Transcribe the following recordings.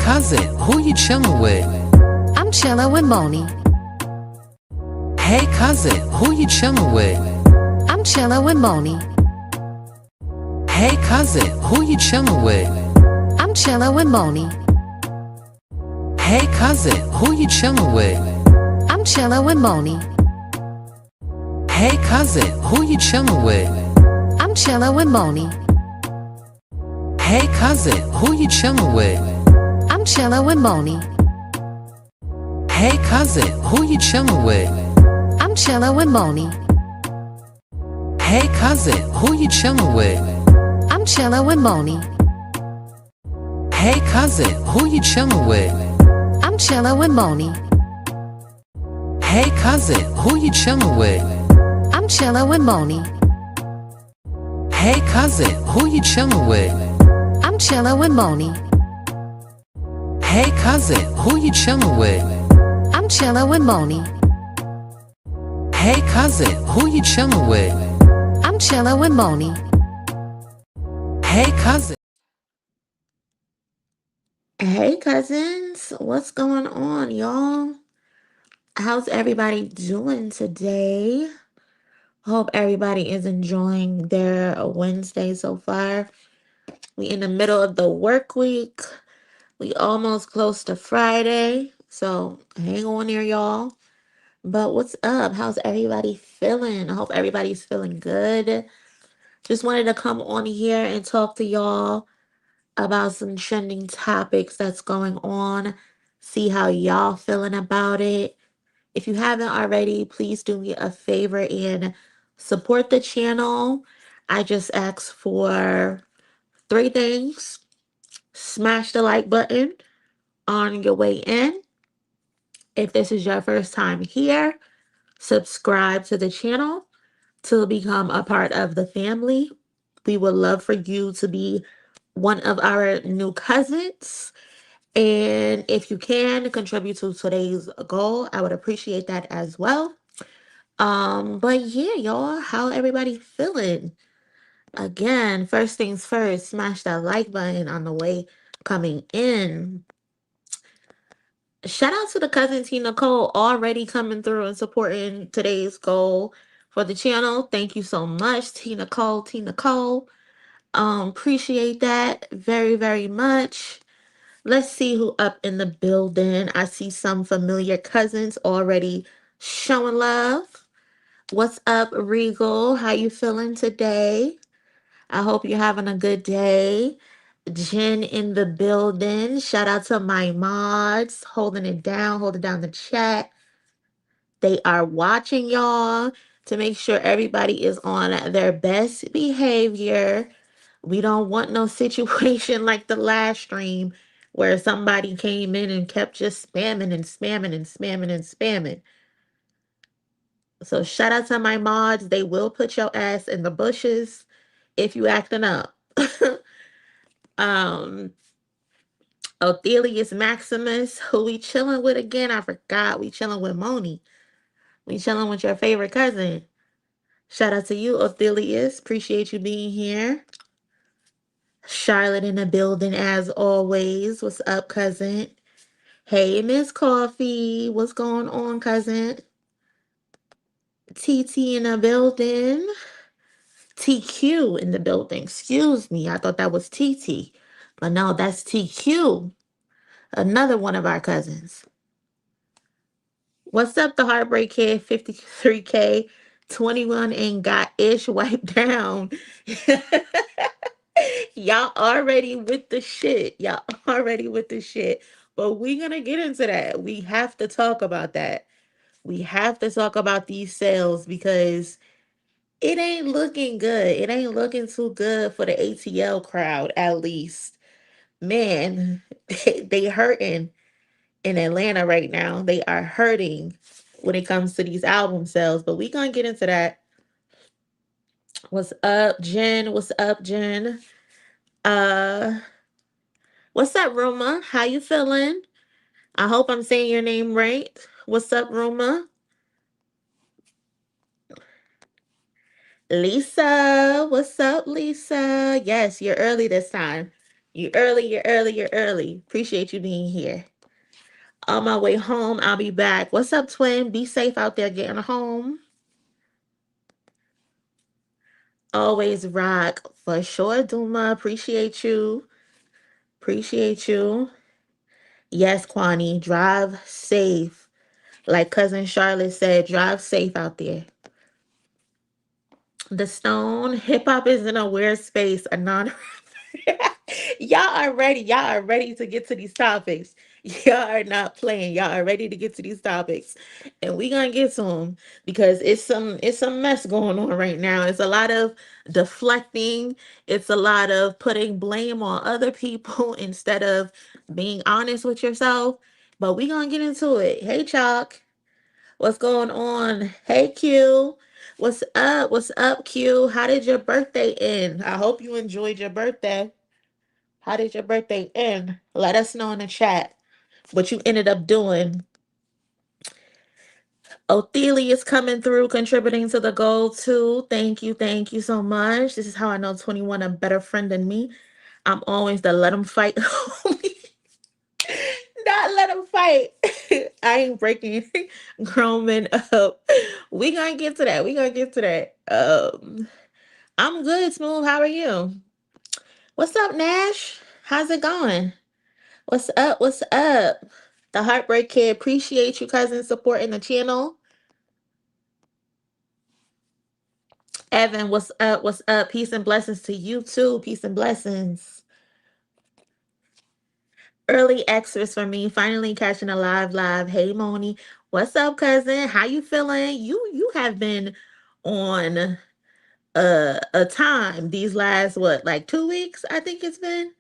cousin, who you chillin' with? I'm chillin' with MONIE. Hey cousin, who you chillin' with? I'm chillin' with MONIE. Hey cousin, who you chillin' with? I'm chillin' with MONIE. Hey cousin, who you chillin' with? I'm chillin' with MONIE. Hey cousin, who you chillin' with? I'm chillin' with MONIE. Hey cousin, who you chillin' with? I'm chillin' with MONIE. Hey cousin, who you chillin' with? I'm chillin' with MONIE. Hey cousin, who you chillin' with? I'm chillin' with MONIE. Hey cousin, who you chillin' with? I'm chillin' with MONIE. Hey cousin, who you chillin' with? I'm chillin' with MONIE. Hey cousin, who you chillin' with? I'm chillin' with MONIE. Hey cousin, who you chillin' with? I'm chillin' with MONIE. Hey cousin, who you chillin' with? I'm chillin' with MONIE. Hey cousin. Hey cousins, what's going on, y'all? How's everybody doing today? Hope everybody is enjoying their Wednesday so far. We in the middle of the work week. We almost close to Friday, so hang on there, y'all. But what's up? How's everybody feeling? I hope everybody's feeling good. Just wanted to come on here and talk to y'all about some trending topics that's going on. See how y'all feeling about it. If you haven't already, please do me a favor and support the channel. I just ask for three things. Smash the like button on your way in. If this is your first time here, subscribe to the channel to become a part of the family. We would love for you to be one of our new cousins. And if you can contribute to today's goal, I would appreciate that as well. But yeah, y'all, how everybody feeling? Again, first things first, smash that like button on the way coming in. Shout out to the cousin T Nicole already coming through and supporting today's goal for the channel. Thank you so much, T Nicole, T Nicole. Appreciate that very, very much. Let's see who up in the building. I see some familiar cousins already showing love. What's up, Regal? How you feeling today? I hope you're having a good day. Jen in the building. Shout out to my mods holding down the chat. They are watching y'all to make sure everybody is on their best behavior. We don't want no situation like the last stream where somebody came in and kept just spamming and spamming and spamming and spamming. So shout out to my mods. They will put your ass in the bushes if you acting up. um Othelius Maximus, who we chilling with again? I forgot. We chilling with MONIE. We chilling with your favorite cousin. Shout out to you, Othelius. Appreciate you being here. Charlotte in the building as always. What's up, cousin? Hey, Miss Coffee. What's going on, cousin? TT in the building. TQ in the building. Excuse me. I thought that was TT. But no, that's TQ. Another one of our cousins. What's up, the Heartbreak Kid? 53K. 21 and got ish wiped down. Y'all already with the shit. Y'all already with the shit. But we're going to get into that. We have to talk about that. We have to talk about these sales because it ain't looking good. It ain't looking too good for the ATL crowd, at least. Man, they hurting in Atlanta right now. They are hurting when it comes to these album sales. But we going to get into that. What's up, Jen? What's up, Jen? Uh... What's up, Ruma? How you feeling? I hope I'm saying your name right. What's up, Ruma? Lisa. What's up, Lisa? Yes, you're early this time. You early, you're early, you're early. Appreciate you being here. On my way home, I'll be back. What's up, twin? Be safe out there getting home. Always rock. For sure, Duma. Appreciate you. Appreciate you. Yes, Kwani. Drive safe. Like cousin Charlotte said, drive safe out there. The Stone. Hip hop is in a weird space. A non y'all are ready. Y'all are ready to get to these topics. Y'all are not playing. Y'all are ready to get to these topics. And we gonna get to them because it's some mess going on right now. It's a lot of deflecting. It's a lot of putting blame on other people instead of being honest with yourself. But we gonna get into it. Hey Chalk. What's going on? Hey Q. What's up? What's up, Q? How did your birthday end? I hope you enjoyed your birthday. How did your birthday end? Let us know in the chat what you ended up doing. Othelia is coming through, contributing to the goal too. Thank you so much. This is how I know 21 a better friend than me. I'm always the let them fight. Not let them fight. I ain't breaking grown men up. We gonna get to that. We gonna get to that. I'm good, Smooth. How are you? What's up, Nash? How's it going? What's up? What's up? The Heartbreak Kid. Appreciate you, cousin, supporting the channel. Evan, what's up? What's up? Peace and blessings to you too. Peace and blessings. Early extras for me. Finally catching a live. Hey, Moni. What's up, cousin? How you feeling? You have been on a time these last what, like 2 weeks, I think it's been.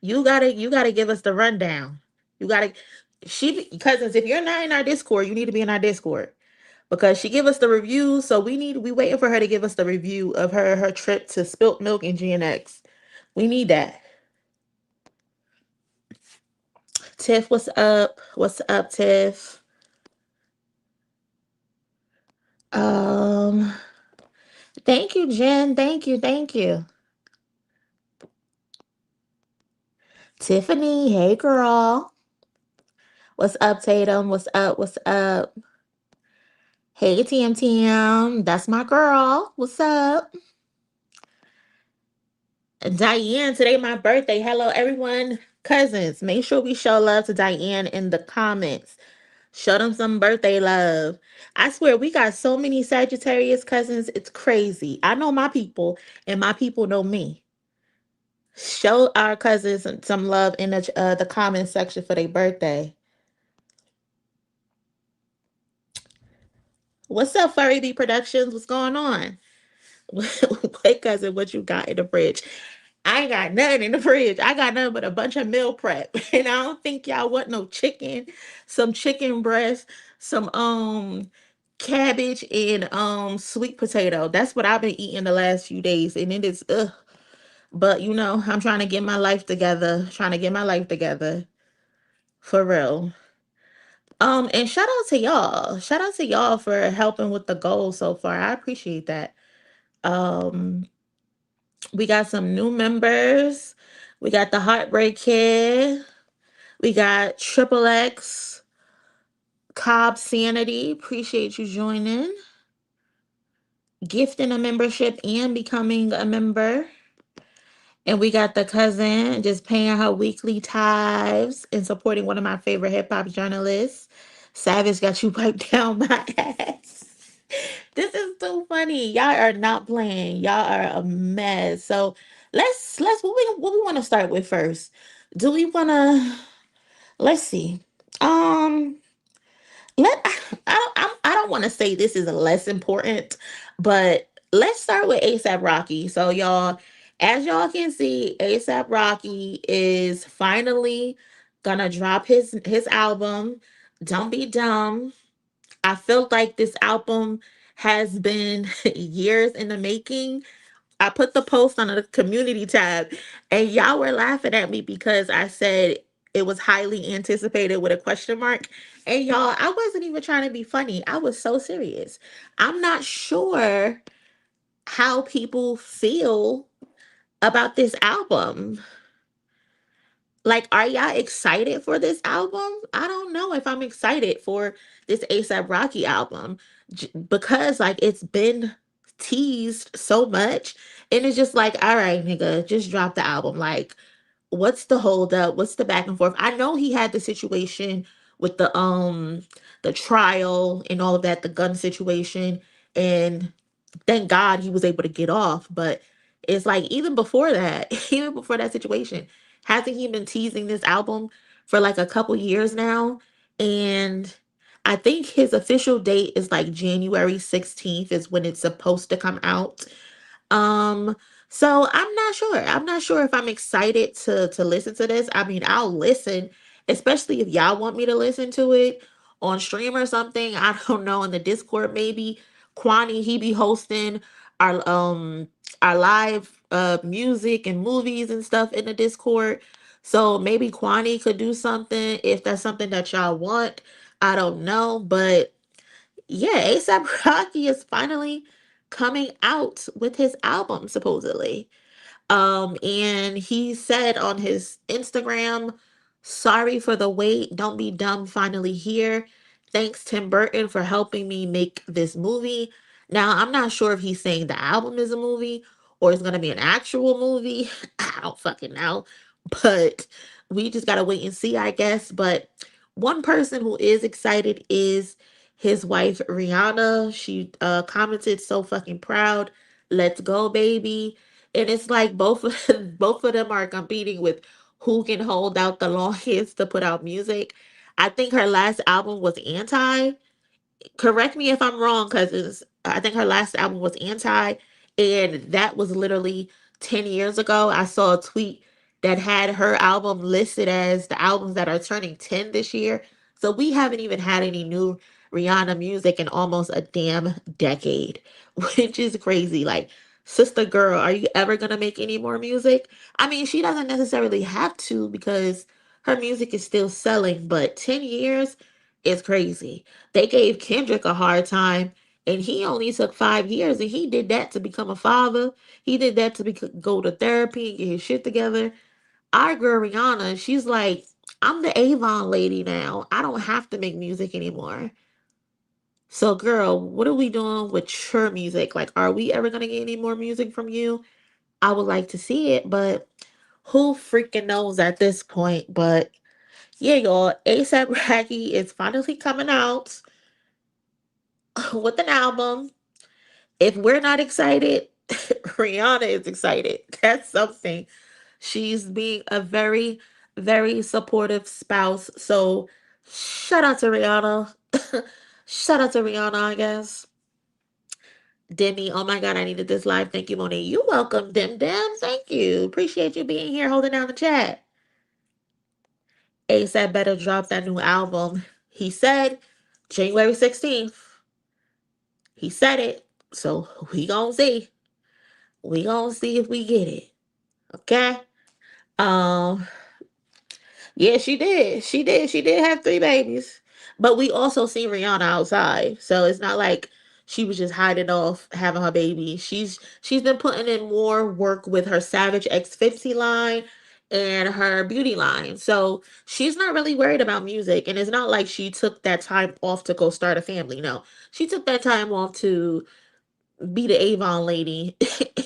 You gotta give us the rundown. You gotta cousins, if you're not in our Discord, you need to be in our Discord. Because she give us the review, so we waiting for her to give us the review of her trip to Spilt Milk and GNX. We need that. Tiff, what's up? What's up, Tiff? Um, thank you, Jen. Thank you. Tiffany, hey girl. What's up, Tatum? What's up? What's up? Hey, TM. That's my girl. What's up? Diane, today my birthday. Hello, everyone. Cousins, make sure we show love to Diane in the comments. Show them some birthday love. I swear, we got so many Sagittarius cousins. It's crazy. I know my people, and my people know me. Show our cousins some love in the comment section for their birthday. What's up, Furry B Productions? What's going on? Wait, cousin, what you got in the fridge? I ain't got nothing in the fridge. I got nothing but a bunch of meal prep. And I don't think y'all want no chicken, some chicken breast, some cabbage and sweet potato. That's what I've been eating the last few days. And it is ugh. But you know, I'm trying to get my life together. Trying to get my life together. For real. And shout out to y'all. Shout out to y'all for helping with the goal so far. I appreciate that. Um, we got some new members. We got the Heartbreak Kid. We got Triple X, Cobb Sanity. Appreciate you joining. Gifting a membership and becoming a member. And we got the cousin just paying her weekly tithes and supporting one of my favorite hip hop journalists. Savage got you wiped down my ass. This is so funny. Y'all are not playing. Y'all are a mess. So let's what we want to start with first. Do we want to? Let's see. Um, let I don't want to say this is less important, but let's start with ASAP Rocky. So y'all, as y'all can see, ASAP Rocky is finally gonna drop his album. Don't Be Dumb. I felt like this album has been years in the making. I put the post on the community tab, and y'all were laughing at me because I said it was highly anticipated with a question mark. And y'all, I wasn't even trying to be funny. I was so serious. I'm not sure how people feel about this album. Like, are y'all excited for this album? I don't know if I'm excited for this ASAP Rocky album because, like, it's been teased so much. And it's just like, all right, nigga, just drop the album. Like, what's the hold up? What's the back and forth? I know he had the situation with the trial and all of that, the gun situation, and thank God he was able to get off. But it's like even before that, even before that situation, hasn't he been teasing this album for like a couple years now? And I think his official date is like January 16th is when it's supposed to come out. Um, so I'm not sure. I'm not sure if I'm excited to listen to this. I mean, I'll listen, especially if y'all want me to listen to it on stream or something. I don't know, in the Discord maybe. Kwani, he be hosting our live music and movies and stuff in the Discord. So maybe Kwani could do something if that's something that y'all want. I don't know, but yeah, ASAP Rocky is finally coming out with his album, supposedly. And he said on his Instagram, sorry for the wait. Don't be dumb, finally here. Thanks, Tim Burton, for helping me make this movie. Now, I'm not sure if he's saying the album is a movie or it's going to be an actual movie. I don't fucking know. But we just got to wait and see, I guess. But one person who is excited is his wife, Rihanna. She commented, so fucking proud. Let's go, baby. And it's like both of them are competing with who can hold out the longest to put out music. I think her last album was Anti. Correct me if I'm wrong, because I think her last album was Anti, and that was literally 10 years ago. I saw a tweet that had her album listed as the albums that are turning 10 this year. So we haven't even had any new Rihanna music in almost a damn decade, which is crazy. Like, sister girl, are you ever gonna make any more music? I mean, she doesn't necessarily have to because her music is still selling, but 10 years is crazy. They gave Kendrick a hard time, and he only took 5 years, and he did that to become a father. He did that to go to therapy and get his shit together. Our girl Rihanna, she's like, I'm the Avon lady now. I don't have to make music anymore. So, girl, what are we doing with your music? Like, are we ever gonna get any more music from you? I would like to see it, but who freaking knows at this point? But yeah, y'all, ASAP Rocky is finally coming out with an album. If we're not excited, Rihanna is excited. That's something. She's being a very, very supportive spouse. So shout out to Rihanna. Shout out to Rihanna, I guess. Demi, oh my God, I needed this live. Thank you, Monique. You welcome, Dim Dim. Thank you. Appreciate you being here, holding down the chat. ASAP better drop that new album. He said January 16th. He said it. So we gonna see. We gonna see if we get it. Okay. Um, yeah, she did. She did. She did have three babies. But we also seen Rihanna outside. So it's not like she was just hiding off having her baby. She's been putting in more work with her Savage X50 line and her beauty line. So she's not really worried about music. And it's not like she took that time off to go start a family. No. She took that time off to be the Avon lady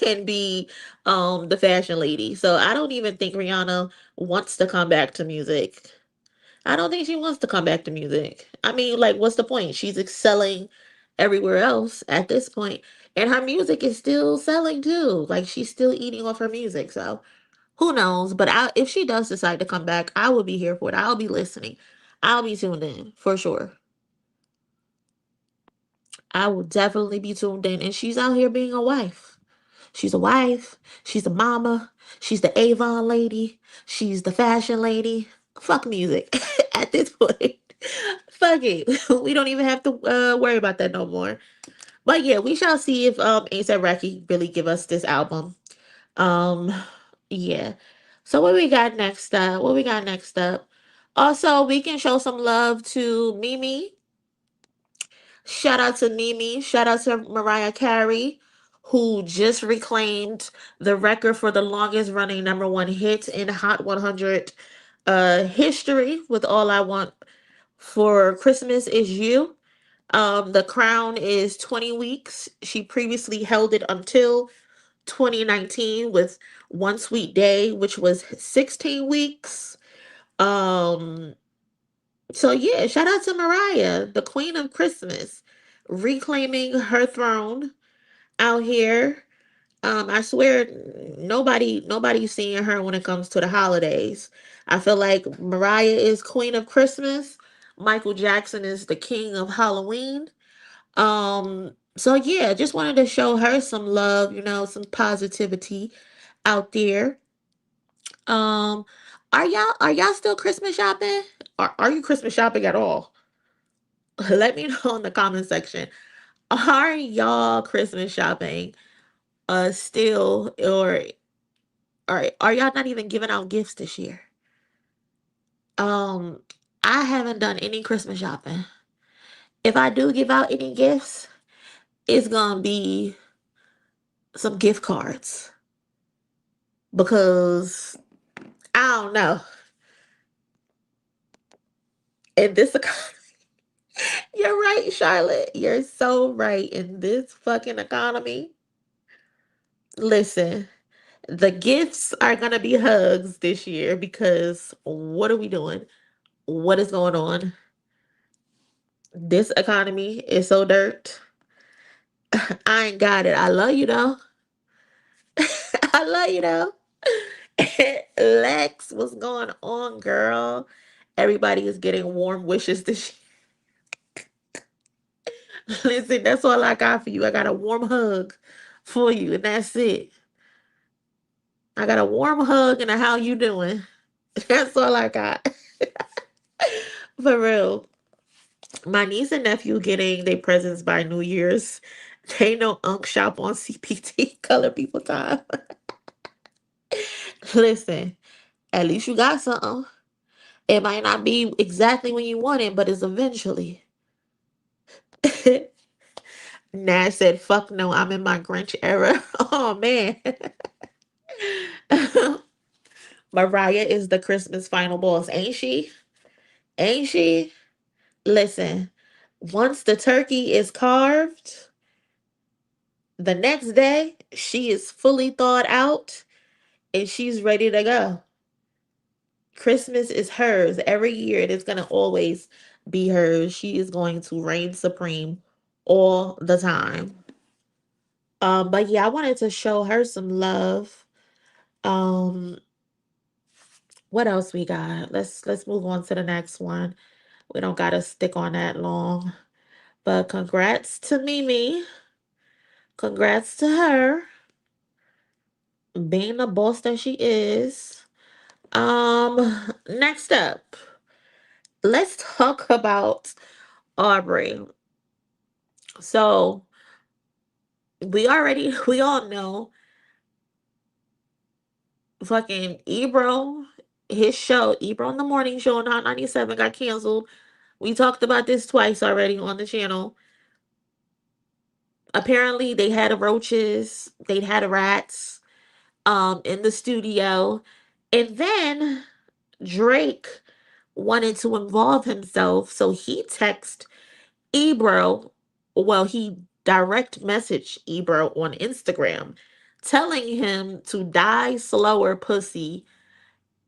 and be the fashion lady. So I don't even think Rihanna wants to come back to music. I don't think she wants to come back to music. I mean, like, what's the point? She's excelling everywhere else at this point, and her music is still selling too. Like, she's still eating off her music. So who knows? But if she does decide to come back, I will be here for it. I'll be listening. I'll be tuned in for sure. I will definitely be tuned in. And she's out here being a wife. She's a wife. She's a mama. She's the Avon lady. She's the fashion lady. Fuck music at this point. Fuck it. We don't even have to worry about that no more. But yeah, we shall see if A$AP Rocky really give us this album. Um, yeah. So what we got next up? What we got next up? Also, we can show some love to Mimi. Shout out to Mimi. Shout out to Mariah Carey, who just reclaimed the record for the longest running number one hit in Hot 100 history with All I Want for Christmas Is You. The crown is 20 weeks. She previously held it until 2019 with One Sweet Day, which was 16 weeks. Um, so yeah, shout out to Mariah, the Queen of Christmas, reclaiming her throne out here. I swear nobody's seeing her when it comes to the holidays. I feel like Mariah is Queen of Christmas. Michael Jackson is the King of Halloween. So yeah, just wanted to show her some love, some positivity out there. Um, are y'all still Christmas shopping? Are you Christmas shopping at all? Let me know in the comment section. Are y'all Christmas shopping still, or are y'all not even giving out gifts this year? Um, I haven't done any Christmas shopping. If I do give out any gifts, it's gonna be some gift cards because I don't know. In this you're right, Charlotte. You're so right. In this fucking economy, listen, the gifts are gonna be hugs this year because what are we doing? What is going on? This economy is so dirt. I ain't got it. I love you though. I love you though. Lex, what's going on, girl? Everybody is getting warm wishes this year. Listen, that's all I got for you. I got a warm hug for you, and that's it. I got a warm hug and a how you doing. That's all I got. For real. My niece and nephew getting their presents by New Year's. They know Unk shop on CPT, Color People Time. Listen, at least you got something. It might not be exactly when you want it, but it's eventually. Nash said, fuck no, I'm in my Grinch era. Oh, man. Mariah is the Christmas final boss, ain't she? Ain't she? Listen, once the turkey is carved, the next day, she is fully thawed out and she's ready to go. Christmas is hers every year. It is going to always be hers. She is going to reign supreme all the time. But yeah, I wanted to show her some love. Um, what else we got? Let's move on to the next one. We don't gotta stick on that long. But congrats to Mimi. Congrats to her being the boss that she is. Next up, let's talk about Aubrey. So we all know fucking Ebro, his show, Ebro in the Morning Show on Hot 97 got canceled. We talked about this twice already on the channel. Apparently they had roaches, they had rats in the studio. And then Drake wanted to involve himself, so he texted Ebro. Well, he direct messaged Ebro on Instagram telling him to die slower, pussy,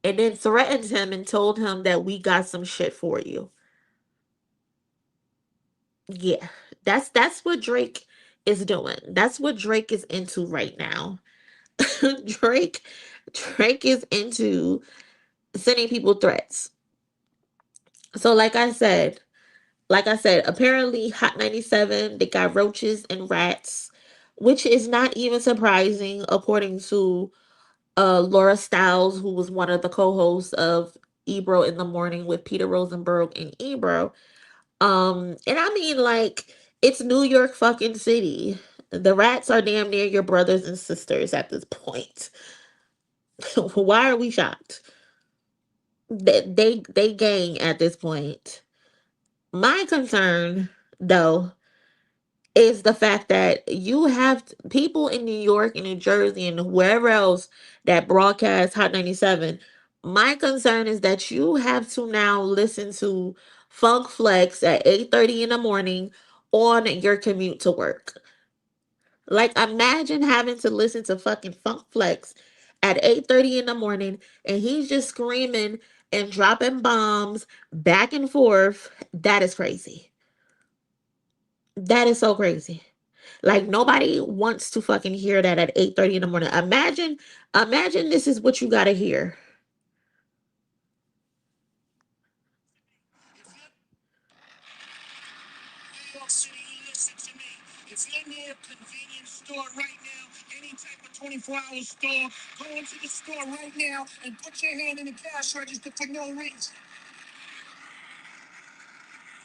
and then threatened him and told him that we got some shit for you. Yeah, that's what Drake is doing. That's what Drake is into right now. Drake Drake is into sending people threats. So like I said, apparently Hot 97, they got roaches and rats, which is not even surprising according to Laura Stiles, who was one of the co-hosts of Ebro in the Morning with Peter Rosenberg and Ebro. And I mean, like, it's New York fucking city. The rats are damn near your brothers and sisters at this point. Why are we shocked? They gang at this point. My concern, though, is the fact that you have people in New York and New Jersey and wherever else that broadcast Hot 97. My concern is that you have to now listen to Funk Flex at 8:30 in the morning on your commute to work. Like, imagine having to listen to fucking Funk Flex at 8:30 in the morning and he's just screaming and dropping bombs back and forth. That is crazy. That is so crazy. Like, nobody wants to fucking hear that at 8:30 in the morning. Imagine this is what you gotta hear. City, listen to me. If you're near a convenience store right now, any type of 24-hour store, go into the store right now and put your hand in the cash register for no reason.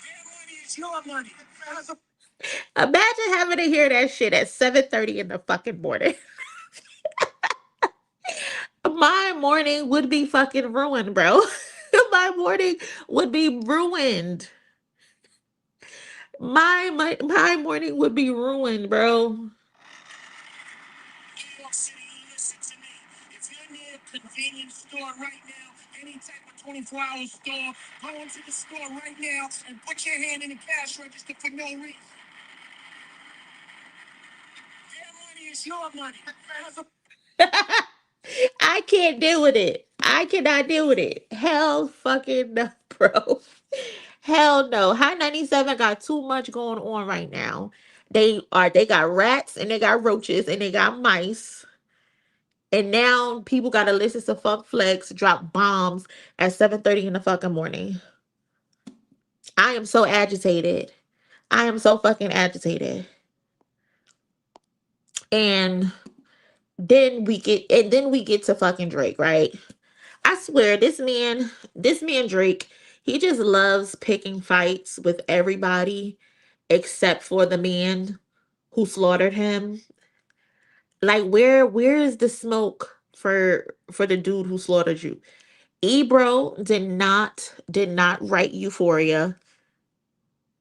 Their money is your money. Imagine having to hear that shit at 7:30 in the fucking morning. My morning would be fucking ruined, bro. My morning would be ruined. My morning would be ruined, bro. New York City, listen to me. If you're near a convenience store right now, any type of 24-hour store, go into the store right now and put your hand in the cash register for no reason. Their money is your money. I can't deal with it. I cannot deal with it. Hell fucking no, bro. Hell no. High 97 got too much going on right now. They got rats and they got roaches and they got mice. And now people gotta listen to Funk Flex drop bombs at 7:30 in the fucking morning. I am so agitated. I am so fucking agitated. And then we get to fucking Drake, right? I swear this man Drake, he just loves picking fights with everybody except for the man who slaughtered him. Like, where is the smoke for the dude who slaughtered you? Ebro did not write Euphoria.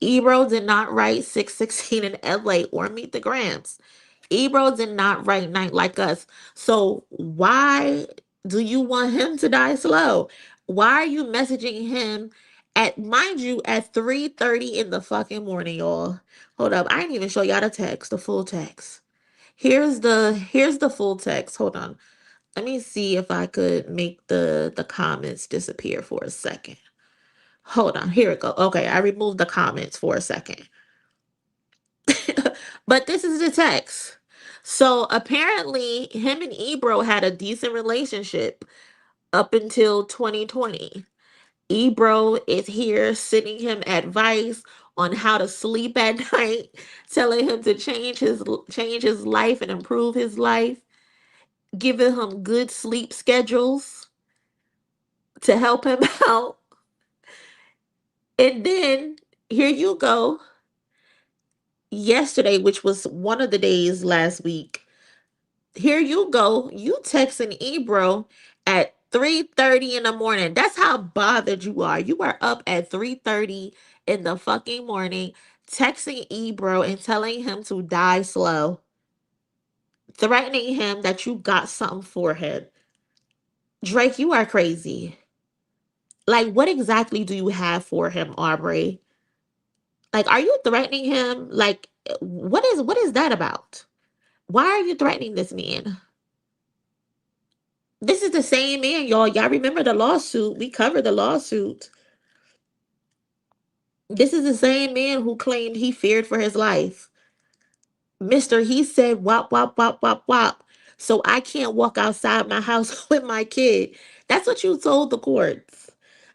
Ebro did not write 616 in LA or Meet the Grams. Ebro did not write Night Like Us. So why do you want him to die slow? Why are you messaging him at, mind you, at 3:30 in the fucking morning, y'all? Hold up. I didn't even show y'all the text, the full text. Here's the full text. Hold on. Let me see if I could make the comments disappear for a second. Hold on. Here it go. Okay, I removed the comments for a second. But this is the text. So apparently, him and Ebro had a decent relationship up until 2020. Ebro is here sending him advice on how to sleep at night, telling him to change his life and improve his life, giving him good sleep schedules to help him out. And then here you go. Yesterday, which was one of the days last week, here you go. You texting Ebro at 3:30 in the morning. That's how bothered you are. You are up at 3:30 in the fucking morning texting Ebro and telling him to die slow, threatening him that you got something for him. Drake, you are crazy. Like, what exactly do you have for him, Aubrey? Like, are you threatening him? Like, what is that about? Why are you threatening this man? This is the same man, y'all. Y'all remember the lawsuit? We covered the lawsuit. This is the same man who claimed he feared for his life. Mister, he said, wop, wop, wop, wop, wop. So I can't walk outside my house with my kid. That's what you told the courts.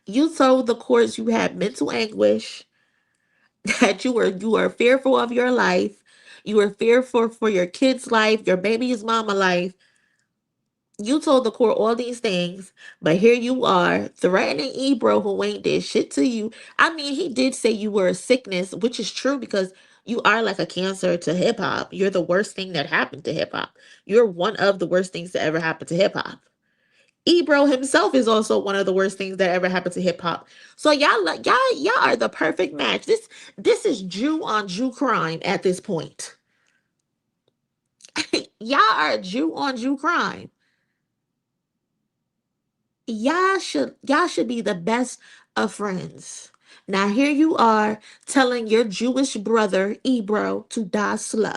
You told the courts you had mental anguish, that you were fearful of your life. You were fearful for your kid's life, your baby's mama life. You told the court all these things, but here you are threatening Ebro who ain't did shit to you. I mean, he did say you were a sickness, which is true because you are like a cancer to hip hop. You're the worst thing that happened to hip hop. You're one of the worst things to ever happen to hip hop. Ebro himself is also one of the worst things that ever happened to hip hop. So y'all are the perfect match. This is Jew on Jew crime at this point. Y'all are Jew on Jew crime. y'all should be the best of friends. Now here you are telling your Jewish brother Ebro to die slow,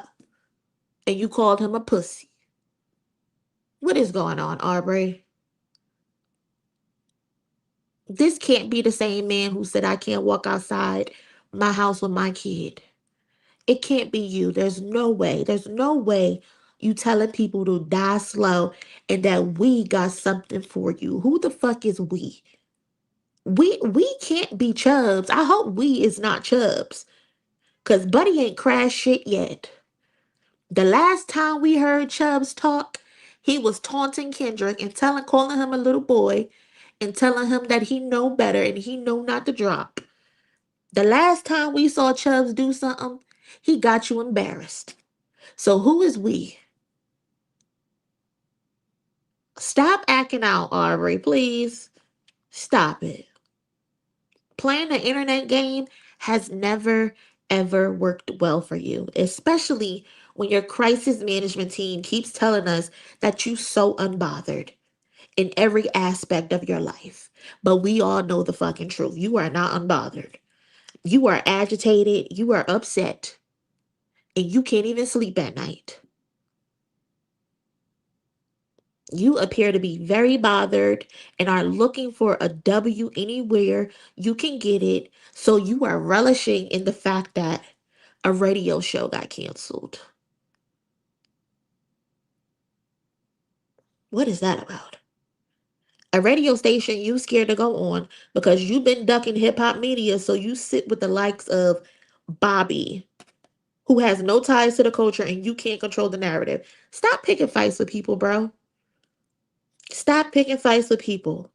and you called him a pussy. What is going on, Aubrey? This can't be the same man who said I can't walk outside my house with my kid. It can't be you. There's no way. There's no way you telling people to die slow and that we got something for you. Who the fuck is we? We can't be Chubbs. I hope we is not Chubbs. Cause Buddy ain't crashed shit yet. The last time we heard Chubbs talk, he was taunting Kendrick and calling him a little boy and telling him that he know better and he know not to drop. The last time we saw Chubbs do something, he got you embarrassed. So who is we? Stop acting out, Aubrey, please. Stop it. Playing the internet game has never, ever worked well for you, especially when your crisis management team keeps telling us that you so unbothered in every aspect of your life. But we all know the fucking truth. You are not unbothered. You are agitated. You are upset. And you can't even sleep at night. You appear to be very bothered and are looking for a W anywhere you can get it. So you are relishing in the fact that a radio show got canceled. What is that about? A radio station you scared to go on because you've been ducking hip hop media, so you sit with the likes of Bobby, who has no ties to the culture and you can't control the narrative. Stop picking fights with people, bro. Stop picking fights with people.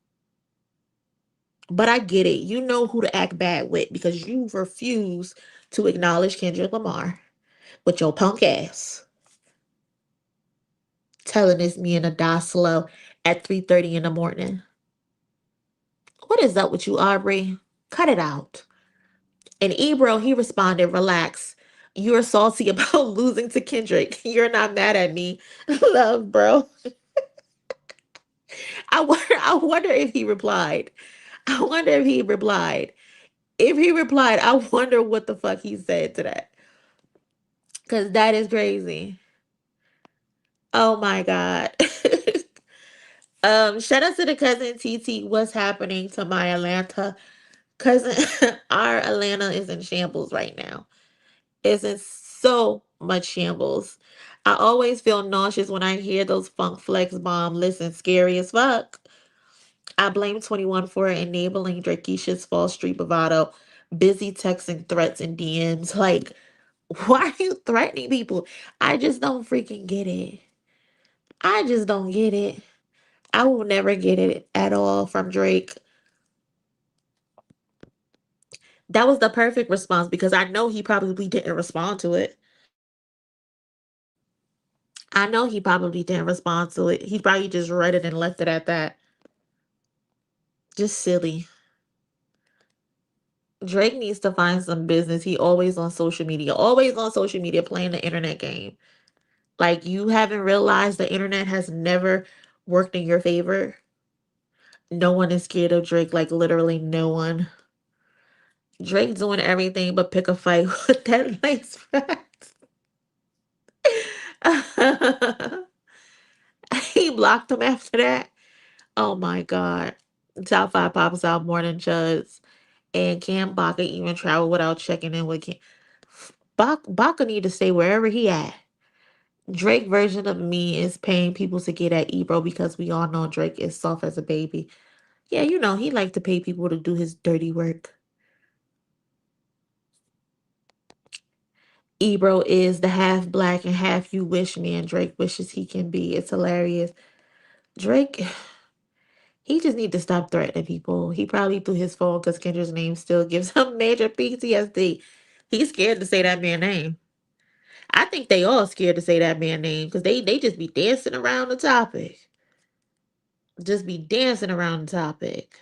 But I get it. You know who to act bad with because you refuse to acknowledge Kendrick Lamar with your punk ass. Telling this man to die slow at 3:30 in the morning. What is up with you, Aubrey? Cut it out. And Ebro, he responded, relax. You're salty about losing to Kendrick. You're not mad at me. Love, bro. I wonder if he replied. I wonder if he replied. If he replied, I wonder what the fuck he said to that. Because that is crazy. Oh my God. Shout out to the cousin TT. What's happening to my Atlanta cousin? Our Atlanta is in shambles right now. It's in so much shambles. I always feel nauseous when I hear those funk flex bomb. Listen, scary as fuck. I blame 21 for enabling Drakesha's false street bravado. Busy texting threats and DMs. Like, why are you threatening people? I just don't freaking get it. I just don't get it. I will never get it at all from Drake. That was the perfect response because I know he probably didn't respond to it. I know he probably didn't respond to it. He probably just read it and left it at that. Just silly. Drake needs to find some business. He always on social media playing the internet game. Like you haven't realized the internet has never worked in your favor. No one is scared of Drake, like literally no one. Drake doing everything but pick a fight with that lace front. He blocked him after that. Oh my God. Top 5 pops out more than Chuds. And Cam Baca even travel without checking in with Cam. Baca need to stay wherever he at. Drake version of me is paying people to get at Ebro because we all know Drake is soft as a baby. Yeah, you know, he like to pay people to do his dirty work. Ebro is the half black and half you wish man Drake wishes he can be. It's hilarious. Drake, he just need to stop threatening people. He probably threw his phone because Kendra's name still gives him major PTSD. He's scared to say that man's name. I think they all scared to say that man's name because they just be dancing around the topic. Just be dancing around the topic.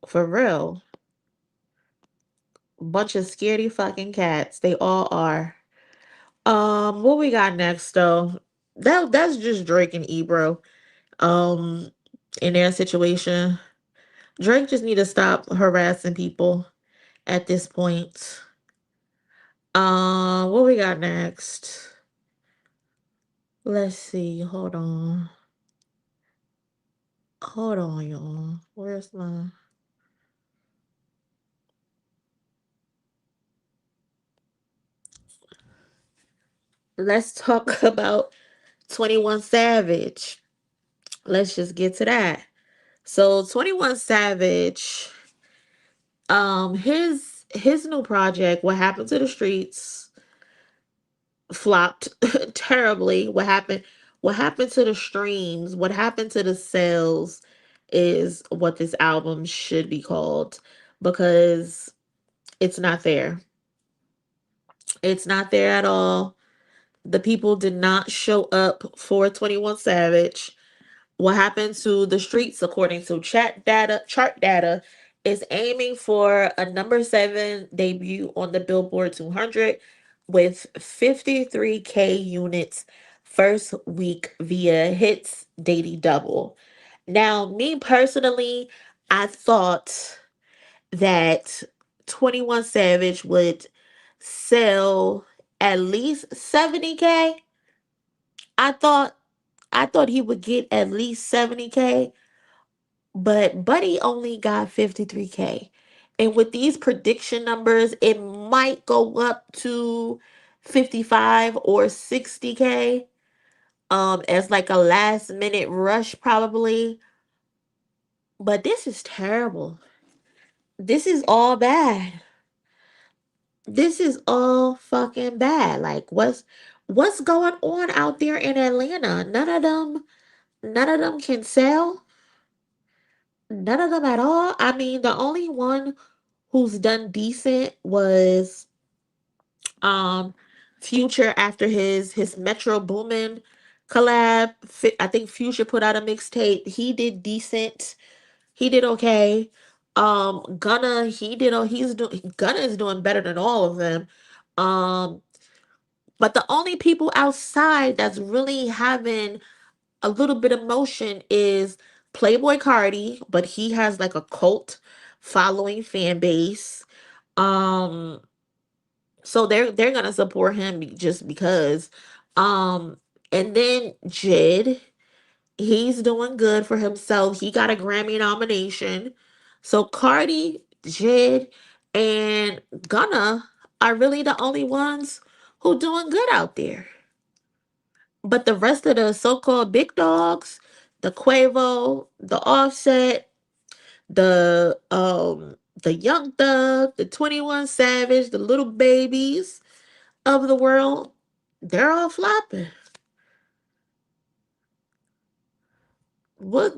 For real. Bunch of scaredy fucking cats. They all are. What we got next though? That's just Drake and Ebro. Um, in their situation. Drake just need to stop harassing people at this point. What we got next? Let's see. Hold on. Hold on, y'all. Where's my... Let's talk about 21 Savage. Let's just get to that. So 21 Savage, his new project, What Happened to the Streets, flopped terribly. What happened to the streams? What happened to the sales is what this album should be called, because it's not there. It's not there at all. The people did not show up for 21 Savage. What happened to the streets, according to chart data, is aiming for a number 7 debut on the Billboard 200 with 53K units first week via hits daily double. Now, me personally, I thought that 21 Savage would sell at least 70K. I thought I thought he would get at least 70K, but Buddy only got 53K. And with these prediction numbers, it might go up to 55 or 60K as like a last minute rush probably. But this is terrible. This is all bad. This is all fucking bad. Like what's going on out there in Atlanta? None of them can sell. None of them at all. I mean, the only one who's done decent was um Future after his Metro Boomin collab. I think Future put out a mixtape. He did decent. He did okay. Gunna, Gunna is doing better than all of them. Um, but the only people outside that's really having a little bit of motion is Playboy Cardi, but he has like a cult following fan base. Um, so they're gonna support him just because. Um, and then Jid, he's doing good for himself. He got a Grammy nomination. So Cardi, Jid, and Gunna are really the only ones who doing good out there. But the rest of the so-called big dogs, the Quavo, the Offset, the Young Thug, the 21 Savage, the little babies of the world, they're all flopping. What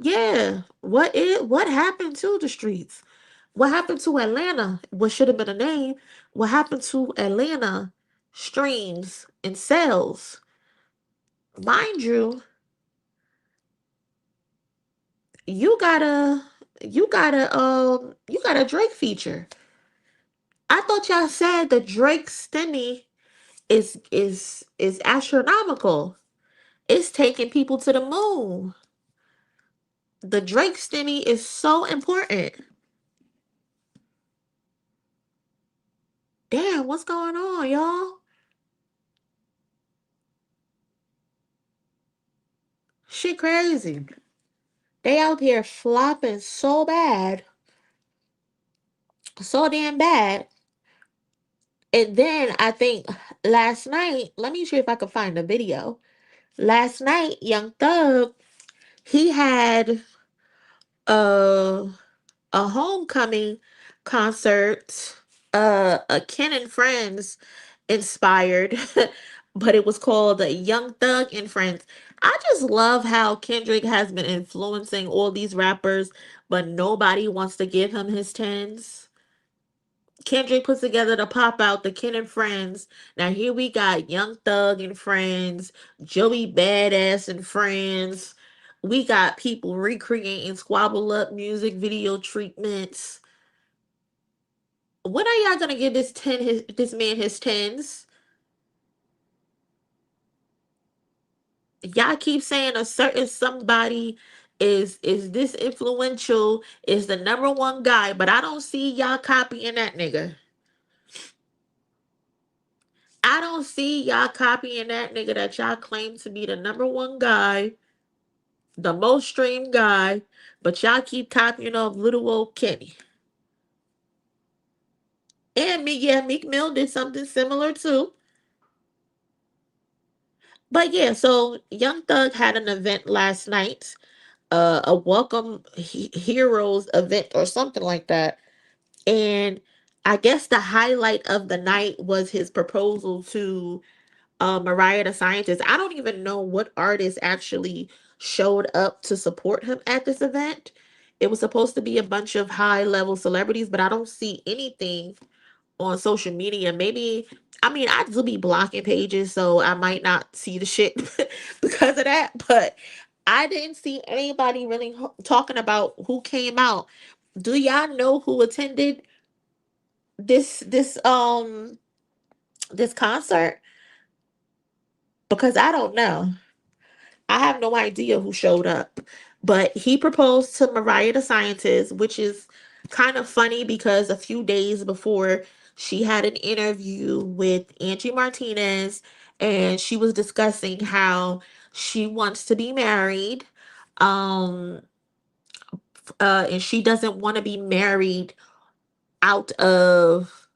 happened to the streets? What happened to Atlanta? What should have been a name? What happened to Atlanta streams and sales? Mind you, you got a you got a Drake feature. I thought y'all said the Drake stimmy is astronomical. It's taking people to the moon. The Drake stimmy is so important. Damn, what's going on, y'all? Shit crazy. They out here flopping so bad. So damn bad. And then I think last night, let me see if I can find the video. Last night, Young Thug, he had a a homecoming concert, a Ken and Friends inspired, but it was called Young Thug and Friends. I just love how Kendrick has been influencing all these rappers, but nobody wants to give him his tens. Kendrick puts together to pop out the Ken and Friends. Now here we got Young Thug and Friends, Joey Badass and Friends. We got people recreating Squabble Up music video treatments. When are y'all gonna give this man his tens? Y'all keep saying a certain somebody is this influential, is the number one guy, but I don't see y'all copying that nigga. I don't see y'all copying that nigga that y'all claim to be the number one guy, the most streamed guy, but y'all keep copying off little old Kenny. And Meek Mill did something similar too. But yeah, so Young Thug had an event last night, a welcome heroes event or something like that. And I guess the highlight of the night was his proposal to Mariah the Scientist. I don't even know what artist actually showed up to support him at this event. It was supposed to be a bunch of high level celebrities, but I don't see anything on social media. Maybe, I mean, I do be blocking pages, so I might not see the shit because of that, but I didn't see anybody really talking about who came out. Do y'all know who attended this this concert? Because I don't know. I have no idea who showed up. But he proposed to Mariah the Scientist, which is kind of funny because a few days before she had an interview with Angie Martinez and she was discussing how she wants to be married. Um and she doesn't want to be married out of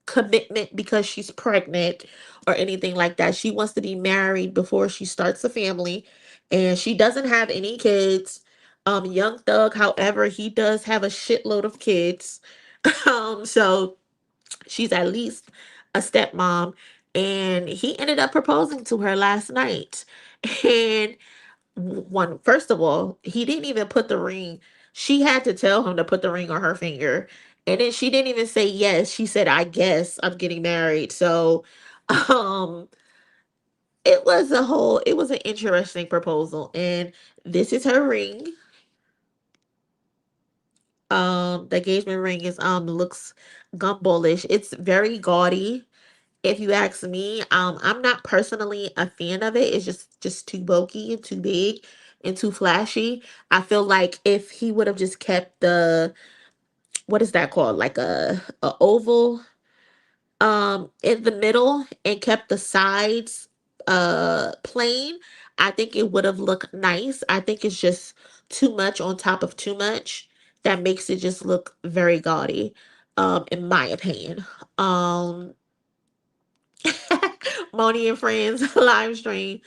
commitment because she's pregnant or anything like that. She wants to be married before she starts a family, and she doesn't have any kids. Young Thug, however, he does have a shitload of kids. So she's at least a stepmom, and he ended up proposing to her last night. And one, first of all, he didn't even put the ring. She had to tell him to put the ring on her finger. And then she didn't even say yes. She said, I guess I'm getting married. So um it was an interesting proposal. And this is her ring. The engagement ring is looks gumbolish. It's very gaudy. If you ask me, I'm not personally a fan of it. It's just too bulky and too big and too flashy. I feel like if he would have just kept the, what is that called? Like a oval in the middle and kept the sides plain, I think it would have looked nice. I think it's just too much on top of too much that makes it just look very gaudy, in my opinion. Um Moni and Friends live stream.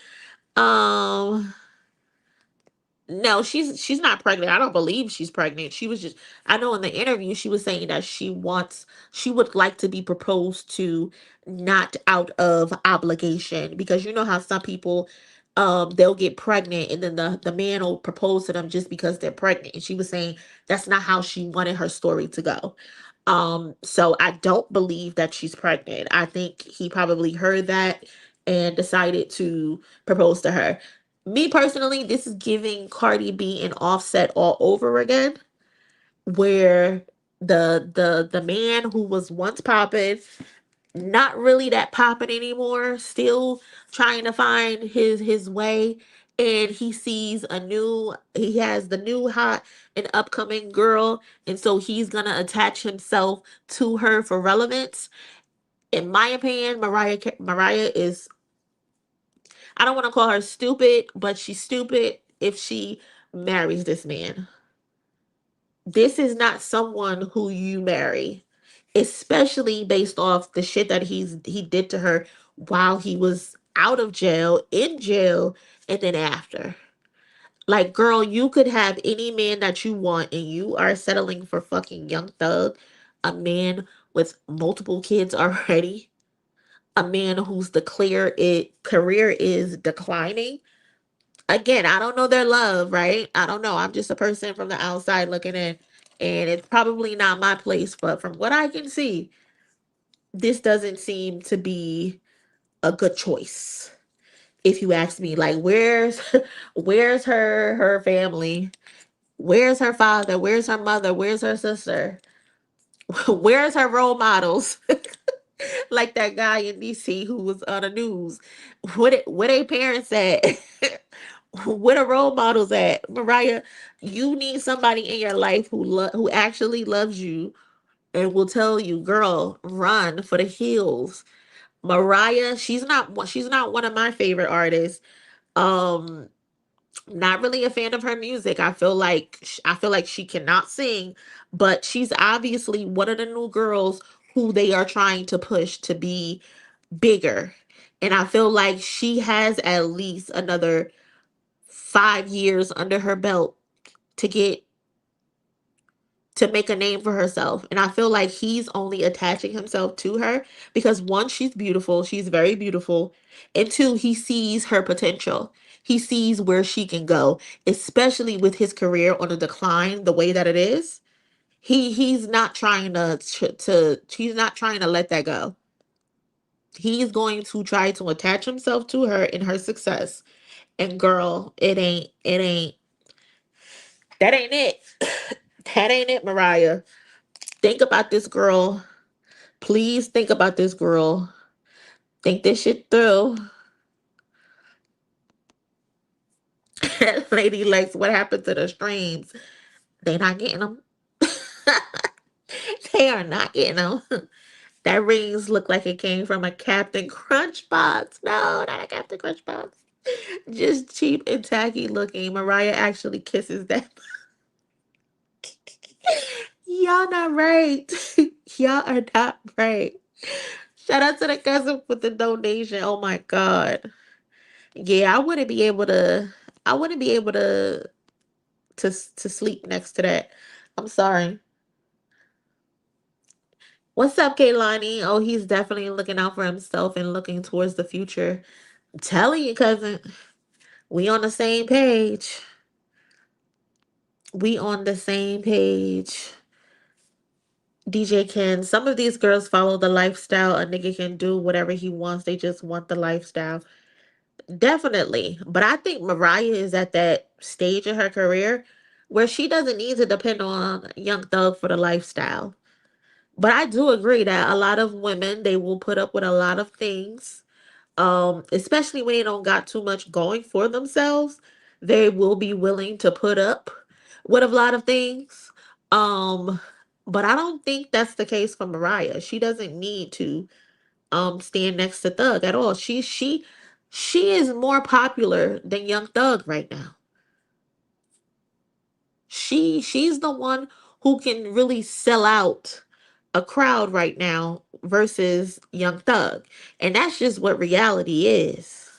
Um, no, she's not pregnant. I don't believe she's pregnant. She was just, I know in the interview she was saying that she would like to be proposed to not out of obligation, because you know how some people they'll get pregnant and then the man will propose to them just because they're pregnant. And she was saying that's not how she wanted her story to go. So I don't believe that she's pregnant. I think he probably heard that and decided to propose to her. Me personally, this is giving Cardi B and Offset all over again, where the man who was once popping, not really that popping anymore, still trying to find his way, and he has the new hot and upcoming girl, and so he's gonna attach himself to her for relevance. In my opinion, Mariah is, I don't want to call her stupid, but she's stupid if she marries this man. This is not someone who you marry, especially based off the shit that he did to her while he was out of jail, in jail, and then after. Like, girl, you could have any man that you want, and you are settling for fucking Young Thug, a man with multiple kids already, a man whose career is declining. Again, I don't know their love, right? I don't know. I'm just a person from the outside looking in, and it's probably not my place. But from what I can see, this doesn't seem to be a good choice. If you ask me, like, where's her family? Where's her father? Where's her mother? Where's her sister? Where's her role models? Like that guy in DC who was on the news. What they parents at? Where the role models at? Mariah, you need somebody in your life who actually loves you and will tell you, girl, run for the hills. Mariah, she's not one of my favorite artists. Um, not really a fan of her music. I feel like she cannot sing, but she's obviously one of the new girls who they are trying to push to be bigger. And I feel like she has at least another 5 years under her belt to get to make a name for herself. And I feel like he's only attaching himself to her because one, she's beautiful, she's very beautiful, and two, he sees her potential. He sees where she can go, especially with his career on a decline the way that it is. He's not trying to he's not trying to let that go. He's going to try to attach himself to her in her success. And girl, it ain't that ain't it. That ain't it, Mariah. Think about this girl. Please think about this girl. Think this shit through. Lady Lex, what happened to the streams? They not getting them. They are not getting them. That rings look like it came from a Captain Crunch box. No, not a Captain Crunch box. Just cheap and tacky looking. Mariah actually kisses that. Y'all not right. Y'all are not right. Shout out to the cousin with the donation. Oh my god. Yeah, I wouldn't be able to. I wouldn't be able to sleep next to that. I'm sorry. What's up, Kaylani? Oh, he's definitely looking out for himself and looking towards the future. I'm telling you, cousin, we on the same page. We on the same page. DJ Ken, some of these girls follow the lifestyle. A nigga can do whatever he wants. They just want the lifestyle. Definitely. But I think Mariah is at that stage in her career where she doesn't need to depend on Young Thug for the lifestyle. But I do agree that a lot of women, they will put up with a lot of things, especially when they don't got too much going for themselves. They will be willing to put up with a lot of things. Um, but I don't think that's the case for Mariah. She doesn't need to stand next to Thug at all. She is more popular than Young Thug right now. She's the one who can really sell out a crowd right now versus Young Thug. And that's just what reality is.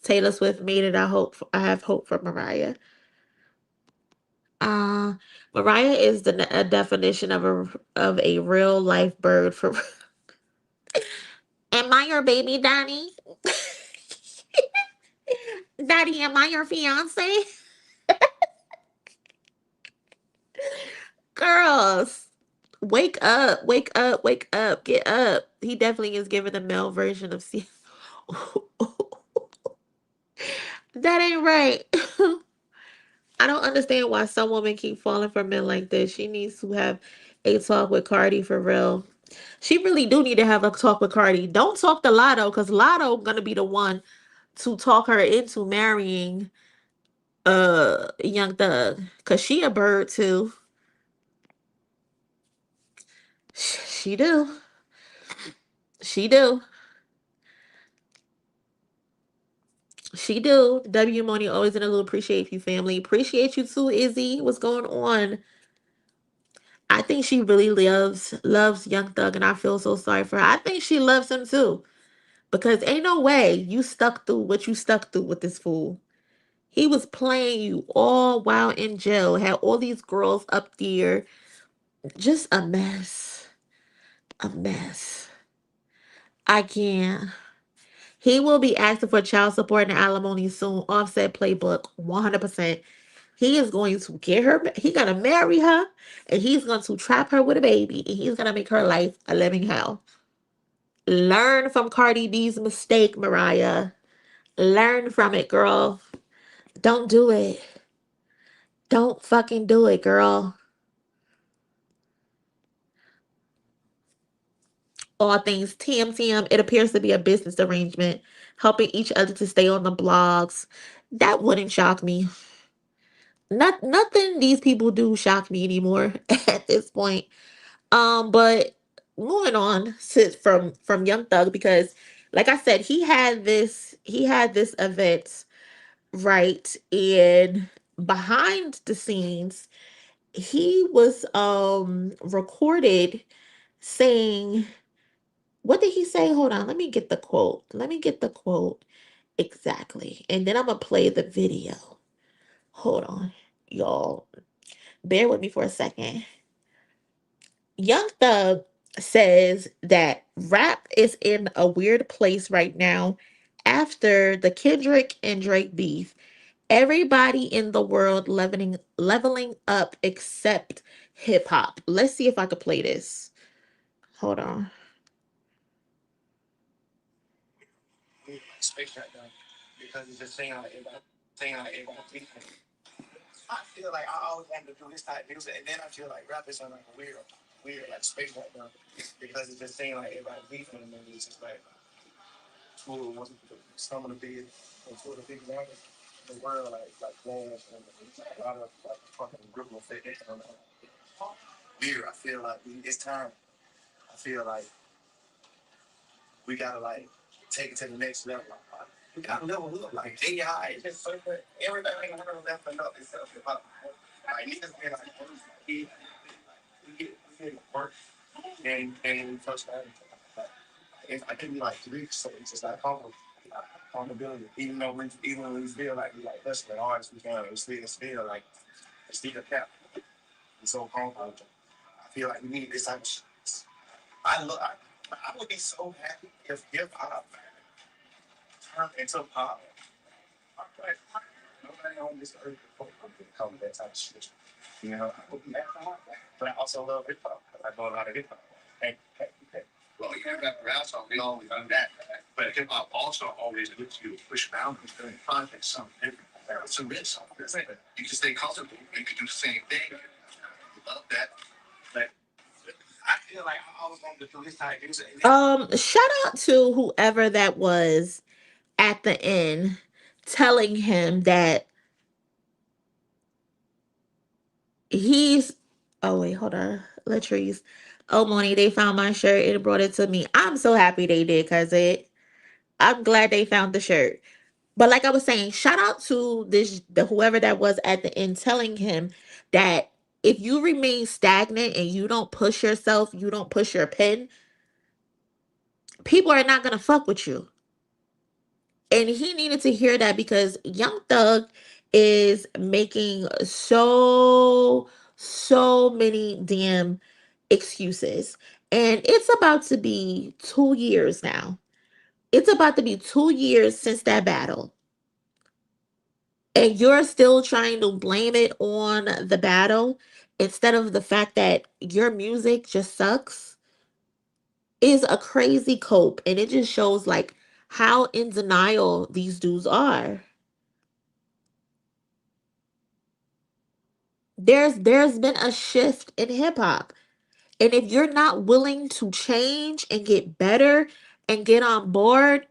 Taylor Swift made it. I have hope for Mariah. Uh Mariah is a definition of a real life bird for Am I your baby daddy? Daddy, am I your fiance? Girls, wake up, wake up, wake up, get up. He definitely is giving the male version of C. That ain't right. I don't understand why some women keep falling for men like this. She needs to have a talk with Cardi for real. She really do need to have a talk with Cardi. Don't talk to Lotto, because Lotto gonna be the one to talk her into marrying Young Thug. Cause she a bird too. She do. She do. She do. W Money always in a little appreciate you, family. Appreciate you too, Izzy. What's going on? I think she really loves Young Thug, and I feel so sorry for her. I think she loves him too, because ain't no way you stuck through what you stuck through with this fool. He was playing you all while in jail. Had all these girls up there, just a mess, a mess. I can't. He will be asking for child support and alimony soon. Offset playbook, 100%. He is going to get her, he's going to marry her, and he's going to trap her with a baby, and he's going to make her life a living hell. Learn from Cardi B's mistake, Mariah. Learn from it, girl. Don't do it. Don't fucking do it, girl. all things TM. It appears to be a business arrangement, helping each other to stay on the blogs. That wouldn't shock me. Nothing these people do shock me anymore at this point. But moving on from Young Thug, because like I said, he had this event, right? And behind the scenes, he was recorded saying, what did he say? Hold on, let me get the quote. Let me get the quote exactly. And then I'm gonna play the video. Hold on, y'all. Bear with me for a second. Young Thug says that rap is in a weird place right now after the Kendrick and Drake beef. Everybody in the world leveling up except hip hop. Let's see if I could play this. Hold on. Space right now because it's just saying like everybody. I feel like I always wanted to do this type of music, and then I feel like rap is on like a weird like space right now because it's just saying like everybody beefing and it's just like some of the biggest, two of the biggest artists in the world, like Flash and a lot of like fucking ripple effect. Weird. I feel like it's time. I feel like we gotta like take it to the next level. We gotta level up like AI. Just so everything in the world leveling up itself. Like niggas been like, we get work and we touch that. I can be like three, so it's just like accountability. Even when we feel like we like hustling artists, we can still like it's still a cap. It's so comfortable. I feel like we need this type of shit. I would be so happy if hip hop turned into pop. Like, nobody on this earth could come with that type of shit. You know, I would be happy, but I also love hip hop. I know a lot of hip hop. Hey. Well, you got rap song, we always done that. But hip hop also always lets you push boundaries during projects, something different. It's a risk. You can stay comfortable. You can do the same thing. Love that. But I feel like I always wanted to do this type of music. Shout out to whoever that was at the end telling him that he's oh wait, hold on. Latrice. Oh Moni, they found my shirt and brought it to me. I'm so happy they did, cause I'm glad they found the shirt. But like I was saying, shout out to the whoever that was at the end telling him that if you remain stagnant and you don't push yourself, you don't push your pen, people are not gonna fuck with you. And he needed to hear that because Young Thug is making so many damn excuses. And it's about to be 2 years now. It's about to be 2 years since that battle. And you're still trying to blame it on the battle instead of the fact that your music just sucks is a crazy cope. And it just shows like how in denial these dudes are. There's been a shift in hip hop. And if you're not willing to change and get better and get on board,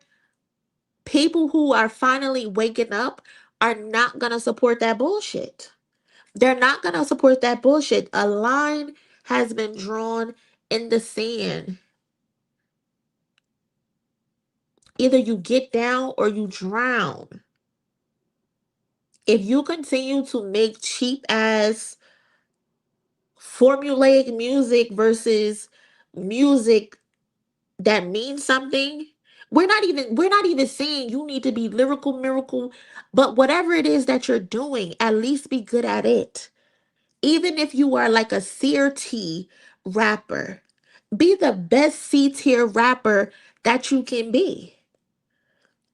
people who are finally waking up are not going to support that bullshit. They're not going to support that bullshit. A line has been drawn in the sand. Either you get down or you drown. If you continue to make cheap ass formulaic music versus music that means something, we're not even saying you need to be lyrical miracle, but whatever it is that you're doing, at least be good at it. Even if you are like a CRT rapper, be the best C tier rapper that you can be.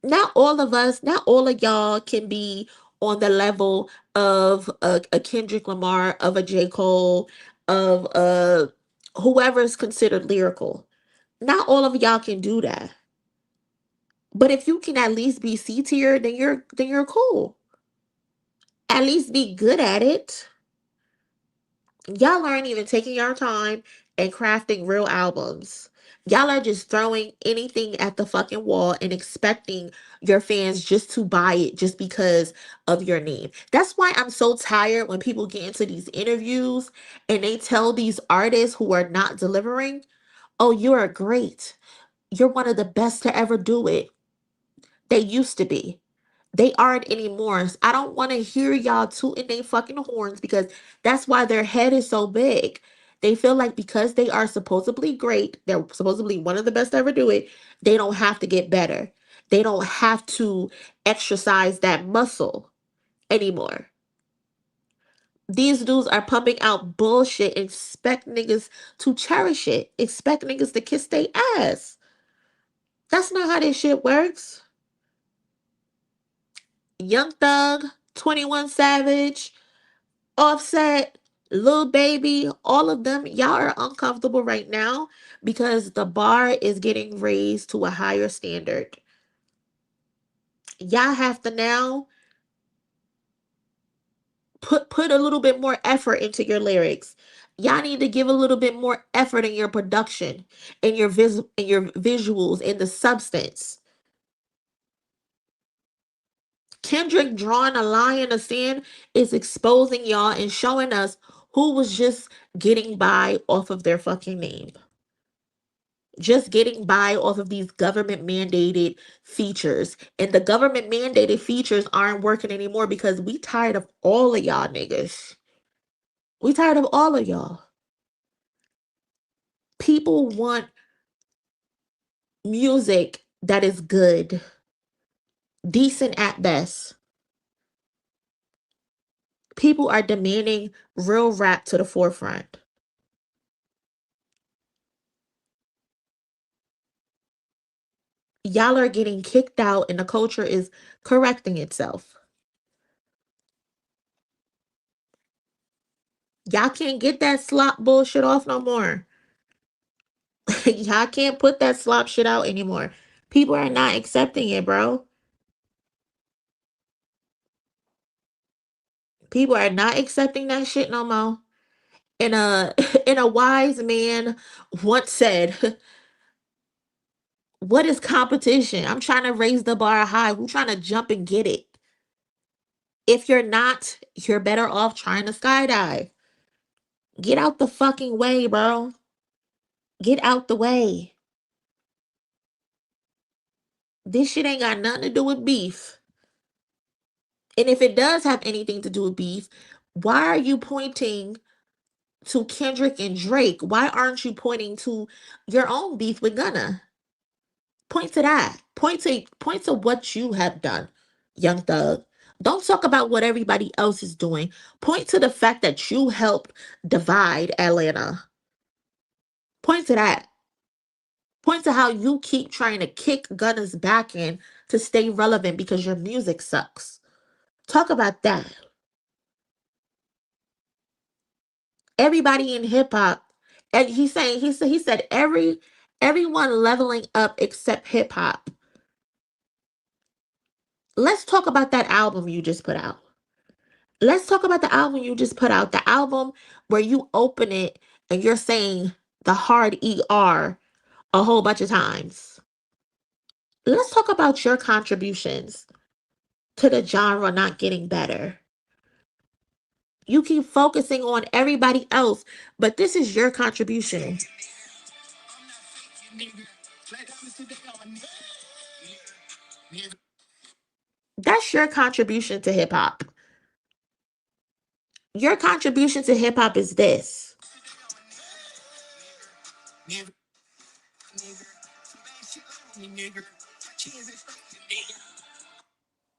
Not all of us, not all of y'all can be on the level of a Kendrick Lamar, of a J. Cole, of whoever's considered lyrical. Not all of y'all can do that. But if you can at least be C tier, then you're cool. At least be good at it. Y'all aren't even taking your time and crafting real albums. Y'all are just throwing anything at the fucking wall and expecting your fans just to buy it just because of your name. That's why I'm so tired when people get into these interviews and they tell these artists who are not delivering, oh, you're great. You're one of the best to ever do it. They used to be. They aren't anymore. I don't want to hear y'all tooting their fucking horns because that's why their head is so big. They feel like because they are supposedly great, they're supposedly one of the best to ever do it, they don't have to get better. They don't have to exercise that muscle anymore. These dudes are pumping out bullshit. Expect niggas to cherish it. Expect niggas to kiss their ass. That's not how this shit works. Young Thug, 21 Savage, Offset, Lil Baby, all of them, y'all are uncomfortable right now because the bar is getting raised to a higher standard. Y'all have to now put a little bit more effort into your lyrics. Y'all need to give a little bit more effort in your production, in your visuals, in the substance. Kendrick drawing a line in the sand is exposing y'all and showing us who was just getting by off of their fucking name. Just getting by off of these government mandated features. And the government mandated features aren't working anymore because we tired of all of y'all niggas. We tired of all of y'all. People want music that is good, decent at best. People are demanding real rap to the forefront. Y'all are getting kicked out and the culture is correcting itself. Y'all can't get that slop bullshit off no more. Y'all can't put that slop shit out anymore. People are not accepting it, bro. People are not accepting that shit no more. And and a wise man once said, what is competition? I'm trying to raise the bar high. Who's trying to jump and get it? If you're not, you're better off trying to skydive. Get out the fucking way, bro. Get out the way. This shit ain't got nothing to do with beef. And if it does have anything to do with beef, why are you pointing to Kendrick and Drake? Why aren't you pointing to your own beef with Gunna? Point to that. Point to what you have done, Young Thug. Don't talk about what everybody else is doing. Point to the fact that you helped divide Atlanta. Point to that. Point to how you keep trying to kick Gunna's back in to stay relevant because your music sucks. Talk about that. Everybody in hip hop, and he said everyone leveling up except hip hop. Let's talk about that album you just put out. Let's talk about the album you just put out. The album where you open it and you're saying the hard ER a whole bunch of times. Let's talk about your contributions to the genre not getting better. You keep focusing on everybody else, but this is your contribution. That's your contribution to hip hop. Your contribution to hip hop is this.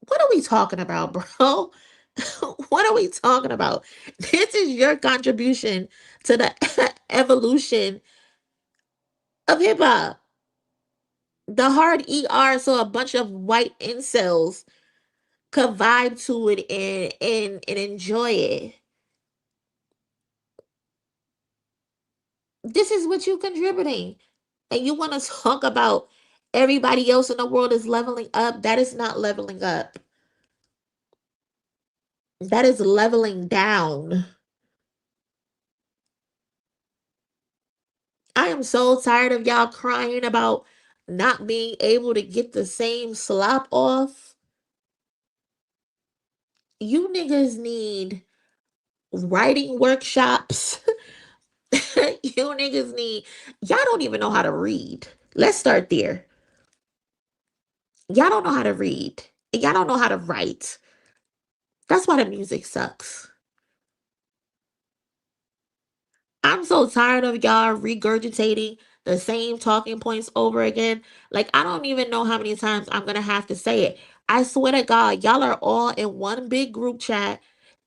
What are we talking about, bro? What are we talking about? This is your contribution to the evolution of hip hop. The hard ER so a bunch of white incels could vibe to it and enjoy it. This is what you contributing. And you want to talk about everybody else in the world is leveling up. That is not leveling up. That is leveling down. I am so tired of y'all crying about not being able to get the same slop off. You niggas need writing workshops. You niggas need, y'all don't even know how to read. Let's start there. Y'all don't know how to read. Y'all don't know how to write. That's why the music sucks. I'm so tired of y'all regurgitating the same talking points over again. Like, I don't even know how many times I'm going to have to say it. I swear to God, y'all are all in one big group chat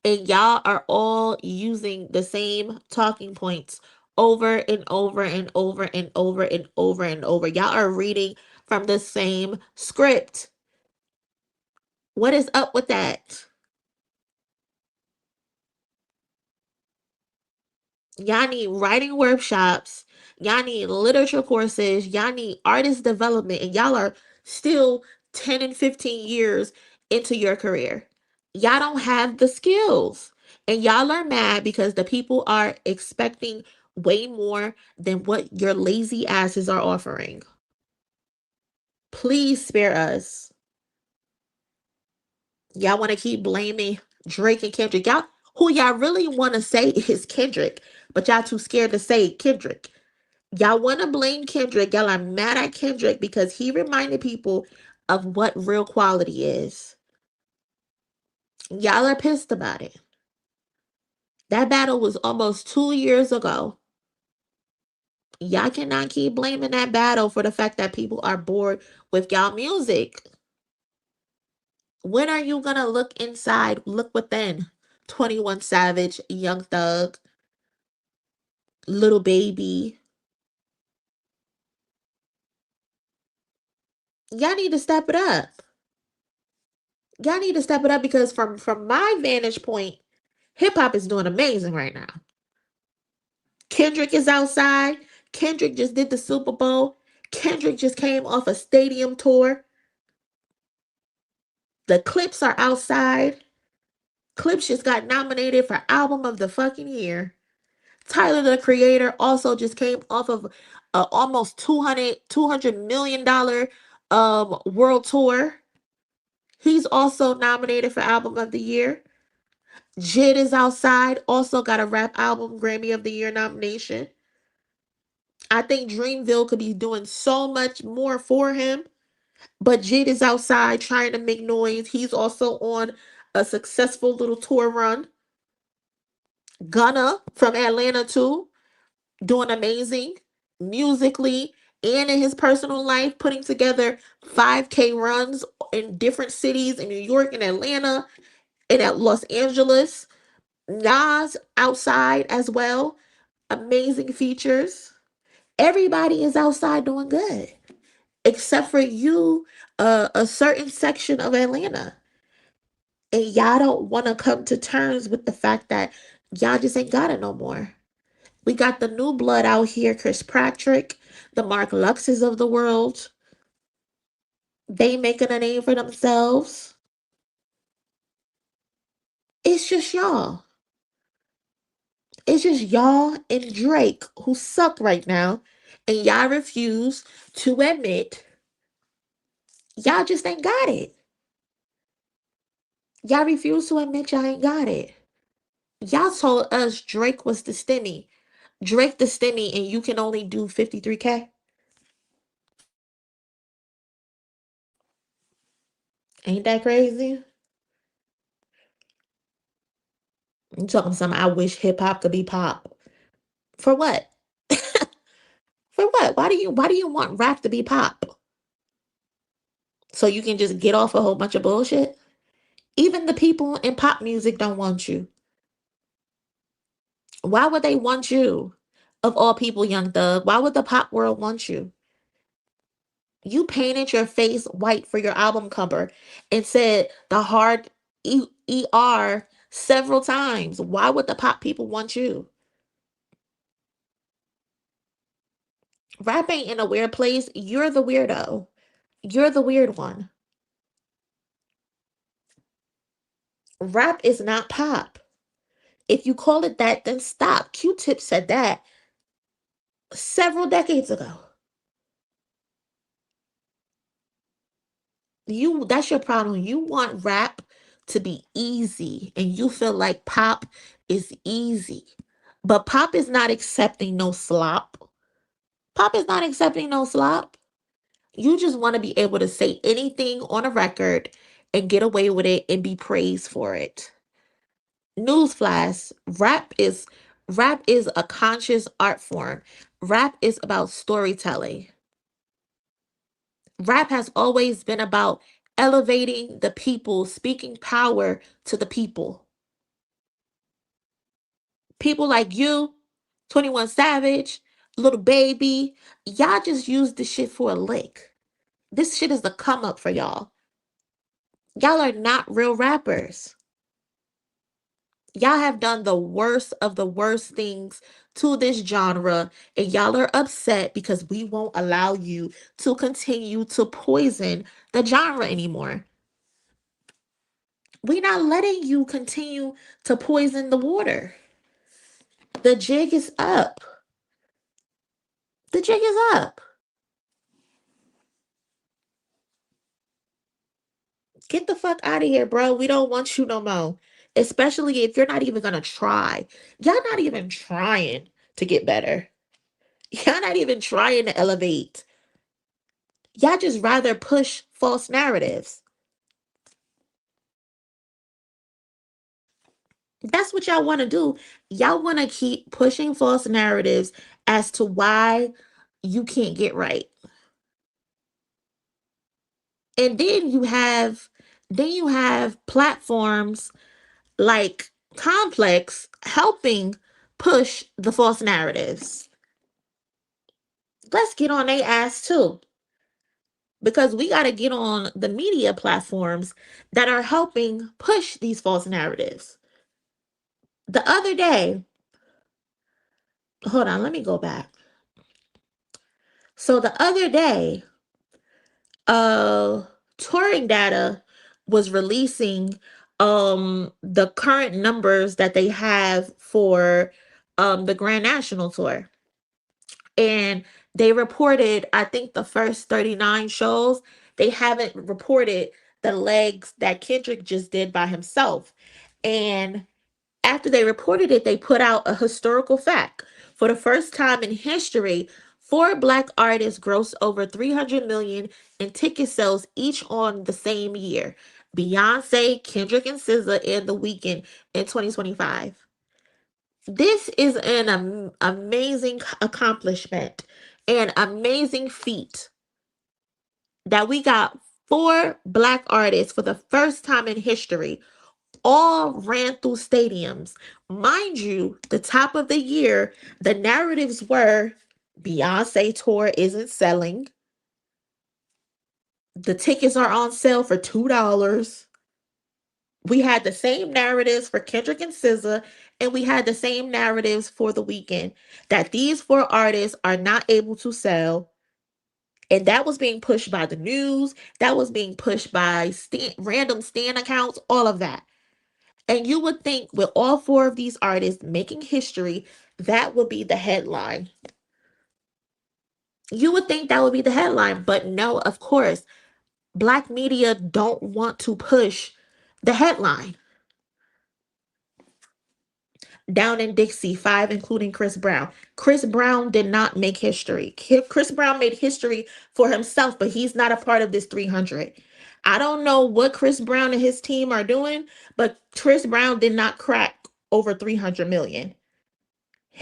and y'all are all using the same talking points over and over and over and over and over and over. Y'all are reading from the same script. What is up with that? Y'all need writing workshops. Y'all need literature courses. Y'all need artist development. And y'all are still 10 and 15 years into your career. Y'all don't have the skills. And y'all are mad because the people are expecting way more than what your lazy asses are offering. Please spare us. Y'all want to keep blaming Drake and Kendrick. Y'all, who y'all really want to say is Kendrick, but y'all too scared to say Kendrick. Y'all want to blame Kendrick. Y'all are mad at Kendrick because he reminded people of what real quality is. Y'all are pissed about it. That battle was almost 2 years ago. Y'all cannot keep blaming that battle for the fact that people are bored with y'all music. When are you going to look inside, look within? 21 Savage, Young Thug, Little Baby. Y'all need to step it up. Y'all need to step it up because from my vantage point, hip hop is doing amazing right now. Kendrick is outside. Kendrick just did the Super Bowl. Kendrick just came off a stadium tour. The Clips are outside. Clips just got nominated for Album of the fucking Year. Tyler, the Creator, also just came off of almost $200 million world tour. He's also nominated for Album of the Year. Jid is outside, also got a rap album Grammy of the Year nomination. I think Dreamville could be doing so much more for him, but Jid is outside trying to make noise. He's also on a successful little tour run. Gunna from Atlanta too, doing amazing musically and in his personal life, putting together 5K runs in different cities in New York and Atlanta and at Los Angeles. Nas outside as well. Amazing features. Everybody is outside doing good. Except for you, a certain section of Atlanta. And y'all don't want to come to terms with the fact that y'all just ain't got it no more. We got the new blood out here, Chris Patrick, the Mark Luxes of the world. They making a name for themselves. It's just y'all. It's just y'all and Drake who suck right now. And y'all refuse to admit y'all just ain't got it. Y'all refuse to admit y'all ain't got it. Y'all told us Drake was the stimmy. Drake the stimmy and you can only do 53K. Ain't that crazy? You talking something I wish hip hop could be pop. For what? For what? Why do you want rap to be pop? So you can just get off a whole bunch of bullshit? Even the people in pop music don't want you. Why would they want you? Of all people, Young Thug, why would the pop world want you? You painted your face white for your album cover and said the hard ER several times. Why would the pop people want you? Rap ain't in a weird place. You're the weirdo. You're the weird one. Rap is not pop. If you call it that, then stop. Q-Tip said that. several decades ago. That's your problem. You want rap to be easy and you feel like pop is easy. But pop is not accepting no slop. Pop is not accepting no slop. You just want to be able to say anything on a record and get away with it and be praised for it. Newsflash, rap is a conscious art form. Rap is about storytelling. Rap has always been about elevating the people, speaking power to the people. People like you, 21 Savage, Little Baby, y'all just use this shit for a lick. This shit is the come up for y'all. Y'all are not real rappers. Y'all have done the worst of the worst things to this genre, and y'all are upset because we won't allow you to continue to poison the genre anymore. We're not letting you continue to poison the water. The jig is up. The jig is up. Get the fuck out of here, bro. We don't want you no more. Especially if you're not even gonna try. Y'all not even trying to get better. Y'all not even trying to elevate. Y'all just rather push false narratives. That's what y'all want to do. Y'all want to keep pushing false narratives as to why you can't get right. And then you have platforms like Complex helping push the false narratives. Let's get on their ass too. Because we got to get on the media platforms that are helping push these false narratives. The other day, hold on, let me go back. So the other day, touring data was releasing the current numbers that they have for the Grand National Tour. And they reported, I think, the first 39 shows. They haven't reported the legs that Kendrick just did by himself. And after they reported it, they put out a historical fact. For the first time in history, 4 Black artists grossed over 300 million in ticket sales each on the same year. Beyoncé, Kendrick and SZA, and The Weeknd in 2025. This is an amazing accomplishment, an amazing feat that we got 4 Black artists for the first time in history all ran through stadiums. Mind you, the top of the year, the narratives were Beyonce tour isn't selling. The tickets are on sale for $2. We had the same narratives for Kendrick and SZA, and we had the same narratives for The Weeknd, that these 4 artists are not able to sell. And that was being pushed by the news. That was being pushed by random stan accounts, all of that. And you would think with all 4 of these artists making history, that would be the headline. You would think that would be the headline, but no, of course, Black media don't want to push the headline. Down in Dixie, 5, including Chris Brown. Chris Brown did not make history. Chris Brown made history for himself, but he's not a part of this 300. I don't know what Chris Brown and his team are doing, but Chris Brown did not crack over 300 million.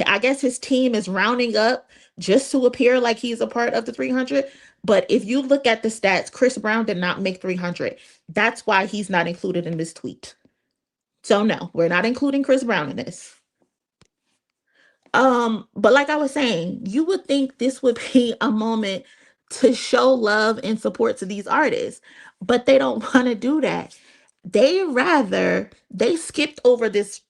I guess his team is rounding up just to appear like he's a part of the 300. But if you look at the stats, Chris Brown did not make 300. That's why he's not included in this tweet. So no, we're not including Chris Brown in this. But like I was saying, you would think this would be a moment to show love and support to these artists, but they don't want to do that. They skipped over this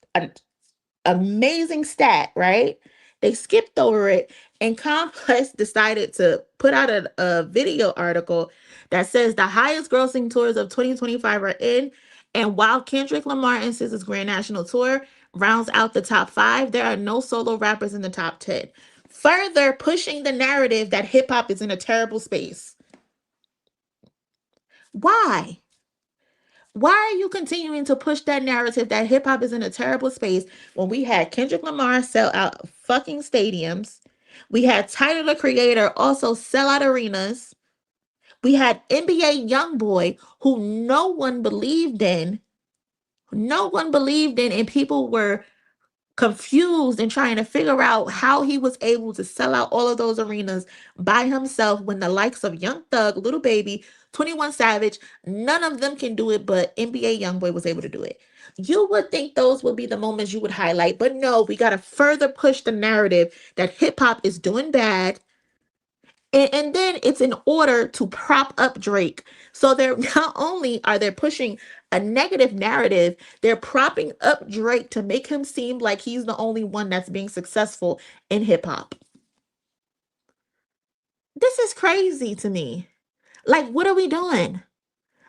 amazing stat, right? They skipped over it, and Complex decided to put out a video article that says the highest grossing tours of 2025 are in. And while Kendrick Lamar and SZA's Grand National Tour rounds out the top 5, there are no solo rappers in the top 10. further pushing the narrative that hip hop is in a terrible space. Why? Why are you continuing to push that narrative that hip hop is in a terrible space when we had Kendrick Lamar sell out fucking stadiums? We had Tyler the Creator also sell out arenas. We had NBA YoungBoy, who no one believed in. No one believed in, and people were confused and trying to figure out how he was able to sell out all of those arenas by himself when the likes of Young Thug, Little Baby, 21 Savage, none of them can do it, but NBA YoungBoy was able to do it. You would think those would be the moments you would highlight, but no, we got to further push the narrative that hip hop is doing bad. And then it's in order to prop up Drake. So they're not only are they pushing a negative narrative, they're propping up Drake to make him seem like he's the only one that's being successful in hip hop. This is crazy to me. Like, what are we doing?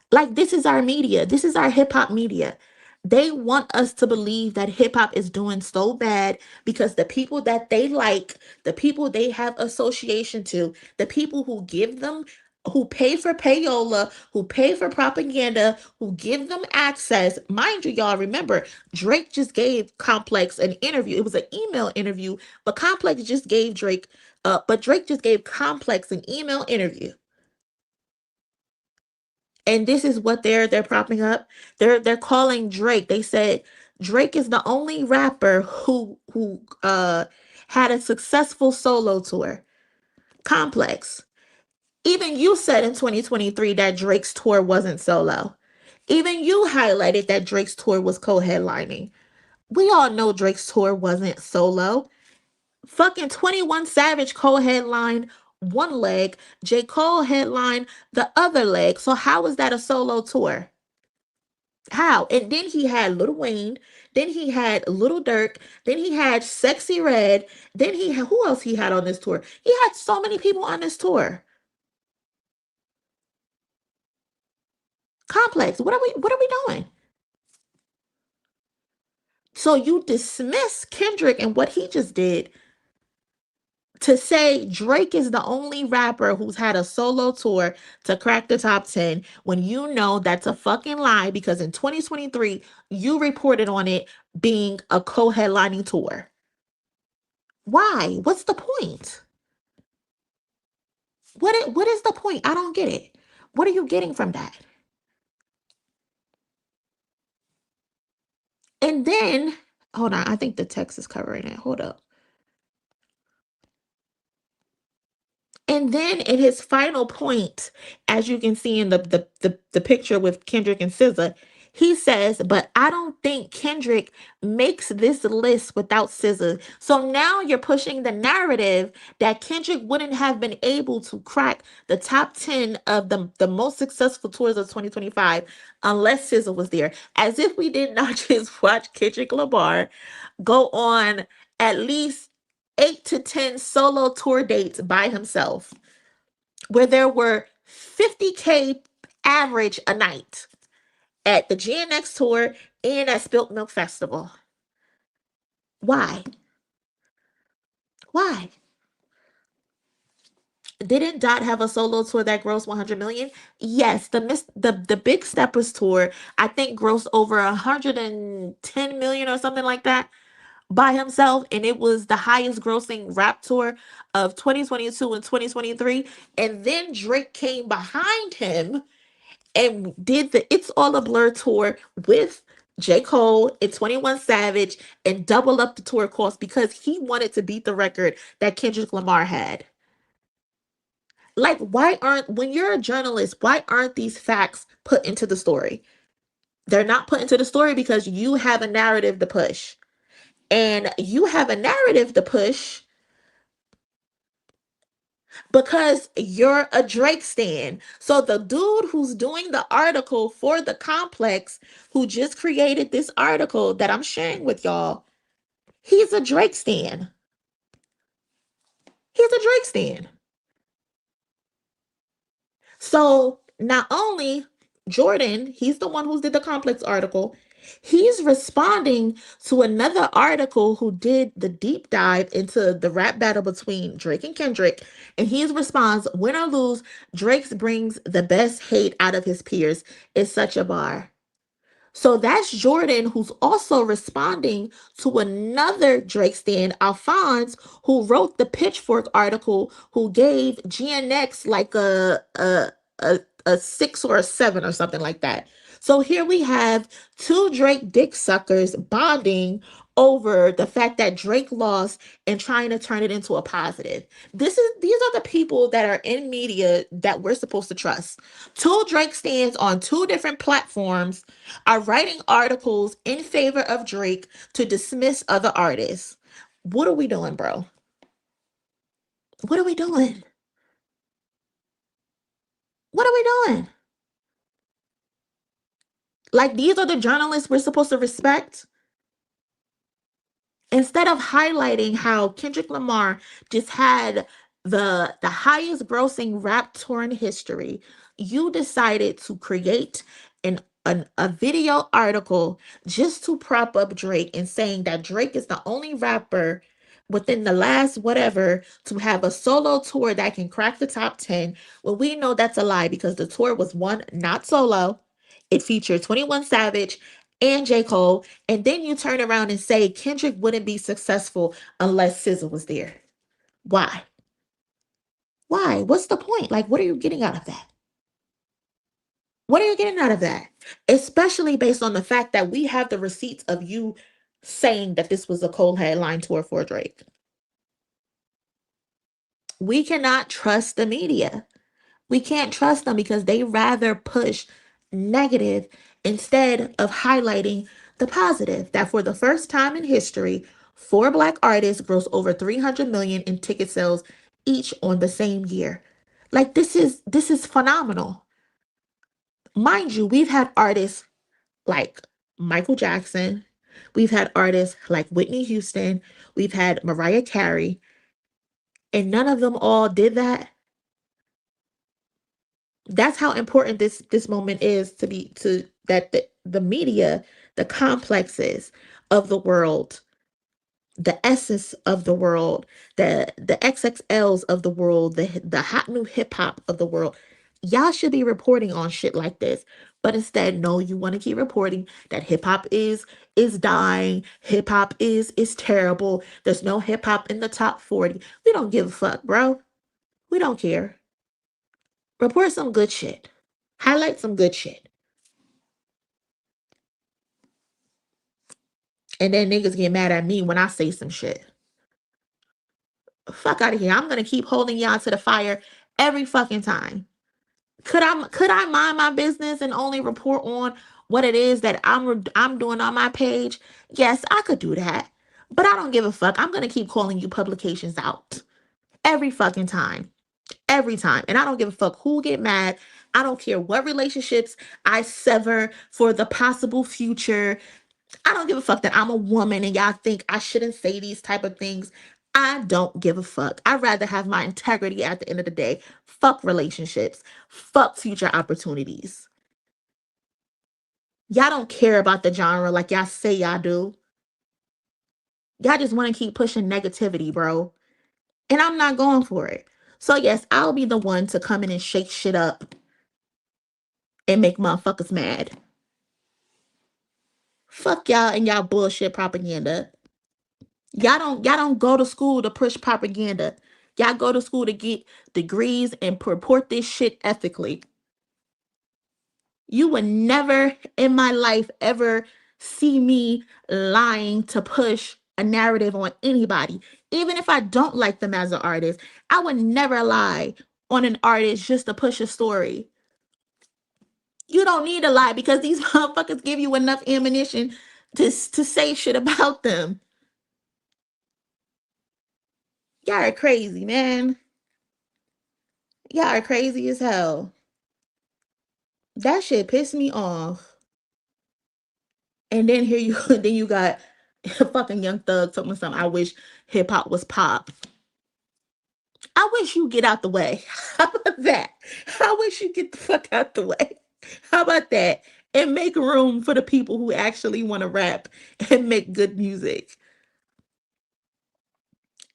Like, this is our media. This is our hip hop media. They want us to believe that hip hop is doing so bad because the people that they like, the people they have association to, the people who give them, who pay for payola, who pay for propaganda, who give them access. Mind you, y'all remember, Drake just gave Complex an interview. It was an email interview, but Complex just gave Drake, but Drake just gave Complex an email interview. And this is what they're propping up. They're calling Drake. They said Drake is the only rapper who had a successful solo tour. Complex. Even you said in 2023 that Drake's tour wasn't solo. Even you highlighted that Drake's tour was co-headlining. We all know Drake's tour wasn't solo. Fucking 21 Savage co-headline one leg, J. Cole headline the other leg. So how is that a solo tour? How? And then he had Lil Wayne, then he had Little Durk, then he had Sexy Red, then he had, who else he had on this tour? He had so many people on this tour. Complex, what are we doing? So you dismiss Kendrick and what he just did to say Drake is the only rapper who's had a solo tour to crack the top 10 when you know that's a fucking lie because in 2023 you reported on it being a co-headlining tour. Why? What's the point? What is the point? I don't get it. What are you getting from that? And then, hold on, I think the text is covering it. Hold up. And then in his final point, as you can see in the picture with Kendrick and SZA, he says, but I don't think Kendrick makes this list without SZA. So now you're pushing the narrative that Kendrick wouldn't have been able to crack the top 10 of the most successful tours of 2025 unless SZA was there. As if we did not just watch Kendrick Lamar go on at least 8 to 10 solo tour dates by himself, where there were 50K average a night at the GNX tour and at Spilt Milk Festival. Why? Why? Didn't Dot have a solo tour that grossed 100 million? Yes, the Big Steppers tour, I think grossed over 110 million or something like that by himself, and it was the highest grossing rap tour of 2022 and 2023. And then Drake came behind him and did the It's All a Blur tour with J. Cole and 21 Savage and doubled up the tour cost because he wanted to beat the record that Kendrick Lamar had. Like, when you're a journalist, why aren't these facts put into the story? They're not put into the story because you have a narrative to push. And you have a narrative to push because you're a Drake stan. So the dude who's doing the article for The Complex, who just created this article that I'm sharing with y'all, he's a Drake stan. He's a Drake stan. So not only Jordan, he's the one who did the Complex article, He's responding to another article who did the deep dive into the rap battle between Drake and Kendrick. And his response, win or lose, Drake brings the best hate out of his peers. It's such a bar. So that's Jordan, who's also responding to another Drake stan, Alphonse, who wrote the Pitchfork article, who gave GNX like a 6 or a 7 or something like that. So here we have two Drake dick suckers bonding over the fact that Drake lost and trying to turn it into a positive. These are the people that are in media that we're supposed to trust. Two Drake stands on two different platforms are writing articles in favor of Drake to dismiss other artists. What are we doing, bro? What are we doing? What are we doing? Like, these are the journalists we're supposed to respect? Instead of highlighting how Kendrick Lamar just had the highest grossing rap tour in history, you decided to create a video article just to prop up Drake and saying that Drake is the only rapper within the last whatever to have a solo tour that can crack the top 10. Well, we know that's a lie because the tour was one, not solo. It featured 21 Savage and J. Cole. And then you turn around and say Kendrick wouldn't be successful unless SZA was there. Why? Why? What's the point? Like, what are you getting out of that? What are you getting out of that? Especially based on the fact that we have the receipts of you saying that this was a Cole headline tour for Drake. We cannot trust the media. We can't trust them because they rather push negative instead of highlighting the positive. That for the first time in history, four Black artists gross over 300 million in ticket sales each on the same year. Like, this is phenomenal. Mind you, we've had artists like Michael Jackson, we've had artists like Whitney Houston, we've had Mariah Carey, and none of them all did that. That's how important this moment is to that the media, the complexes of the world, the essence of the world, the XXLs of the world, the hot new hip hop of the world. Y'all should be reporting on shit like this. But instead, no, you want to keep reporting that hip hop is dying, hip hop is terrible. There's no hip hop in the top 40. We don't give a fuck, bro. We don't care. Report some good shit. Highlight some good shit. And then niggas get mad at me when I say some shit. Fuck out of here. I'm gonna keep holding y'all to the fire every fucking time. Could I mind my business and only report on what it is that I'm doing on my page? Yes, I could do that. But I don't give a fuck. I'm gonna keep calling you publications out every fucking time. Every time. And I don't give a fuck who get mad. I don't care what relationships I sever for the possible future. I don't give a fuck that I'm a woman and y'all think I shouldn't say these type of things. I don't give a fuck. I'd rather have my integrity at the end of the day. Fuck relationships. Fuck future opportunities. Y'all don't care about the genre like y'all say y'all do. Y'all just want to keep pushing negativity, bro. And I'm not going for it. So yes, I'll be the one to come in and shake shit up and make motherfuckers mad. Fuck y'all and y'all bullshit propaganda. Y'all don't go to school to push propaganda. Y'all go to school to get degrees and purport this shit ethically. You would never in my life ever see me lying to push a narrative on anybody. Even if I don't like them as an artist, I would never lie on an artist just to push a story. You don't need to lie because these motherfuckers give you enough ammunition to say shit about them. Y'all are crazy, man. Y'all are crazy as hell. That shit pissed me off. And then here you then you got fucking Young Thug talking something. I wish hip hop was pop. I wish you get out the way. How about that? I wish you get the fuck out the way. How about that? and make room for the people who actually want to rap and make good music.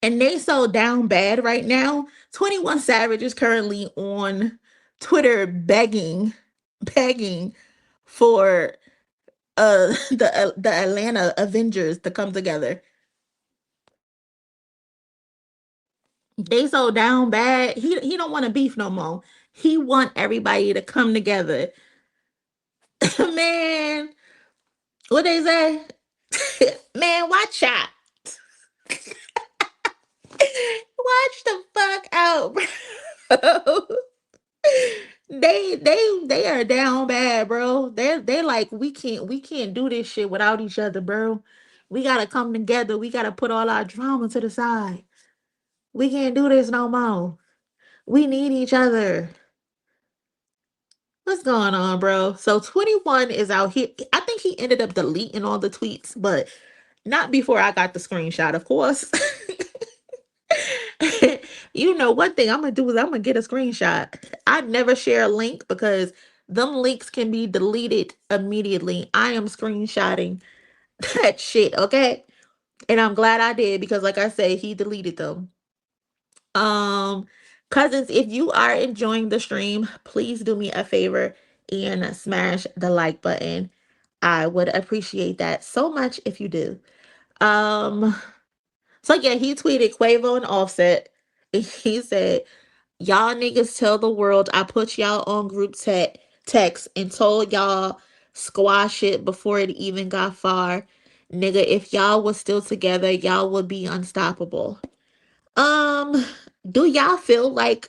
And they so down bad right now. 21 Savage is currently on Twitter begging for the Atlanta Avengers to come together. They so down bad. He don't want to beef no more. He want everybody to come together. Man, what they say? Man, watch out. Watch the fuck out, bro. They are down bad, bro. They're like we can't do this shit without each other, bro. We gotta come together. We gotta put all our drama to the side. We can't do this no more. We need each other. What's going on, bro? So 21 is out here. I think he ended up deleting all the tweets, but not before I got the screenshot, of course. You know, one thing I'm gonna do is I'm gonna get a screenshot. I never share a link because them links can be deleted immediately. I am screenshotting that shit, okay? And I'm glad I did because, like I said, he deleted them. Um, Cousins, if you are enjoying the stream, please do me a favor and smash the like button. I would appreciate that so much if you do. Um, so yeah, he tweeted Quavo and Offset. He said, "Y'all niggas tell the world I put y'all on group text and told y'all squash it before it even got far. Nigga, if y'all was still together, y'all would be unstoppable." Um, do y'all feel like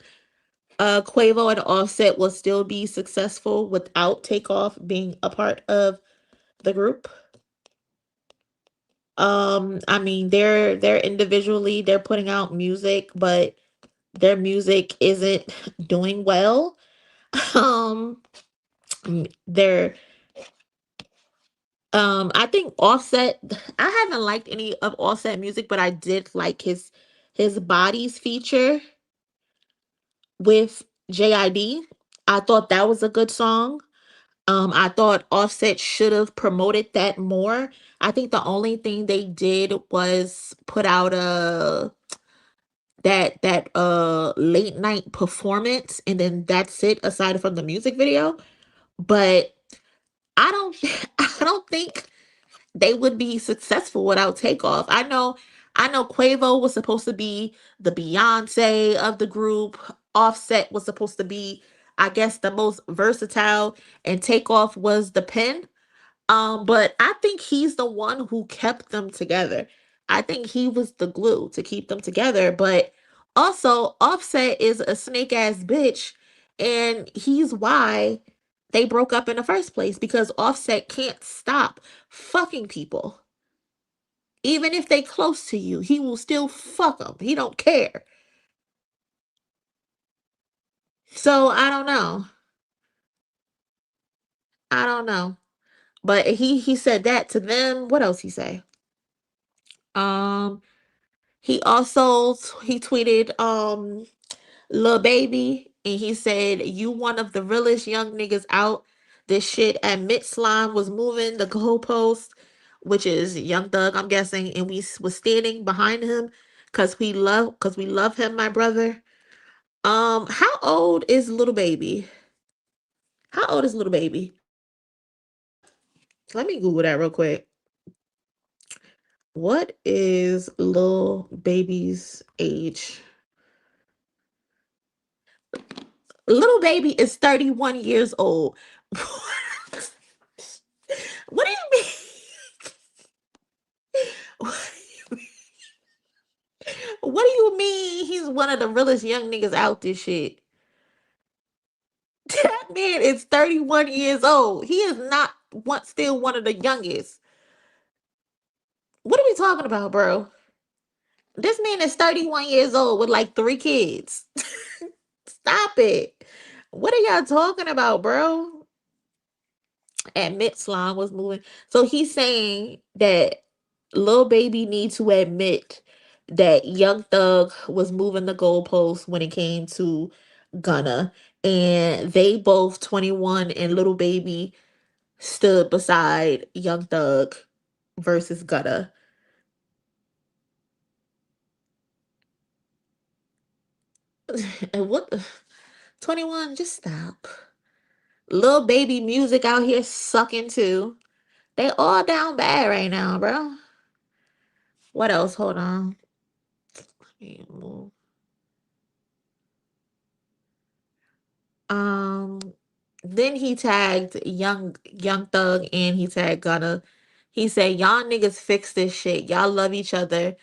Quavo and Offset will still be successful without Takeoff being a part of the group? I mean, they're individually they're putting out music, but their music isn't doing well. Um, they're I think Offset. I haven't liked any of Offset music, but I did like his Bodies feature with JID. I thought that was a good song. I thought Offset should have promoted that more. I think the only thing they did was put out a that late night performance, and then that's it aside from the music video. But I don't I don't think they would be successful without Takeoff. I know Quavo was supposed to be the Beyoncé of the group. Offset was supposed to be, I guess, the most versatile, and Takeoff was the pen. But I think he's the one who kept them together. I think he was the glue to keep them together. But also, Offset is a snake ass bitch, and he's why they broke up in the first place because Offset can't stop fucking people. Even if they close to you, he will still fuck them. He don't care. So I don't know. I don't know. But he said that to them. What else he say? Um, he also he tweeted Lil Baby, and he said, "You one of the realest young niggas out. This shit admit slime was moving the goalpost," which is Young Thug, I'm guessing, and we was standing behind him because we love him, my brother. How old is Little Baby? How old is Little Baby? Let me Google that real quick. What is Lil Baby's age? Little Baby is 31 years old. What do you mean? What do you mean he's one of the realest young niggas out this shit? That man is 31 years old. He is not still one of the youngest. What are we talking about, bro? This man is 31 years old with like 3 kids. Stop it. What are y'all talking about, bro? Admit slime was moving. So he's saying that Lil Baby needs to admit that Young Thug was moving the goalposts when it came to Gunna. And they both 21 and Little Baby stood beside Young Thug versus Gunna. And what 21, just stop. Little baby music out here sucking too. They all down bad right now, bro. What else? Hold on. Let me move. Um, then he tagged Young Thug and he tagged Gunna. He said, "Y'all niggas fix this shit. Y'all love each other.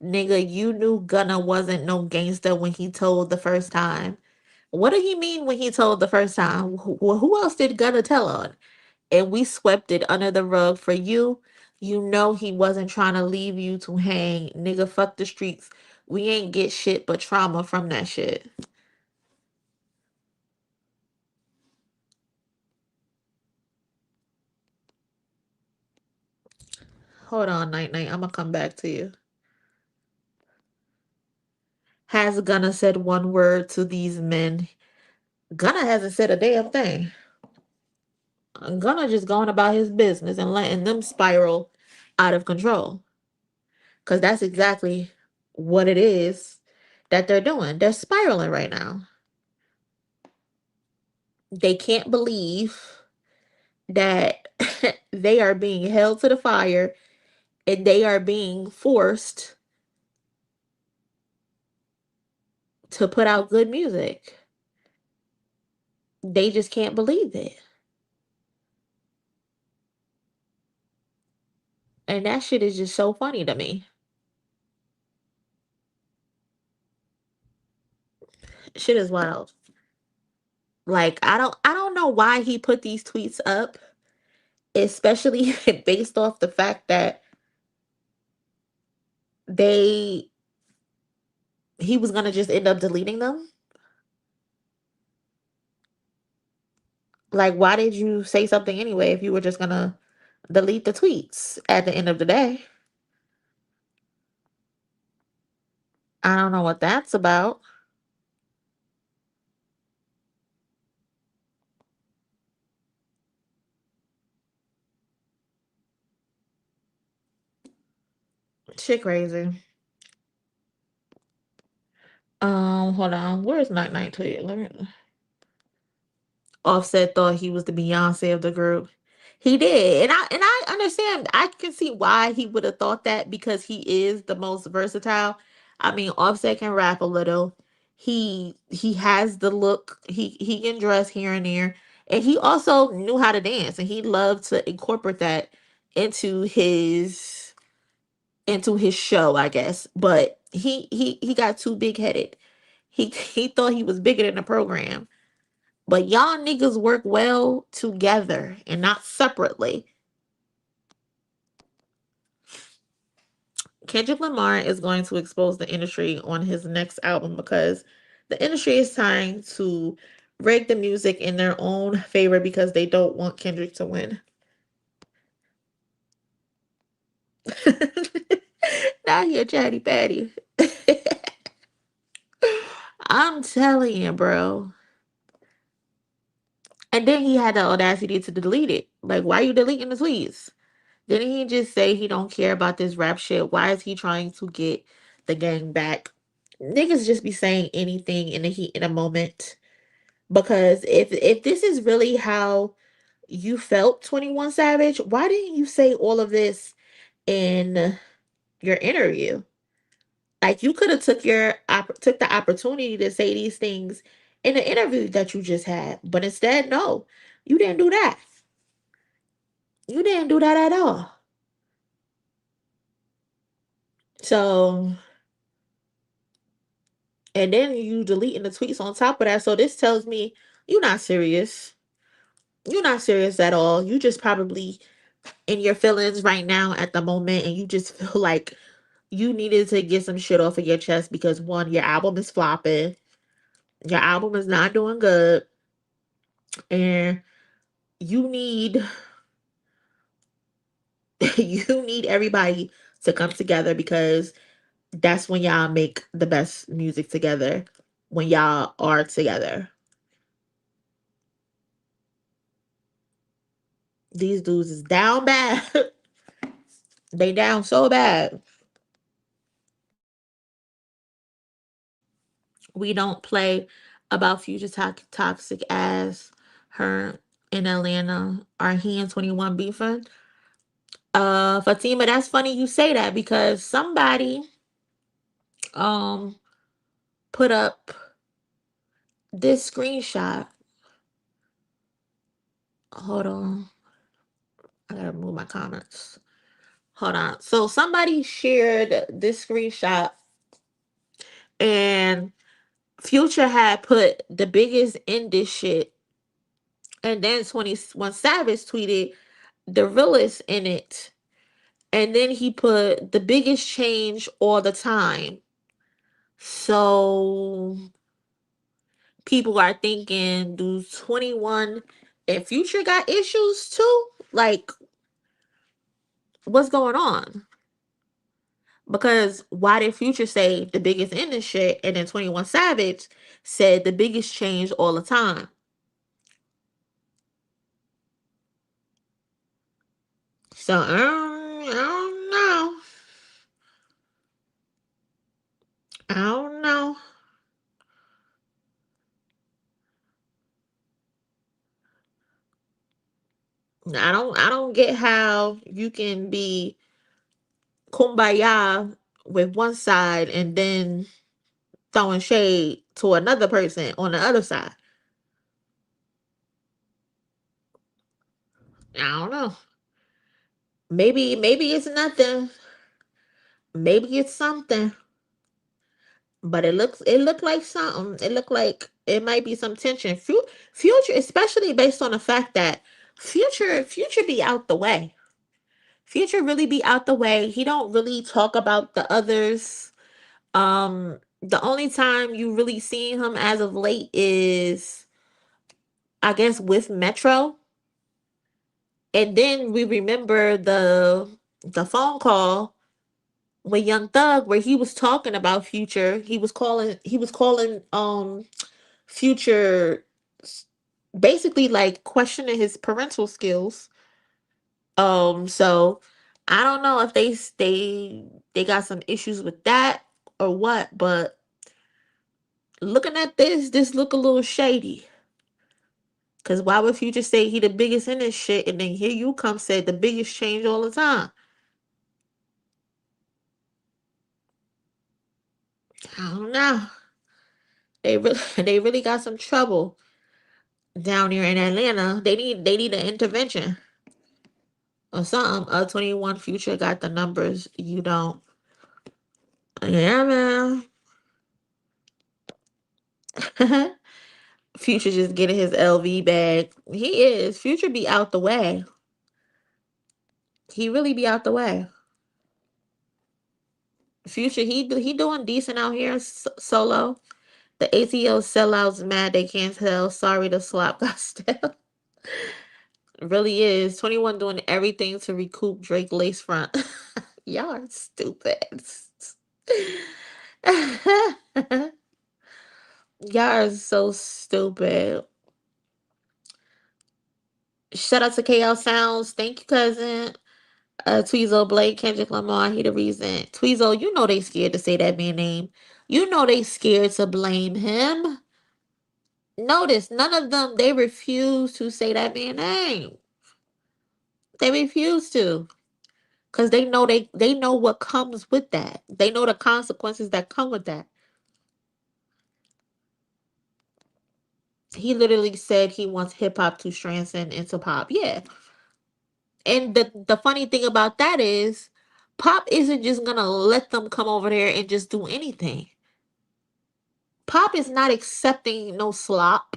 Nigga, you knew Gunna wasn't no gangster when he told the first time." What did he mean when he told the first time? Who else did Gunna tell on? And we swept it under the rug for you. You know he wasn't trying to leave you to hang. Nigga, fuck the streets. We ain't get shit but trauma from that shit. Hold on, Night Night. I'm gonna come back to you. Has Gunna said one word to these men? Gunna hasn't said a damn thing. Gunna just going about his business and letting them spiral out of control. Because that's exactly what it is that they're doing. They're spiraling right now. They can't believe that they are being held to the fire and they are being forced to put out good music. They just can't believe it. And that shit is just so funny to me. Shit is wild. Like I don't know why he put these tweets up, especially based off the fact that they he was gonna just end up deleting them. Like, why did you say something anyway if you were just gonna delete the tweets at the end of the day? I don't know what that's about. Shit crazy. Hold on. Where's Night Night tweet? Let me. Offset thought he was the Beyoncé of the group. He did. And I understand. I can see why he would have thought that because he is the most versatile. I mean, Offset can rap a little. He has the look. He can dress here and there. And he also knew how to dance and he loved to incorporate that into his show, I guess. But he got too big headed. He thought he was bigger than the program. But y'all niggas work well together and not separately. Kendrick Lamar is going to expose the industry on his next album because the industry is trying to rig the music in their own favor because they don't want Kendrick to win. Now you're chatty patty. I'm telling you, bro. And then he had the audacity to delete it. Like, why are you deleting the tweets? Didn't he just say he don't care about this rap shit? Why is he trying to get the gang back? Niggas just be saying anything in the heat in a moment. Because if this is really how you felt, 21 Savage, why didn't you say all of this in your interview? Like you could have took the opportunity to say these things in the interview that you just had, but instead, no, you didn't do that. You didn't do that at all. So, and then you deleting the tweets on top of that. So this tells me you're not serious. You're not serious at all. You just probably in your feelings right now at the moment, and you just feel like you needed to get some shit off of your chest because one, your album is flopping, your album is not doing good, and you need you need everybody to come together because that's when y'all make the best music together, when y'all are together. These dudes is down bad. They down so bad. We don't play about Future toxic ass, her in Atlanta, or he and 21 beefing. Fatima, that's funny you say that because somebody um put up this screenshot. Hold on. I gotta move my comments. Hold on. So somebody shared this screenshot and Future had put the biggest in this shit. And then 21 Savage tweeted the realest in it. And then he put the biggest change all the time. So people are thinking, do 21 and Future got issues too? Like, what's going on? Because why did Future say the biggest in this shit and then 21 Savage said the biggest change all the time? So I don't know. I don't know. I don't get how you can be kumbaya with one side and then throwing shade to another person on the other side. I don't know. Maybe it's nothing. Maybe it's something. But it looked like something. It looked like it might be some tension. Future, especially based on the fact that Future be out the way. Future really be out the way. He don't really talk about the others. The only time you really seen him as of late is, I guess, with Metro. And then we remember the phone call with Young Thug where he was talking about Future. He was calling Future basically like questioning his parental skills. So I don't know if they got some issues with that or what, but looking at this look a little shady. Cause why would Future say he the biggest in this shit, and then here you come say the biggest change all the time? I don't know. They really got some trouble down here in Atlanta. They need an intervention or something. 21 Future got the numbers. You don't. Yeah, man. Future just getting his LV bag. He is. Future be out the way. He really be out the way. Future, he doing decent out here solo. The ATL sellouts mad they can't tell. Sorry, the slop got stale. Really is. 21 doing everything to recoup Drake lace front. Y'all are stupid. Y'all are so stupid. Shout out to KL Sounds. Thank you, cousin. Tweezo, Blake, Kendrick Lamar, he the reason. Tweezo, you know they scared to say that man name. You know they scared to blame him. Notice, none of them, they refuse to say that man name. They refuse to. Because they know what comes with that. They know the consequences that come with that. He literally said he wants hip hop to transcend into pop. Yeah. And the funny thing about that is pop isn't just gonna let them come over there and just do anything. Pop is not accepting no slop.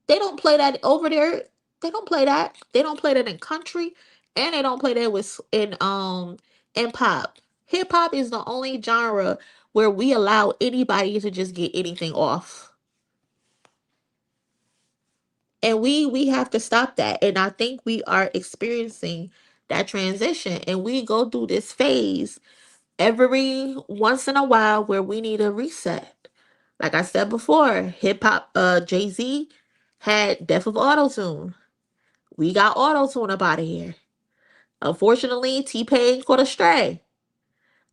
They don't play that over there. They don't play that. They don't play that in country, and they don't play that in pop. Hip hop is the only genre where we allow anybody to just get anything off. And we have to stop that. And I think we are experiencing that transition. And we go through this phase every once in a while where we need a reset. Like I said before, hip hop, Jay-Z had Death of Auto Tune. We got auto-tune up out of here. Unfortunately, T-Pain caught a stray.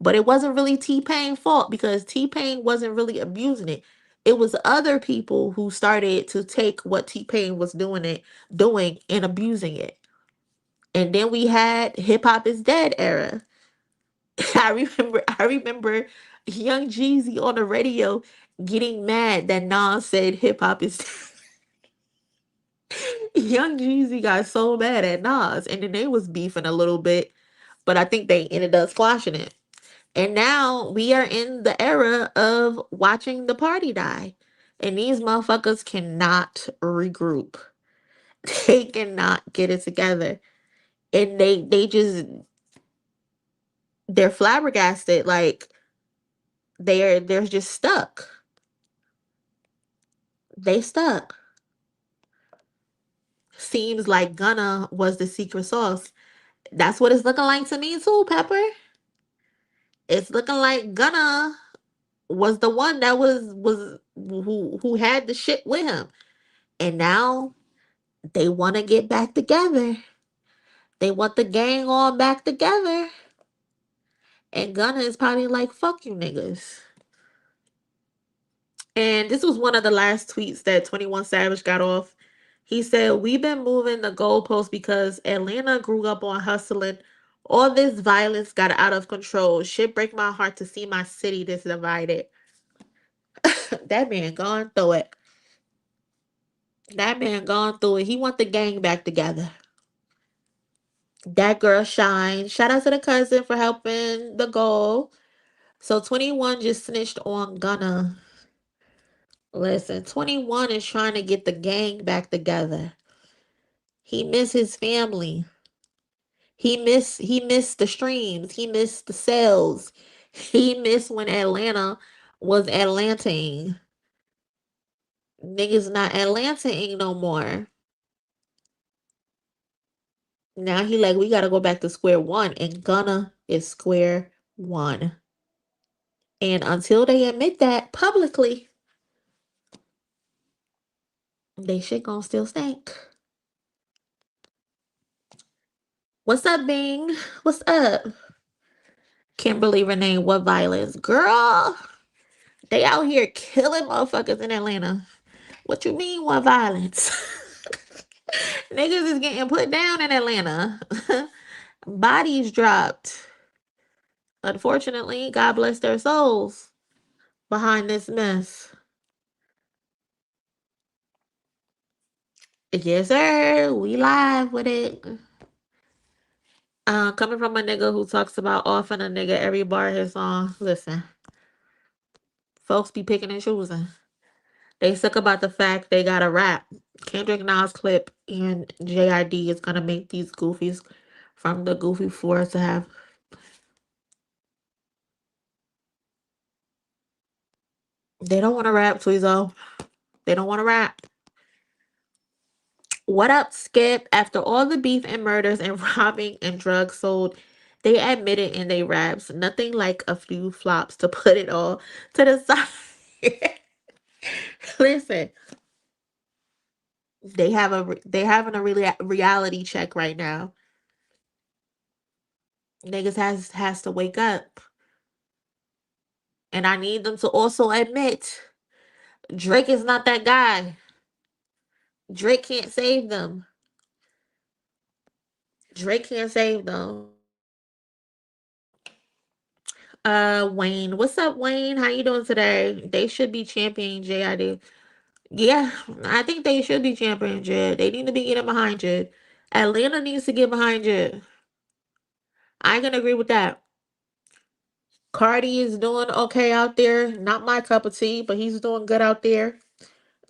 But it wasn't really T-Pain's fault because T-Pain wasn't really abusing it. It was other people who started to take what T-Pain was doing and abusing it. And then we had hip hop is dead era. I remember Young Jeezy on the radio getting mad that Nas said hip hop is Young Jeezy got so mad at Nas, and then they was beefing a little bit, but I think they ended up squashing it. And now we are in the era of watching the party die. And these motherfuckers cannot regroup. They cannot get it together. And they're flabbergasted. Like they're just stuck. They stuck. Seems like Gunna was the secret sauce. That's what it's looking like to me too, Pepper. It's looking like Gunna was the one that was who had the shit with him. And now they want to get back together. They want the gang all back together. And Gunna is probably like, fuck you niggas. And this was one of the last tweets that 21 Savage got off. He said, we've been moving the goalposts because Atlanta grew up on hustling. All this violence got out of control. Shit break my heart to see my city this divided. That man gone through it. That man gone through it. He want the gang back together. That girl shine. Shout out to the cousin for helping the goal. So 21 just snitched on Gunna. Listen, 21 is trying to get the gang back together. He missed his family. He missed the streams. He missed the sales. He missed when Atlanta was Atlanting. Niggas not Atlanting no more. Now he like, we gotta go back to square one, and Gunna is square one. And until they admit that publicly, they shit gonna still stink. What's up, Bing? What's up? Kimberly Renee, what violence? Girl, they out here killing motherfuckers in Atlanta. What you mean, what violence? Niggas is getting put down in Atlanta. Bodies dropped. Unfortunately, God bless their souls behind this mess. Yes, sir. We live with it. Coming from a nigga who talks about offing a nigga every bar of his song. Listen, folks be picking and choosing. They suck about the fact they got a rap. Kendrick Lamar's clip and JID is gonna make these goofies from the goofy floor to have. They don't want to rap, Tweezo. They don't want to rap. What up, Skip? After all the beef and murders and robbing and drugs sold, they admitted in their raps nothing like a few flops to put it all to the side. Listen, they having a really reality check right now. Niggas has to wake up, and I need them to also admit Drake is not that guy. Drake can't save them. Drake can't save them. Wayne, what's up, Wayne? How you doing today? They should be champion JID. Yeah, I think they should be champion Jid. They need to be getting behind Jid. Atlanta needs to get behind Jid. I can agree with that. Cardi is doing okay out there. Not my cup of tea, but he's doing good out there.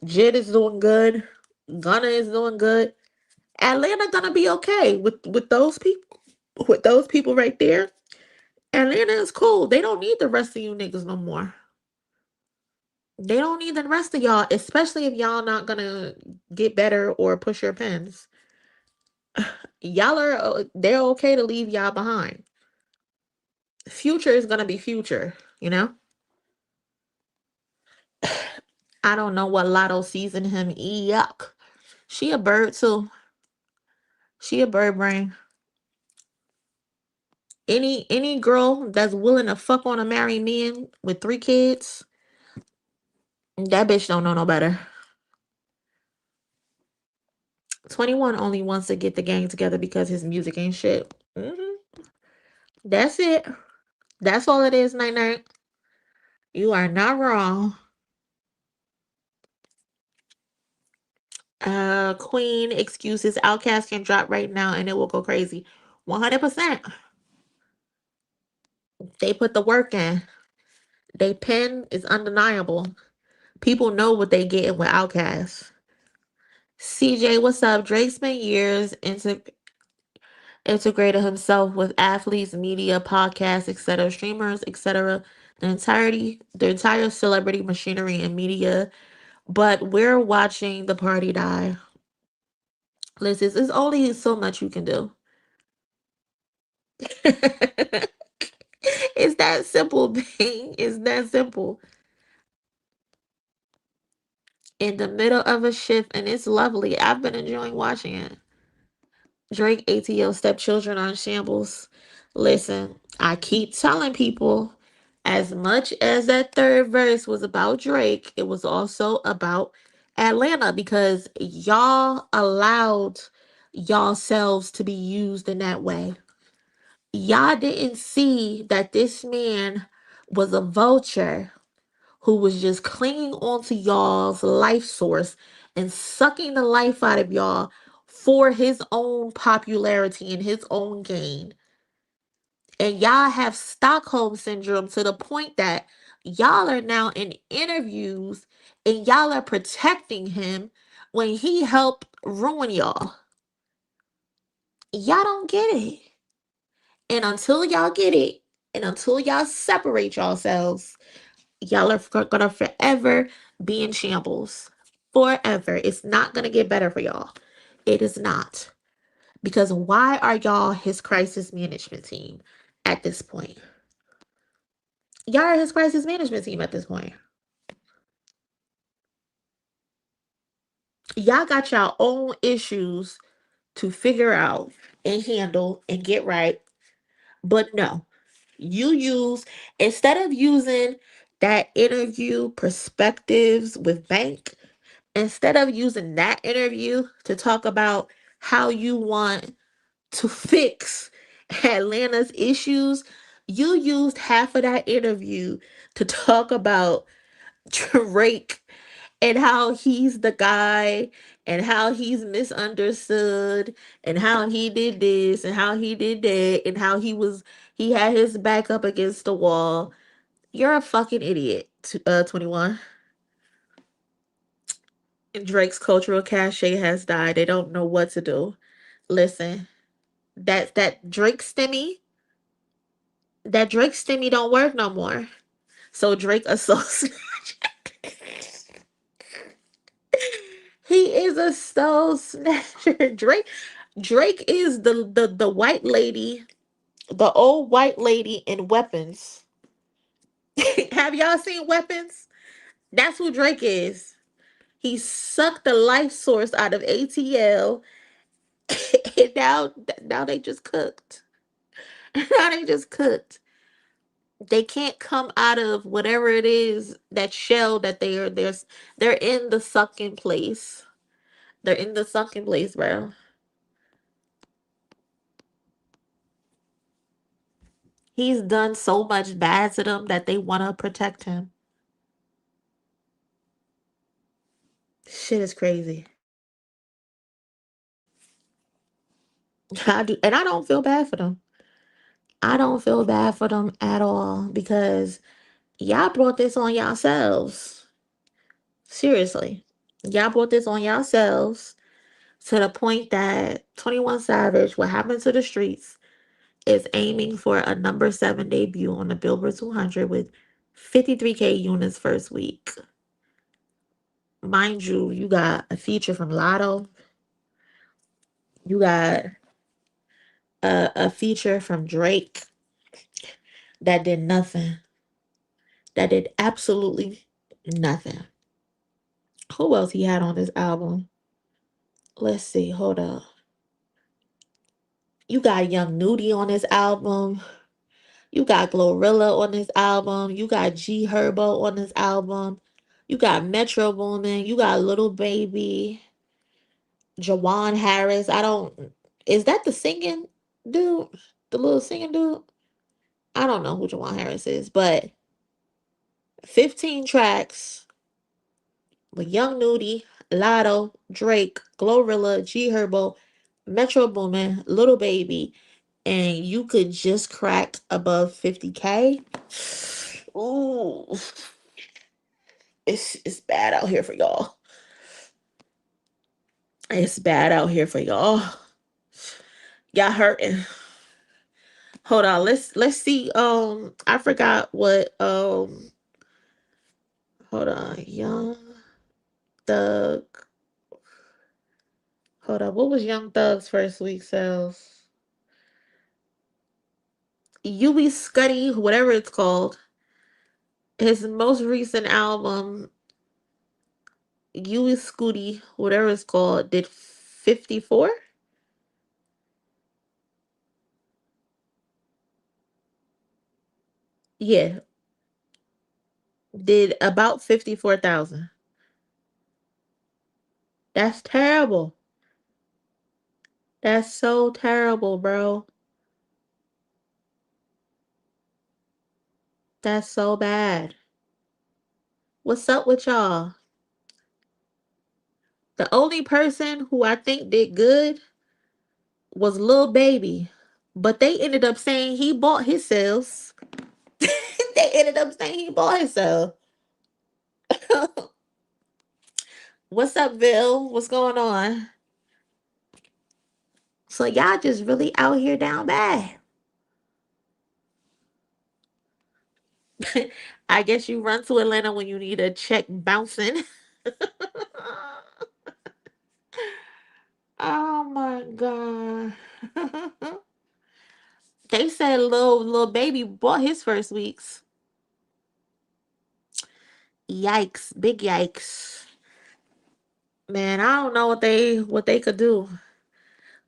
Jid is doing good. Gunna is doing good. Atlanta gonna be okay with those people. With those people right there. Atlanta is cool. They don't need the rest of you niggas no more. They don't need the rest of y'all, especially if y'all not gonna get better or push your pens. Y'all are they're okay to leave y'all behind. Future is gonna be future, you know? I don't know what Lotto sees in him. Yuck. She a bird too. She a bird brain. Any girl that's willing to fuck on a married man with 3 kids, that bitch don't know no better. 21 only wants to get the gang together because his music ain't shit. That's it. That's all it is, night night. You are not wrong. Queen excuses. Outcast can drop right now and it will go crazy. 100%. They put the work in. They pen is undeniable. People know what they getting with Outkast. CJ, what's up? Drake spent years integrated himself with athletes, media, podcasts, etc., streamers, etc. The entire celebrity machinery and media. But we're watching the party die. Listen, there's only so much you can do. It's that simple, thing. It's that simple. In the middle of a shift, and it's lovely. I've been enjoying watching it. Drake ATL stepchildren on shambles. Listen, I keep telling people, as much as that third verse was about Drake, it was also about Atlanta because y'all allowed y'all selves to be used in that way. Y'all didn't see that this man was a vulture who was just clinging onto y'all's life source and sucking the life out of y'all for his own popularity and his own gain. And y'all have Stockholm syndrome to the point that y'all are now in interviews and y'all are protecting him when he helped ruin y'all. Y'all don't get it. And until y'all get it, and until y'all separate yourselves, y'all are gonna forever be in shambles. Forever. It's not gonna get better for y'all. It is not. Because why are y'all his crisis management team at this point? Y'all are his crisis management team at this point. Y'all got y'all own issues to figure out and handle and get right. But no, instead of using that interview perspectives with Bank, instead of using that interview to talk about how you want to fix Atlanta's issues, you used half of that interview to talk about Drake and how he's the guy and how he's misunderstood and how he did this and how he did that and how he had his back up against the wall. You're a fucking idiot, 21. And Drake's cultural cachet has died. They don't know what to do. Listen, that Drake stimmy, that Drake stimmy don't work no more. So Drake associate. He is a soul snatcher. Drake is the white lady, the old white lady in Weapons. Have y'all seen Weapons? That's who Drake is. He sucked the life source out of ATL, and now they just cooked. Now they just cooked. They can't come out of whatever it is, that shell that they're in the sucking place. They're in the sucking place, bro. He's done so much bad to them that they want to protect him. Shit is crazy. And I don't feel bad for them. I don't feel bad for them at all because y'all brought this on yourselves. Seriously. Y'all brought this on yourselves to the point that 21 Savage, What Happened to the Streets, is aiming for a number 7 debut on the Billboard 200 with 53K units first week. Mind you, you got a feature from Lotto. You got a feature from Drake that did nothing. That did absolutely nothing. Who else he had on this album? Let's see. Hold up. You got Young Nudie on this album. You got Glorilla on this album. You got G Herbo on this album. You got Metro Boomin. You got Little Baby. Jawan Harris. I don't. Is that the singing dude? The little singing dude? I don't know who Jawan Harris is, but 15 tracks with Young Nudie, Lotto, Drake, Glorilla, G Herbo, Metro Boomin, Little Baby, and you could just crack above 50K. Ooh, it's bad out here for y'all. It's bad out here for y'all. Y'all hurting. Hold on, let's see. I forgot what hold on, Young Thug. Hold on, what was Young Thug's first week sales? Ubi Scuddy, whatever it's called. His most recent album, Ubi Scooty, whatever it's called, did 54. Yeah, did about 54,000. That's terrible. That's so terrible, bro. That's so bad. What's up with y'all? The only person who I think did good was Lil Baby, but they ended up saying he bought his sales. They ended up saying he bought himself. What's up, Bill? What's going on? So y'all just really out here down bad. I guess you run to Atlanta when you need a check bouncing. Oh my god. They said little baby bought his first weeks. Yikes, big yikes. Man, I don't know what they could do.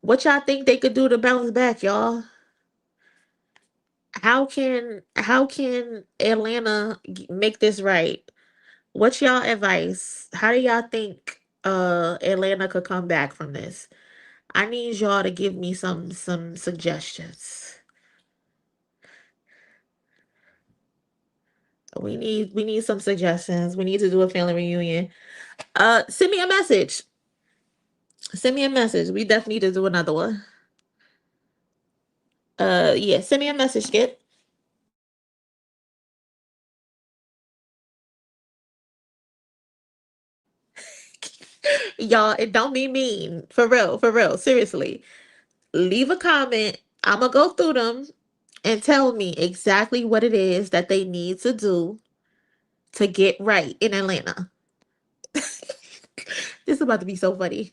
What y'all think they could do to bounce back, y'all? How can Atlanta make this right? What's y'all advice? How do y'all think Atlanta could come back from this? I need y'all to give me some suggestions. We need some suggestions. We need to do a family reunion. Send me a message. Send me a message. We definitely need to do another one. Yeah, send me a message, Skip. Y'all, it don't be mean. For real, for real. Seriously. Leave a comment. I'ma go through them and tell me exactly what it is that they need to do to get right in Atlanta. This is about to be so funny.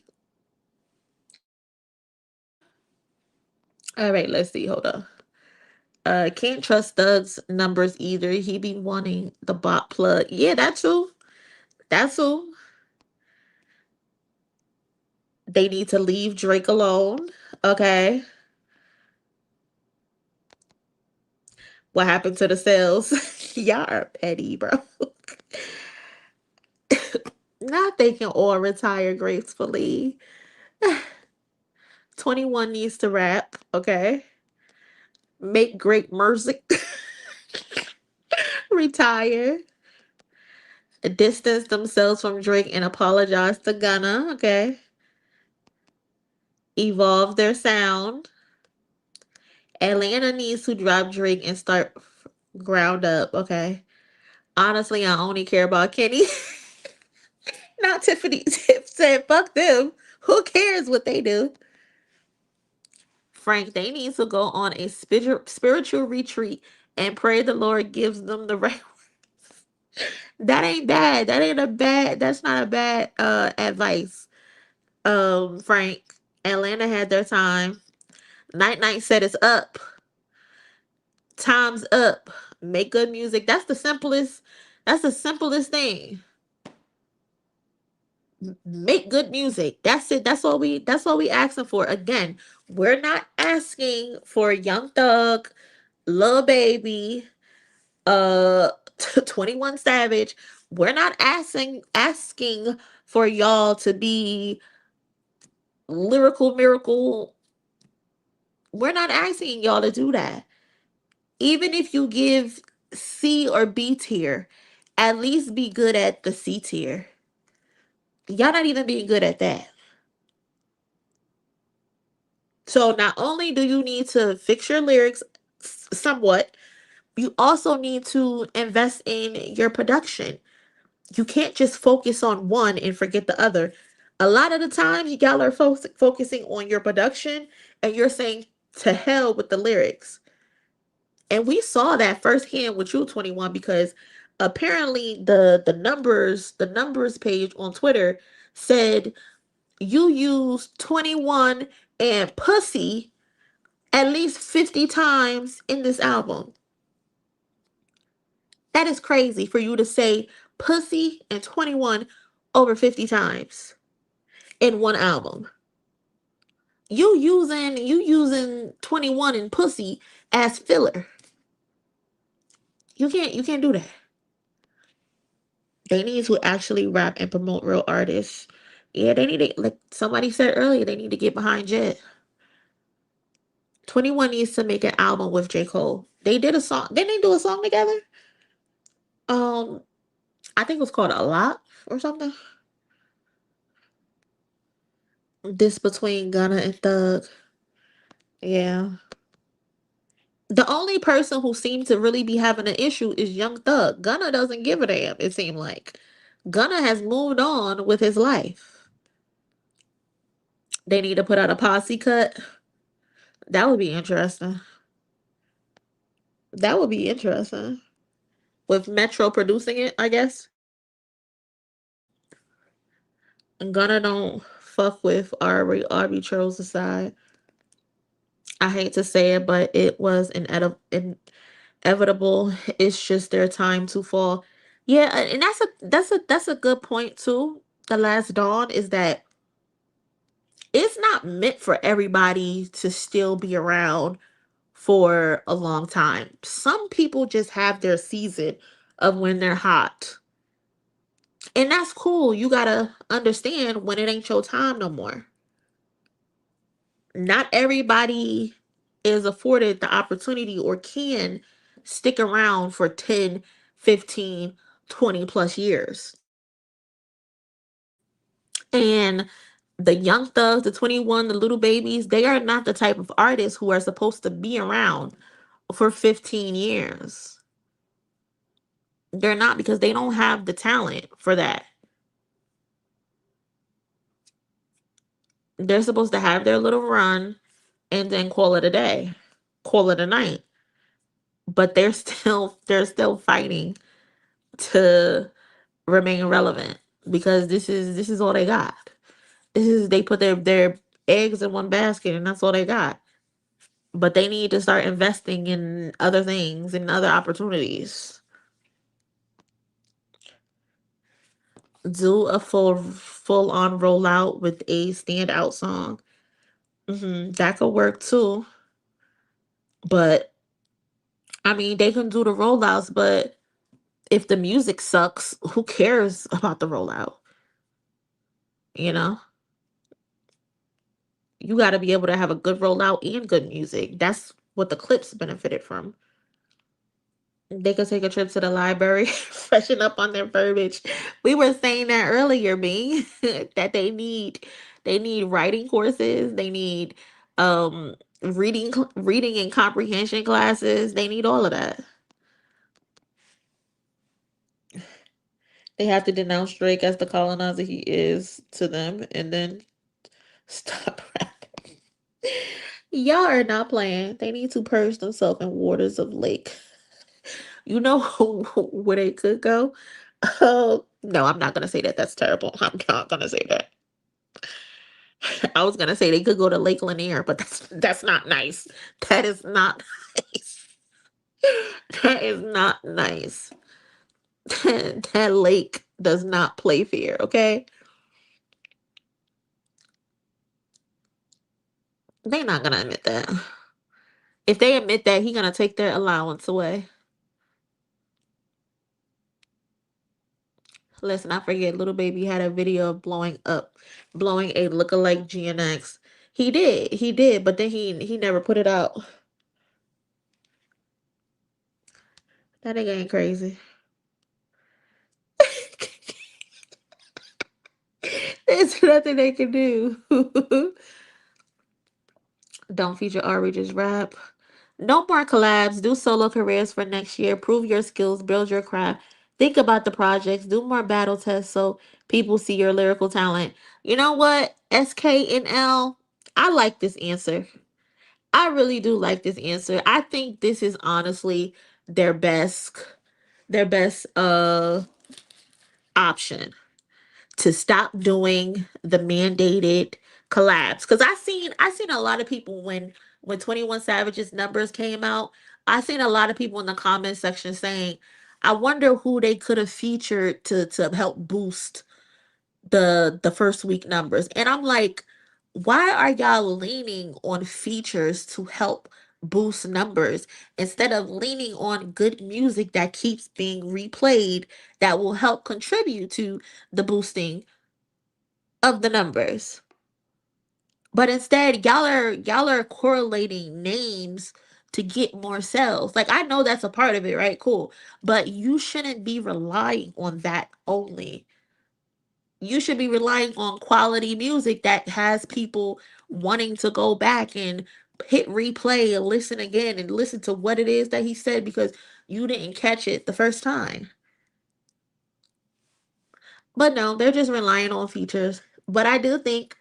All right, let's see. Hold on. Can't trust Thug's numbers either. He be wanting the bot plug. Yeah, that's who. That's who. They need to leave Drake alone. Okay. What happened to the sales? Y'all are petty, bro. Not they can all retire gracefully. 21 needs to rap. Okay. Make great music. Retire. Distance themselves from Drake and apologize to Gunna. Okay. Evolve their sound. Atlanta needs to drop Drake and start ground up. Okay. Honestly, I only care about Kenny. Not Tiffany. Tiff said, fuck them. Who cares what they do? Frank, they need to go on a spiritual retreat and pray the Lord gives them the right. That ain't bad. That's not a bad advice. Frank. Atlanta had their time. Night Night said it's up. Time's up. Make good music. That's the simplest thing. Make good music. That's it. That's all we asking for. Again, we're not asking for Young Thug, Lil Baby, uh 21 Savage. We're not asking for y'all to be lyrical miracle. We're not asking y'all to do that. Even if you give C or B tier, at least be good at the C tier. Y'all not even being good at that. So not only do you need to fix your lyrics somewhat, you also need to invest in your production. You can't just focus on one and forget the other. A lot of the times, y'all are focusing on your production and you're saying to hell with the lyrics. And we saw that firsthand with you, 21, because apparently the numbers page on Twitter said you used 21 and pussy at least 50 times in this album. That is crazy for you to say pussy and 21 over 50 times in one album. You using 21 and pussy as filler. You can't do that. They need to actually rap and promote real artists. Yeah, they need to, like somebody said earlier, they need to get behind Jet. 21 needs to make an album with J. Cole. They did a song. Didn't they do a song together? Um, I think it was called A Lot or something. This between Gunna and Thug. Yeah. The only person who seems to really be having an issue is Young Thug. Gunna doesn't give a damn, it seemed like. Gunna has moved on with his life. They need to put out a posse cut. That would be interesting. That would be interesting. With Metro producing it, I guess. And Gunna don't fuck with Aubrey Charles aside. I hate to say it, but it was inevitable. It's just their time to fall. Yeah, and that's a good point too. The Last Dawn is that it's not meant for everybody to still be around for a long time. Some people just have their season of when they're hot. And that's cool. You gotta understand when it ain't your time no more. Not everybody is afforded the opportunity or can stick around for 10, 15, 20 plus years. And the Young Thugs, the 21, the Little Babies, they are not the type of artists who are supposed to be around for 15 years. They're not, because they don't have the talent for that. They're supposed to have their little run and then call it a day, call it a night. But they're still fighting to remain relevant because this is all they got. They put their eggs in one basket and that's all they got. But they need to start investing in other things and other opportunities. Do a full on rollout with a standout song. That could work too. But I mean, they can do the rollouts, but if the music sucks, who cares about the rollout? You know, you got to be able to have a good rollout and good music. That's what the clips benefited from. They could take a trip to the library, freshen up on their verbiage. We were saying that earlier, me, that they need writing courses, they need reading and comprehension classes. They need all of that. They have to denounce Drake as the colonizer he is to them and then stop rapping. Y'all are not playing. They need to purge themselves in waters of lake. You know where they could go? Oh, no, I'm not gonna say that. That's terrible. I'm not gonna say that. I was gonna say they could go to Lake Lanier, but that's not nice. That is not nice. That is not nice. That lake does not play fair, okay? They not gonna admit that. If they admit that, he gonna take their allowance away. Let's not forget, little baby had a video of blowing a lookalike GNX. He did, but then he never put it out. That nigga ain't crazy. There's nothing they can do. Don't feature Ari, just rap. No more collabs. Do solo careers for next year. Prove your skills. Build your craft. Think about the projects. Do more battle tests so people see your lyrical talent. You know what? SKNL, I like this answer. I really do like this answer. I think this is honestly their best option to stop doing the mandated collabs. Because I seen a lot of people when 21 Savage's numbers came out, I seen a lot of people in the comment section saying, I wonder who they could have featured to help boost the first week numbers. And I'm like, why are y'all leaning on features to help boost numbers instead of leaning on good music that keeps being replayed that will help contribute to the boosting of the numbers? But instead, y'all are correlating names to get more sales. Like, I know that's a part of it, right? Cool. But you shouldn't be relying on that only. You should be relying on quality music that has people wanting to go back and hit replay and listen again and listen to what it is that he said because you didn't catch it the first time. But no, they're just relying on features. But I do think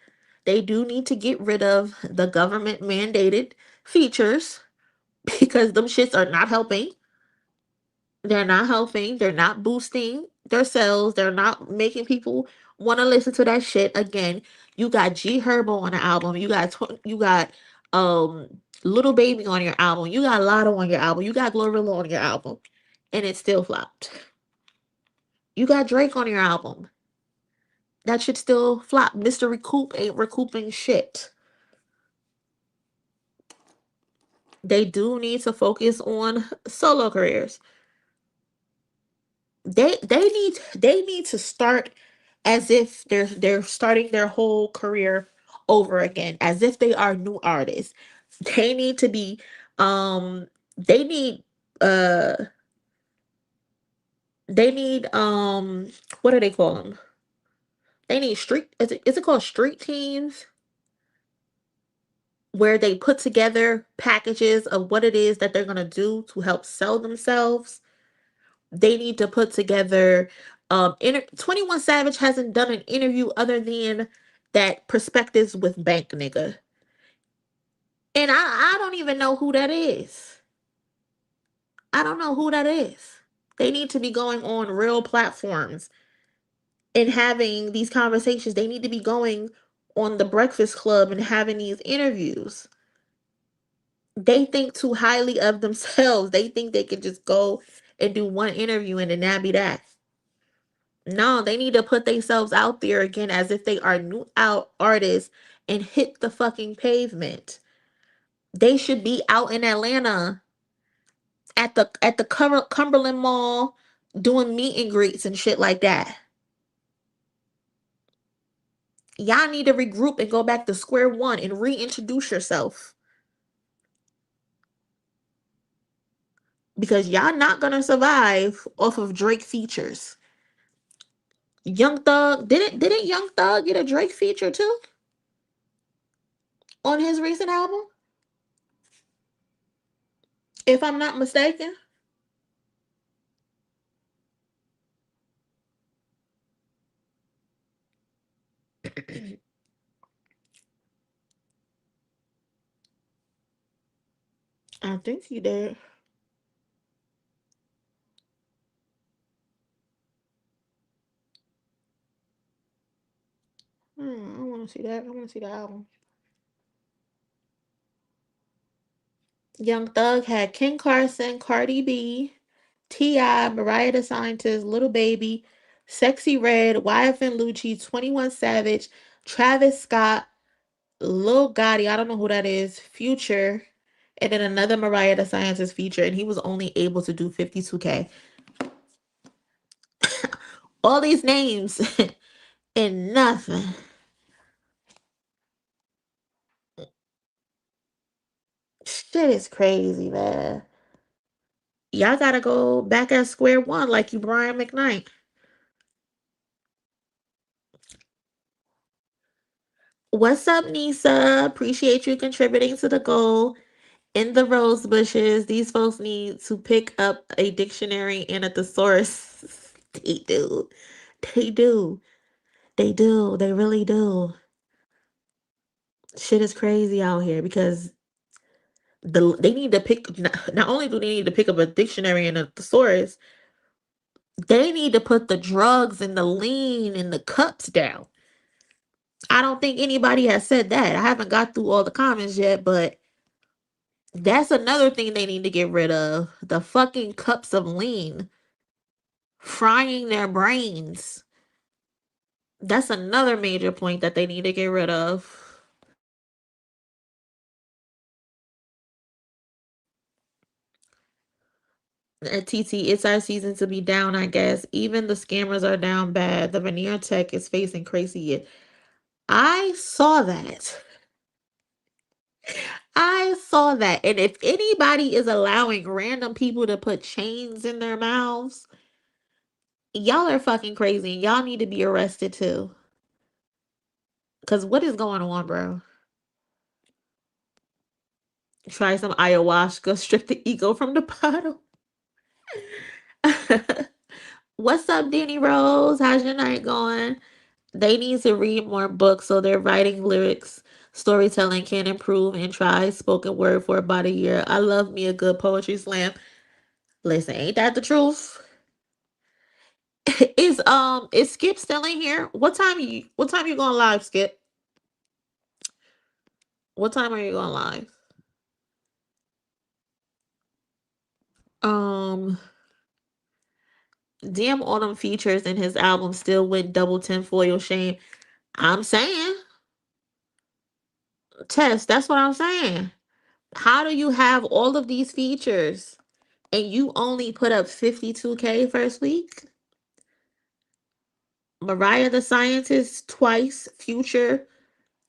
they do need to get rid of the government mandated features because them shits are not helping. They're not helping. They're not boosting their sales. They're not making people want to listen to that shit. Again, you got G Herbo on the album. You got Little Baby on your album. You got Lotto on your album. You got Glorilla on your album, and it still flopped. You got Drake on your album. That should still flop. Mr. Recoup ain't recouping shit. They do need to focus on solo careers. They need to start as if they're starting their whole career over again, as if they are new artists. They need to be they need uh what do they call them? They need street is it called street teams, where they put together packages of what it is that they're going to do to help sell themselves. They need to put together 21 Savage hasn't done an interview other than that Perspectives with Bank nigga. And I don't even know who that is. I don't know who that is. They need to be going on real platforms and having these conversations. They need to be going on the Breakfast Club and having these interviews. They think too highly of themselves. They think they can just go and do one interview and then that be that. No, they need to put themselves out there again as if they are new out artists and hit the fucking pavement. They should be out in Atlanta at the Cumberland Mall doing meet and greets and shit like that. Y'all need to regroup and go back to square one and reintroduce yourself. Because y'all not gonna survive off of Drake features. Young Thug, didn't Young Thug get a Drake feature too? On his recent album? If I'm not mistaken. I think he did. I want to see that. I want to see the album. Young Thug had Ken Carson, Cardi B, T.I., Mariah the Scientist, Little Baby, Sexy Red, YFN Lucci, 21 Savage, Travis Scott, Lil Gotti, I don't know who that is. Future, and then another Mariah the Scientist feature, and he was only able to do 52K. All these names and nothing. Shit is crazy, man. Y'all gotta go back at square one like you Brian McKnight. What's up, Nisa? Appreciate you contributing to the goal. In the rose bushes, these folks need to pick up a dictionary and a thesaurus. They do. They do. They do. They really do. Shit is crazy out here because they need to pick. Not only do they need to pick up a dictionary and a thesaurus, they need to put the drugs and the lean and the cups down. I don't think anybody has said that. I haven't got through all the comments yet, but that's another thing they need to get rid of. The fucking cups of lean. Frying their brains. That's another major point that they need to get rid of. At TT, it's our season to be down, I guess. Even the scammers are down bad. The veneer tech is facing crazy. I saw that. I saw that. And if anybody is allowing random people to put chains in their mouths, y'all are fucking crazy. And y'all need to be arrested too. Because what is going on, bro? Try some ayahuasca, strip the ego from the bottle. What's up, Danny Rose? How's your night going? They need to read more books so their writing, lyrics, storytelling can improve and try spoken word for about a year. I love me a good poetry slam. Listen, ain't that the truth? Is Skip still in here? What time you going live, Skip? What time are you going live? Um Damn, all them features in his album still went double tinfoil shame. I'm saying, Tess, that's what I'm saying. How do you have all of these features and you only put up 52K first week? Mariah the Scientist twice, Future,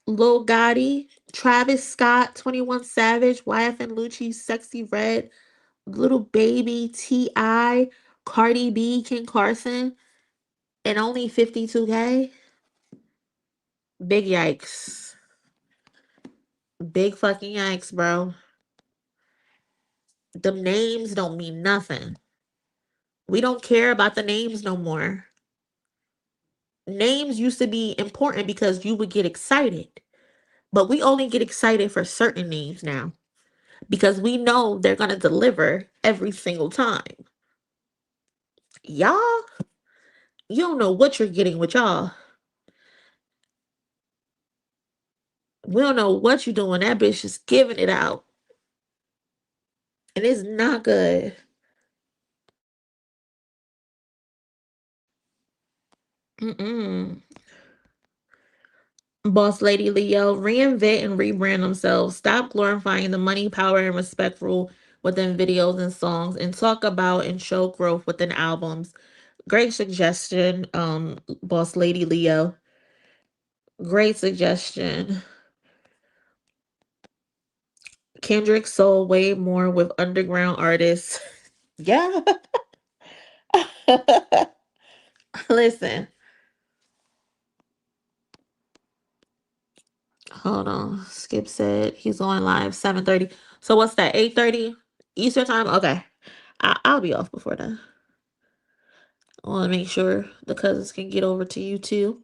Lil Gotti, Travis Scott, 21 Savage, YF and Lucci, Sexy Red, Little Baby, T.I., Cardi B, King Carson, and only 52K? Big yikes. Big fucking yikes, bro. The names don't mean nothing. We don't care about the names no more. Names used to be important because you would get excited. But we only get excited for certain names now because we know they're going to deliver every single time. Y'all, you don't know what you're getting with y'all. We don't know what you're doing. That bitch is giving it out. And it's not good. Mm-mm. Boss Lady Leo, reinvent and rebrand themselves. Stop glorifying the money, power, and respect rule within videos and songs and talk about and show growth within albums. Great suggestion, Boss Lady Leo. Great suggestion. Kendrick sold way more with underground artists. Yeah. Listen. Hold on. Skip said he's going live 7:30. So what's that? 8:30 Eastern time? Okay. I'll be off before that. I want to make sure the cousins can get over to you too.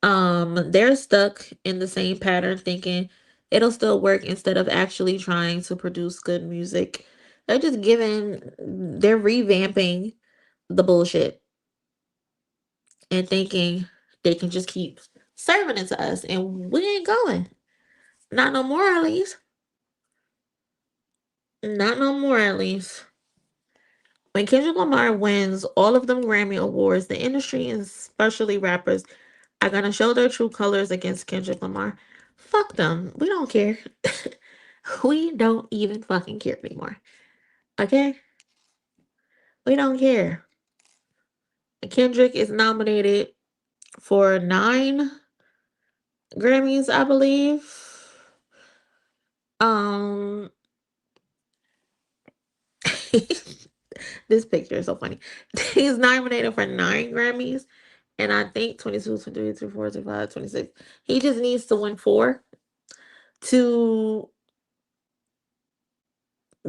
They're stuck in the same pattern thinking it'll still work instead of actually trying to produce good music. They're revamping the bullshit and thinking they can just keep serving it to us and we ain't going. Not no more, at least. Not no more, at least. When Kendrick Lamar wins all of them Grammy Awards, the industry, and especially rappers, are gonna show their true colors against Kendrick Lamar. Fuck them. We don't care. We don't even fucking care anymore. Okay? We don't care. Kendrick is nominated for 9 Grammys, I believe. Um this picture is so funny. He's nominated for 9 Grammys. And I think 22, 23, 24, 25, 26. He just needs to win 4 to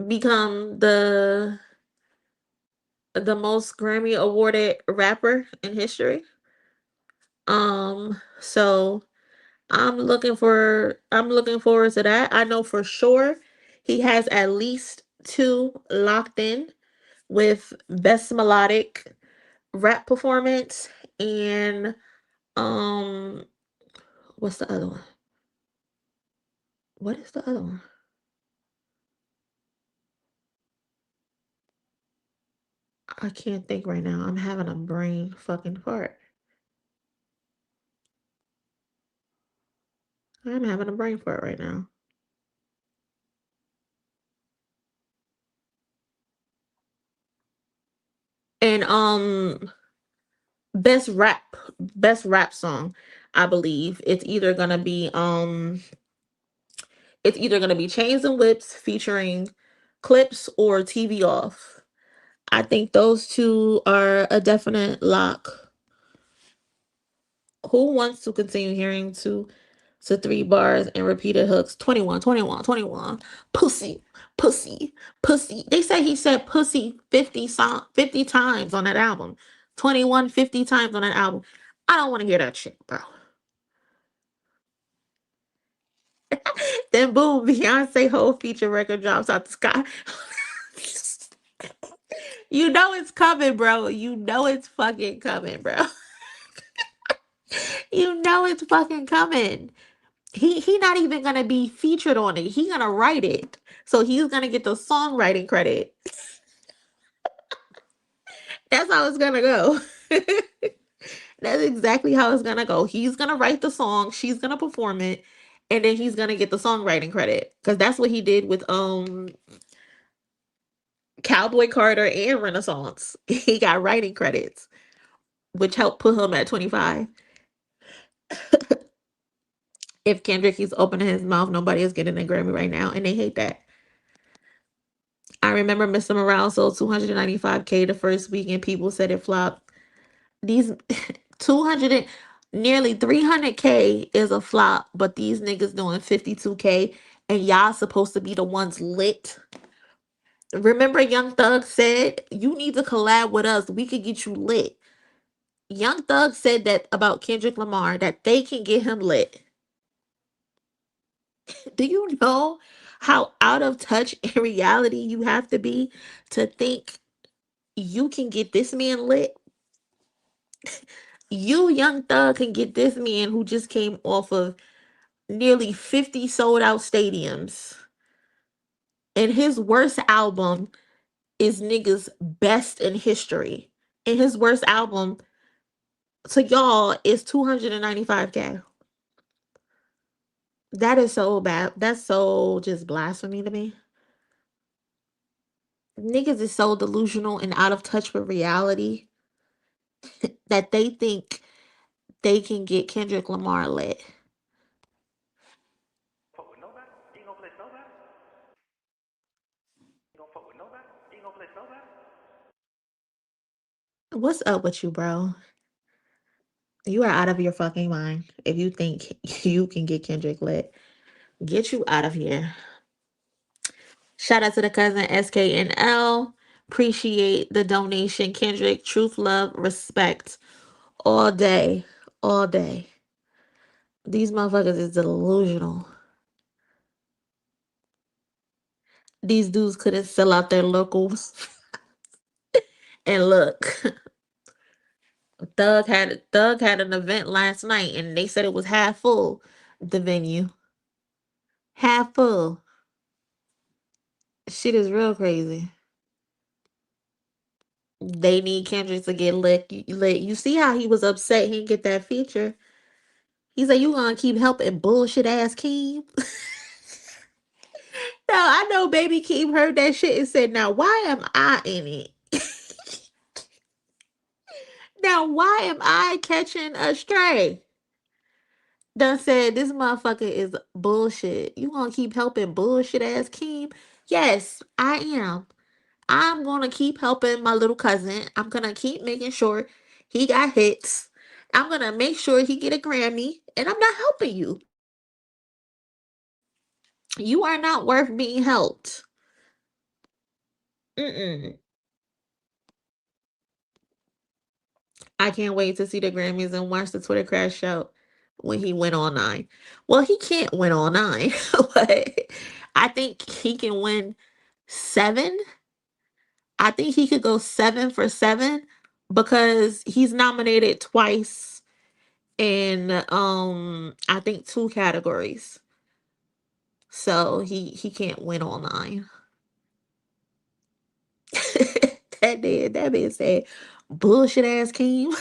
become the most Grammy awarded rapper in history. So I'm looking forward to that. I know for sure he has at least 2 locked in with best melodic rap performance and um what's the other one? What is the other one? I can't think right now. I'm having a brain fucking fart. I'm having a brain fart right now. And best rap song, I believe. It's either gonna be Chains and Whips featuring Clips or TV Off. I think those two are a definite lock. Who wants to continue hearing 2 to 3 bars and repeated hooks? 21, 21, 21. Pussy, pussy, pussy. They say he said pussy 50 times on that album. 21, 50 times on that album. I don't want to hear that shit, bro. Then boom, Beyonce whole feature record drops out the sky. You know it's coming, bro. You know it's fucking coming, bro. You know it's fucking coming. He not even gonna be featured on it. He gonna write it. So he's gonna get the songwriting credit. That's how it's gonna go. That's exactly how it's gonna go. He's gonna write the song, she's gonna perform it, and then he's gonna get the songwriting credit. Because that's what he did with Cowboy Carter and Renaissance. He got writing credits, which helped put him at 25. If Kendrick is opening his mouth, nobody is getting a Grammy right now, and they hate that. I remember Mr. Morale sold 295K the first week, and people said it flopped. These 200 and nearly 300K is a flop, but these niggas doing 52K, and y'all supposed to be the ones lit. Remember, Young Thug said, "You need to collab with us. We could get you lit." Young Thug said that about Kendrick Lamar, that they can get him lit. Do you know how out of touch in reality you have to be to think you can get this man lit? You, Young Thug, can get this man who just came off of nearly 50 sold out stadiums. And his worst album is niggas' best in history. And his worst album to y'all is 295K. That is so bad. That's so just blasphemy to me. Niggas is so delusional and out of touch with reality that they think they can get Kendrick Lamar lit. Fuck with nobody? You ain't gonna play nobody? You gonna fuck with nobody? You ain't gonna play nobody? What's up with you, bro? You are out of your fucking mind if you think you can get Kendrick lit. Get you out of here. Shout out to the cousin SKNL. Appreciate the donation. Kendrick, truth, love, respect. All day. All day. These motherfuckers is delusional. These dudes couldn't sell out their locals. And look, Thug had an event last night and they said it was half full, the venue. Half full. Shit is real crazy. They need Kendrick to get lit. You see how he was upset he didn't get that feature. He said, you gonna keep helping bullshit ass Keem? No, I know baby Keem heard that shit and said, now why am I in it? Now why am I catching a stray? Done said this motherfucker is bullshit. You gonna keep helping bullshit ass Keem? Yes, I am. I'm gonna keep helping my little cousin. I'm gonna keep making sure he got hits. I'm gonna make sure he get a Grammy, and I'm not helping you. You are not worth being helped. Mm-mm. I can't wait to see the Grammys and watch the Twitter crash show when he went on 9. Well, he can't win all 9, but I think he can win 7. I think he could go 7 for 7 because he's nominated twice in I think 2 categories. So he can't win all 9. that man said bullshit ass Keem.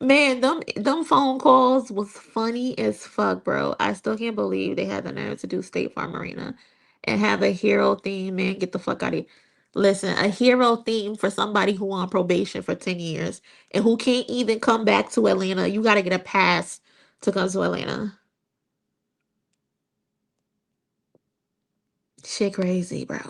Man, them phone calls was funny as fuck, bro. I still can't believe they had the nerve to do State Farm Arena and have a hero theme, man. Get the fuck out of here. Listen, a hero theme for somebody who on probation for 10 years and who can't even come back to Atlanta. You gotta get a pass to come to Atlanta. Shit crazy, bro.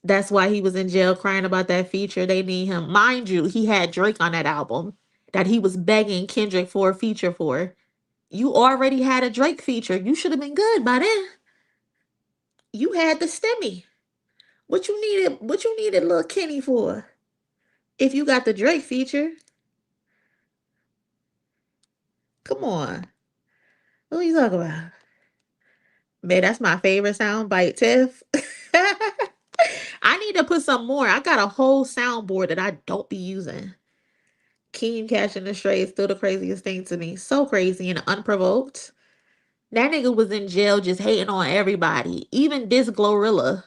That's why he was in jail crying about that feature. They need him. Mind you, he had Drake on that album that he was begging Kendrick for a feature for. You already had a Drake feature. You should have been good by then. You had the stimmy. What you needed Lil Kenny for? If you got the Drake feature. Come on. What are you talking about? Man, that's my favorite sound bite, Tiff. I need to put some more. I got a whole soundboard that I don't be using. Keem catching the stray is still the craziest thing to me. So crazy and unprovoked. That nigga was in jail just hating on everybody. Even this Glorilla.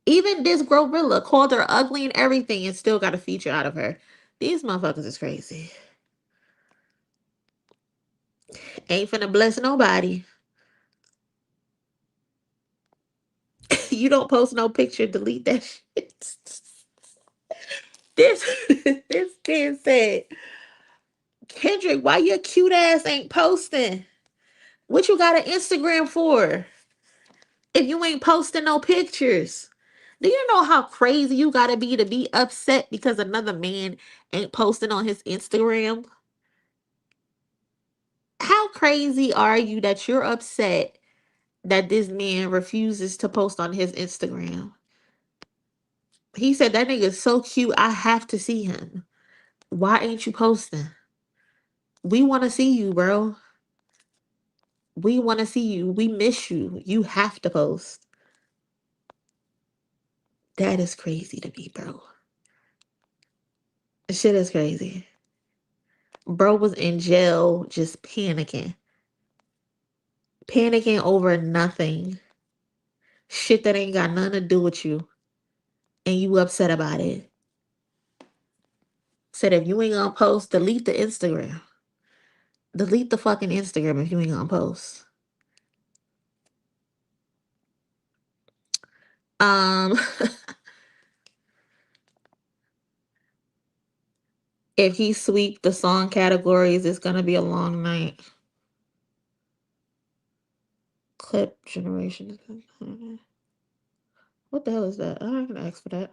Even this Glorilla called her ugly and everything and still got a feature out of her. These motherfuckers is crazy. Ain't finna bless nobody. You don't post no picture, delete that shit. This this man said, Kendrick, why your cute ass ain't posting? What you got an Instagram for? If you ain't posting no pictures. Do you know how crazy you gotta be to be upset because another man ain't posting on his Instagram? How crazy are you that you're upset that this man refuses to post on his Instagram? He said that nigga is so cute, I have to see him. Why ain't you posting? We want to see you, bro. We want to see you. We miss you. You have to post. That is crazy to me, bro. Shit is crazy. Bro was in jail just panicking. Panicking over nothing. Shit that ain't got nothing to do with you. And you upset about it. Said if you ain't gonna post, delete the Instagram. Delete the fucking Instagram if you ain't gonna post. Um if he sweep the song categories, it's gonna be a long night. Clip generation. What the hell is that? I'm not gonna ask for that.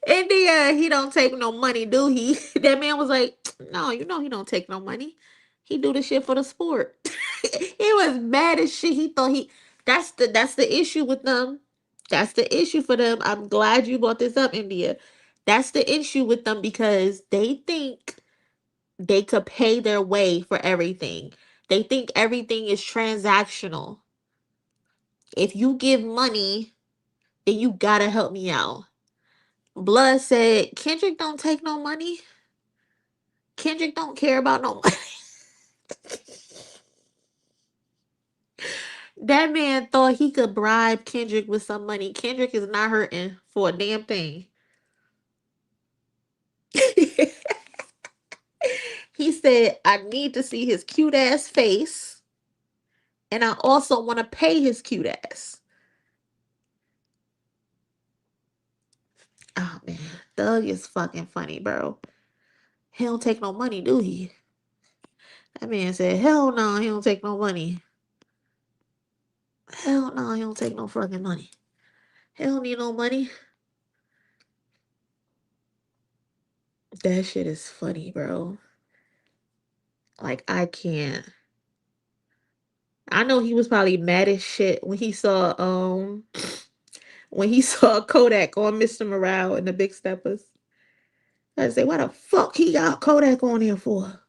India, he don't take no money, do he? That man was like, no, you know he don't take no money. He do the shit for the sport. He was mad as shit. He thought that's the issue with them. That's the issue for them. I'm glad you brought this up, India. That's the issue with them because they think they could pay their way for everything. They think everything is transactional. If you give money, then you gotta help me out. Blood said, Kendrick don't take no money. Kendrick don't care about no money. That man thought he could bribe Kendrick with some money. Kendrick is not hurting for a damn thing. He said, I need to see his cute ass face. And I also want to pay his cute ass. Oh man, Thug is fucking funny, bro. He don't take no money, do he? That man said, hell no, he don't take no money. Hell no, he don't take no fucking money. He don't need no money. That shit is funny, bro. Like, I can't. I know he was probably mad as shit when he saw Kodak on Mr. Morale and the Big Steppers. I say, why the fuck he got Kodak on here for?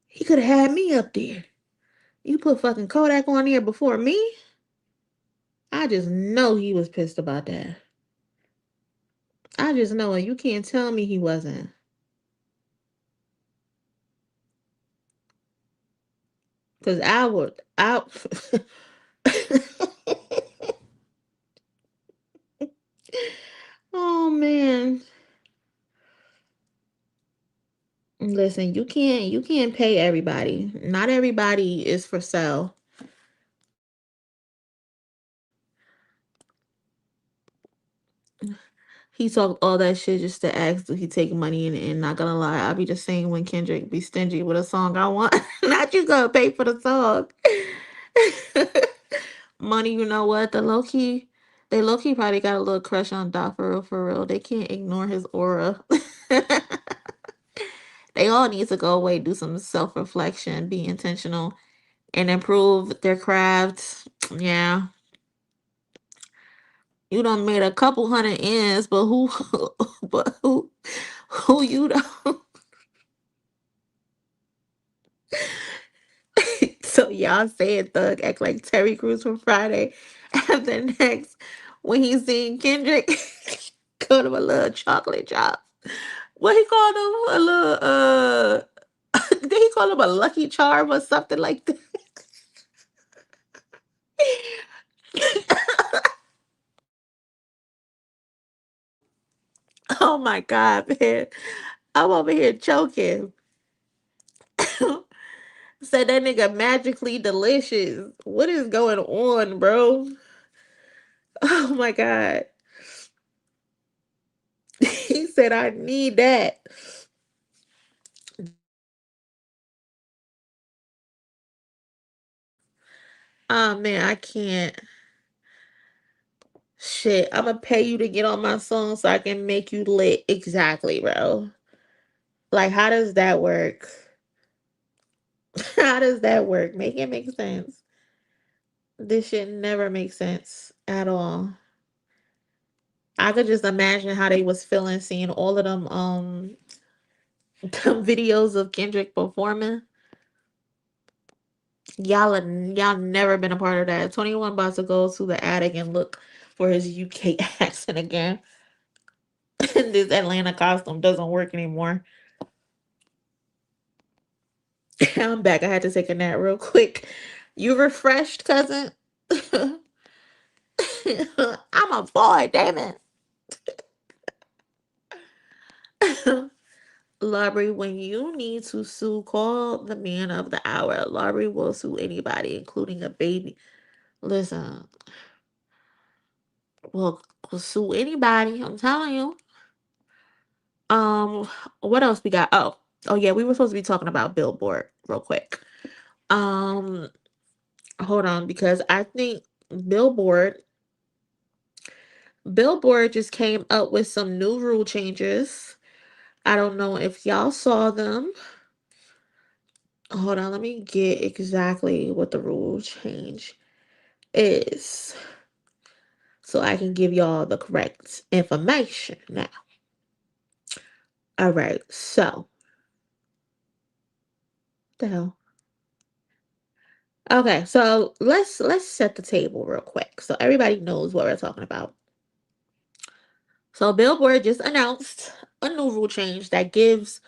He could have had me up there. You put fucking Kodak on here before me? I just know he was pissed about that. I just know it. You can't tell me he wasn't. Because oh man. Listen, you can't pay everybody. Not everybody is for sale. He talked all that shit just to ask do he take money and not gonna lie, I'll be just saying when Kendrick be stingy with a song I want. Not you gonna pay for the song. Money, you know what? They low key probably got a little crush on Doc for real. They can't ignore his aura. They all need to go away, do some self reflection, be intentional, and improve their craft. Yeah. You done made a couple hundred ends, but but who you don't? So y'all saying Thug act like Terry Crews from Friday, and then next when he seen Kendrick, called him a little chocolate chop. What he called him? A little did he call him a Lucky Charm or something like that? Oh my god, man. I'm over here choking. Said that nigga magically delicious. What is going on, bro? Oh my god. He said I need that. Oh man, I can't. Shit, I'm gonna pay you to get on my song so I can make you lit. Exactly, bro. Like, how does that work? How does that work? Make it make sense. This shit never makes sense at all. I could just imagine how they was feeling seeing all of them them videos of Kendrick performing. Y'all never been a part of that. 21 about to go to the attic and look for his UK accent again. This Atlanta costume doesn't work anymore. I'm back. I had to take a nap real quick. You refreshed, cousin? I'm a boy, damn it. Laurie, when you need to sue, call the man of the hour. Laurie will sue anybody, including a baby. Listen, we'll sue anybody. I'm telling you. Um, what else we got? Oh yeah, we were supposed to be talking about Billboard real quick. Um, hold on because I think Billboard Billboard just came up with some new rule changes. I don't know if y'all saw them. Hold on, let me get exactly what the rule change is so I can give y'all the correct information now. All right, so the hell. Okay, so let's set the table real quick so everybody knows what we're talking about. So Billboard just announced a new rule change that gives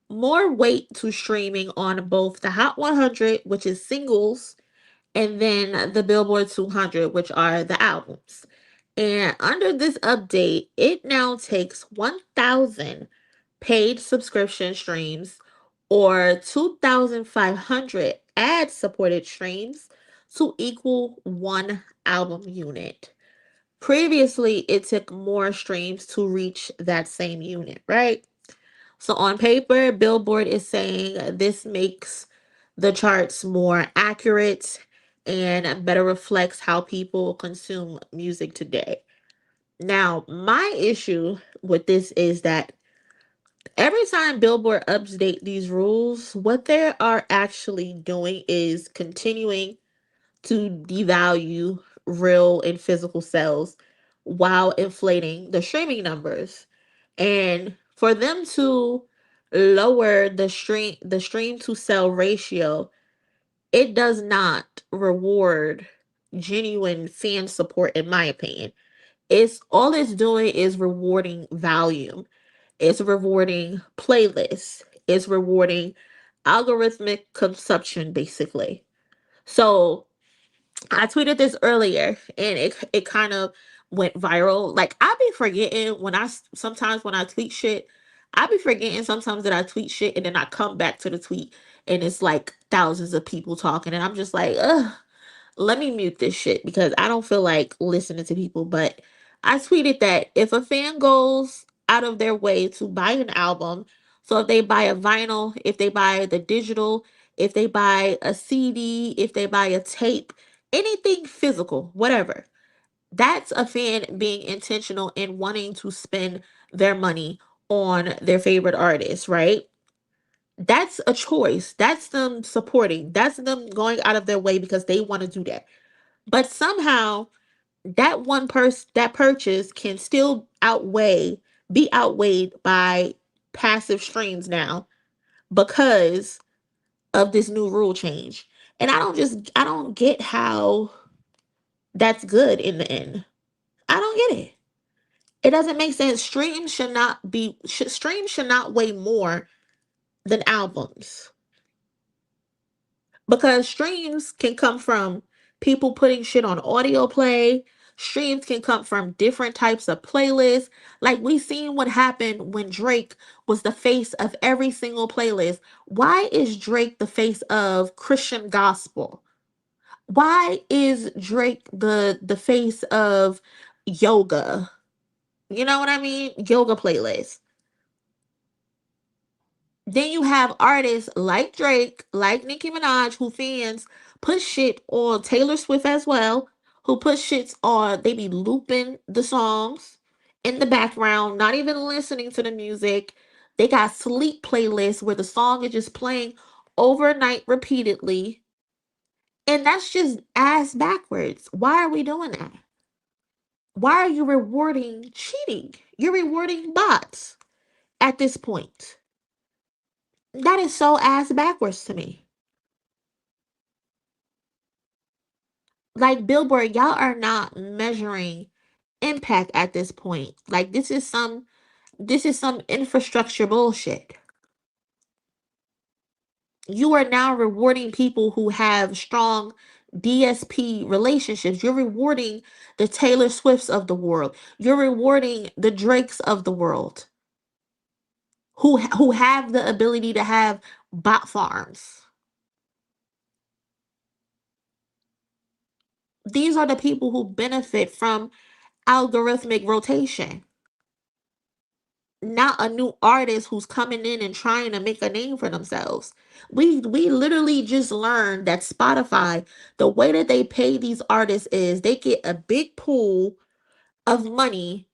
more weight to streaming on both the Hot 100, which is singles, and then the Billboard 200, which are the albums. And under this update, it now takes 1,000 paid subscription streams or 2,500 ad supported streams to equal one album unit. Previously, it took more streams to reach that same unit, right? So on paper, Billboard is saying this makes the charts more accurate and better reflects how people consume music today. Now, my issue with this is that every time Billboard update these rules, what they are actually doing is continuing to devalue real and physical sales while inflating the streaming numbers. And for them to lower the stream to sell ratio, it does not reward genuine fan support, in my opinion. It's doing is rewarding volume. It's rewarding playlists. It's rewarding algorithmic consumption, basically. So I tweeted this earlier and it kind of went viral. Like I be forgetting sometimes when I tweet shit, I be forgetting sometimes that I tweet shit and then I come back to the tweet and it's like thousands of people talking and I'm just like, ugh, let me mute this shit because I don't feel like listening to people. But I tweeted that if a fan goes out of their way to buy an album, so if they buy a vinyl, if they buy the digital, if they buy a CD, if they buy a tape, anything physical, whatever, that's a fan being intentional and wanting to spend their money on their favorite artist, right? That's a choice. That's them supporting. That's them going out of their way because they want to do that. But somehow that purchase can still be outweighed by passive streams now because of this new rule change. And I don't get how that's good in the end. I don't get it. It doesn't make sense. Streams should not weigh more than albums. Because streams can come from people putting shit on audio play. Streams can come from different types of playlists. Like we seen what happened when Drake was the face of every single playlist. Why is Drake the face of Christian gospel? Why is Drake the face of yoga? You know what I mean? Yoga playlist. Then you have artists like Drake, like Nicki Minaj, who fans put shit on Taylor Swift as well, who put shits on, they be looping the songs in the background, not even listening to the music. They got sleep playlists where the song is just playing overnight repeatedly. And that's just ass backwards. Why are we doing that? Why are you rewarding cheating? You're rewarding bots at this point. That is so ass backwards to me. Like Billboard, y'all are not measuring impact at this point. Like this is some infrastructure bullshit. You are now rewarding people who have strong DSP relationships. You're rewarding the Taylor Swifts of the world. You're rewarding the Drakes of the world who have the ability to have bot farms. These are the people who benefit from algorithmic rotation, not a new artist who's coming in and trying to make a name for themselves. We literally just learned that Spotify, the way that they pay these artists is they get a big pool of money,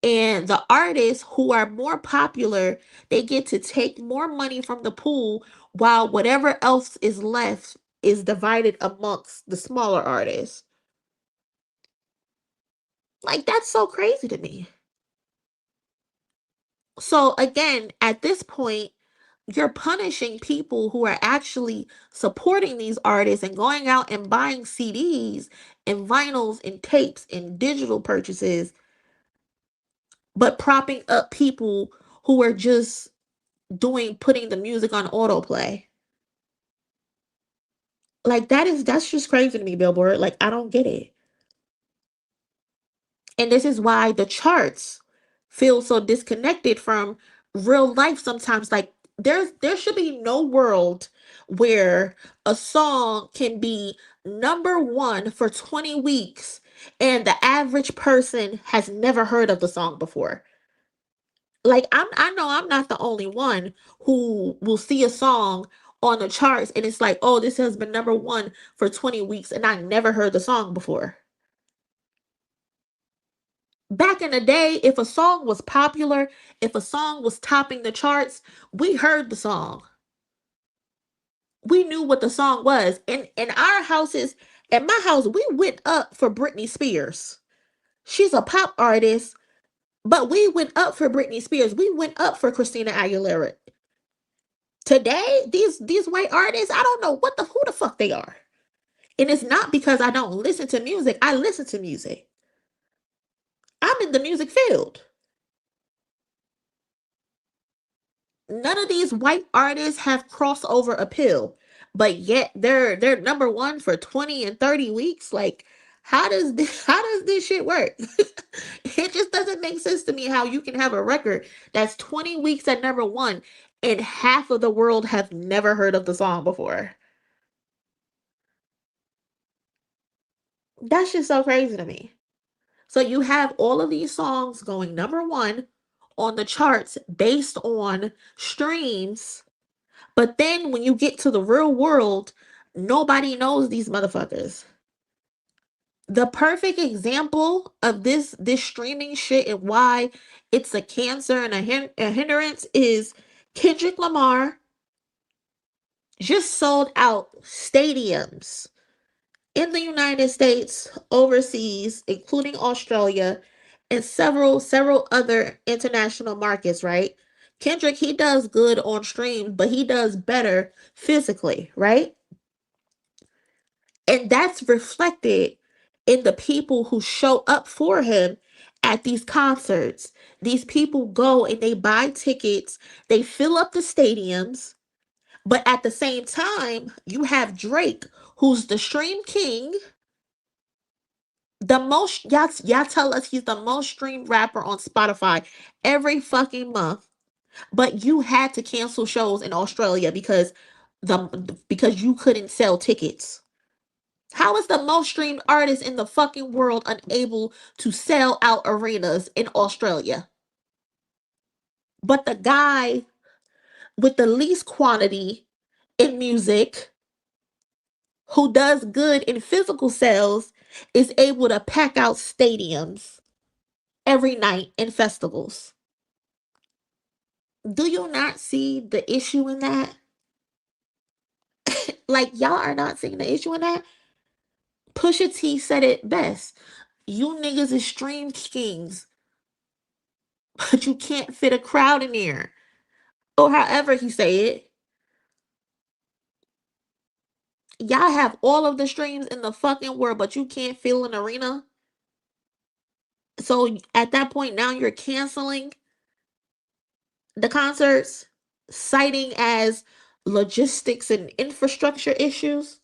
and the artists who are more popular, they get to take more money from the pool while whatever else is left is divided amongst the smaller artists. Like that's so crazy to me. So again, at this point, you're punishing people who are actually supporting these artists and going out and buying CDs and vinyls and tapes and digital purchases, but propping up people who are just putting the music on autoplay. Like that's just crazy to me, Billboard. Like I don't get it. And this is why the charts feel so disconnected from real life sometimes. Like there should be no world where a song can be number one for 20 weeks and the average person has never heard of the song before. Like I know I'm not the only one who will see a song on the charts and it's like, oh, this has been number one for 20 weeks and I never heard the song before. Back in the day, if a song was popular, if a song was topping the charts, we heard the song. We knew what the song was. In our houses, at my house, we went up for Britney Spears. She's a pop artist, but we went up for Britney Spears. We went up for Christina Aguilera. Today, these white artists, I don't know who the fuck they are. And it's not because I don't listen to music. I listen to music. I'm in the music field. None of these white artists have crossover appeal, but yet they're number one for 20 and 30 weeks. Like, how does this shit work? It just doesn't make sense to me how you can have a record that's 20 weeks at number one and half of the world have never heard of the song before. That's just so crazy to me. So you have all of these songs going number one on the charts based on streams. But then when you get to the real world, nobody knows these motherfuckers. The perfect example of this streaming shit and why it's a cancer and a hindrance is Kendrick Lamar just sold out stadiums in the United States, overseas, including Australia, and several other international markets, right? Kendrick, he does good on streams, but he does better physically, right? And that's reflected in the people who show up for him at these concerts. These people go and they buy tickets, they fill up the stadiums, but at the same time, you have Drake, who's the stream king. The most y'all tell us he's the most streamed rapper on Spotify every fucking month, but you had to cancel shows in Australia because you couldn't sell tickets. How is the most streamed artist in the fucking world unable to sell out arenas in Australia? But the guy with the least quantity in music, who does good in physical sales, is able to pack out stadiums every night in festivals. Do you not see the issue in that? Like, y'all are not seeing the issue in that? Pusha T said it best. You niggas is stream kings, but you can't fit a crowd in there. Or however he say it. Y'all have all of the streams in the fucking world, but you can't fill an arena. So at that point, now you're canceling the concerts, citing as logistics and infrastructure issues.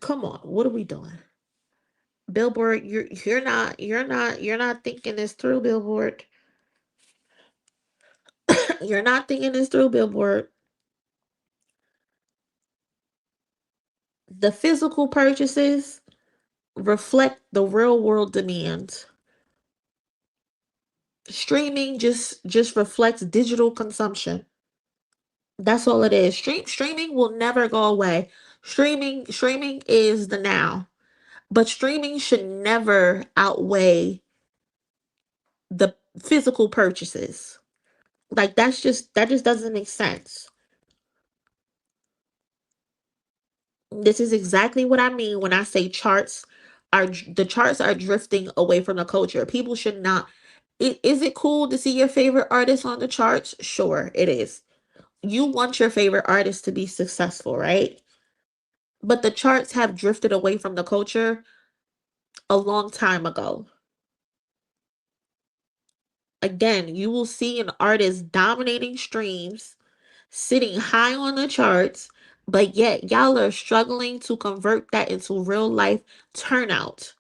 Come on, what are we doing? Billboard, you're not thinking this through, Billboard. You're not thinking this through, Billboard. The physical purchases reflect the real world demand. Streaming just reflects digital consumption. That's all it is. Streaming will never go away. Streaming is the now. But streaming should never outweigh the physical purchases. Like that just doesn't make sense. This is exactly what I mean when I say the charts are drifting away from the culture. People should not. Is it cool to see your favorite artist on the charts? Sure, it is. You want your favorite artist to be successful, right? But the charts have drifted away from the culture a long time ago. Again, you will see an artist dominating streams, sitting high on the charts, but yet y'all are struggling to convert that into real life turnout.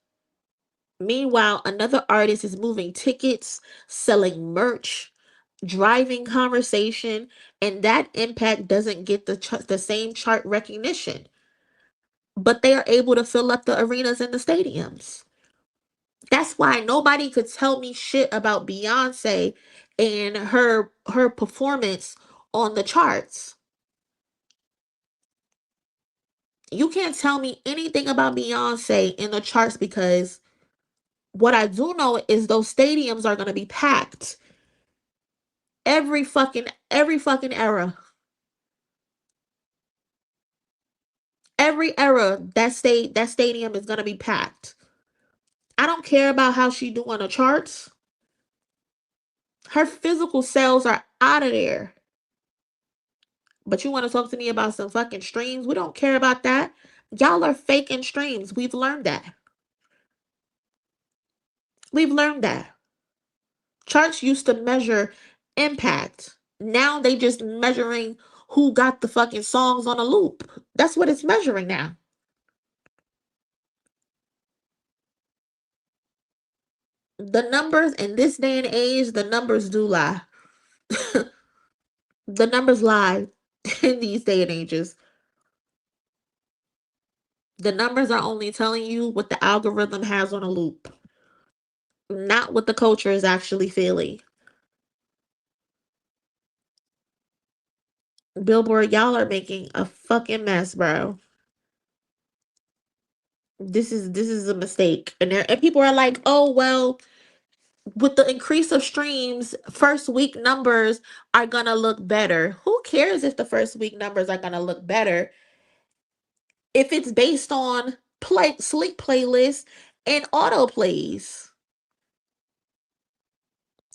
Meanwhile, another artist is moving tickets, selling merch, driving conversation, and that impact doesn't get the same chart recognition. But they are able to fill up the arenas and the stadiums. That's why nobody could tell me shit about Beyoncé and her performance on the charts. You can't tell me anything about Beyoncé in the charts, because what I do know is those stadiums are going to be packed every fucking era. Every era that stadium is going to be packed. I don't care about how she do on the charts. Her physical sales are out of there. But you want to talk to me about some fucking streams? We don't care about that. Y'all are faking streams. We've learned that. We've learned that. Charts used to measure impact. Now they just measuring who got the fucking songs on a loop. That's what it's measuring now. The numbers in this day and age, the numbers do lie. The numbers lie in these day and ages. The numbers are only telling you what the algorithm has on a loop, not what the culture is actually feeling. Billboard, y'all are making a fucking mess, bro. This is a mistake. And people are like, "Oh, well, with the increase of streams, first week numbers are going to look better." Who cares if the first week numbers are going to look better if it's based on sleep playlists and auto plays?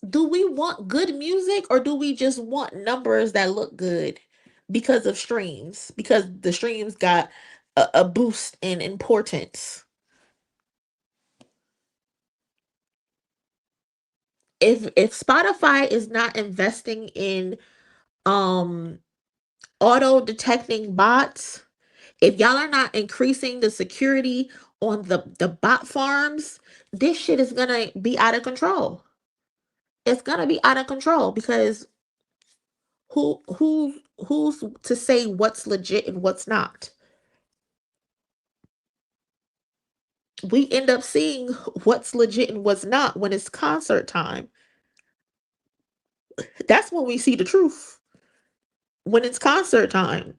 Do we want good music, or do we just want numbers that look good because of streams? Because the streams got a boost in importance. If Spotify is not investing in um auto detecting bots, if y'all are not increasing the security on the bot farms, this shit is gonna be out of control. It's gonna be out of control, because who's to say what's legit and what's not? We end up seeing what's legit and what's not when it's concert time. That's when we see the truth. When it's concert time,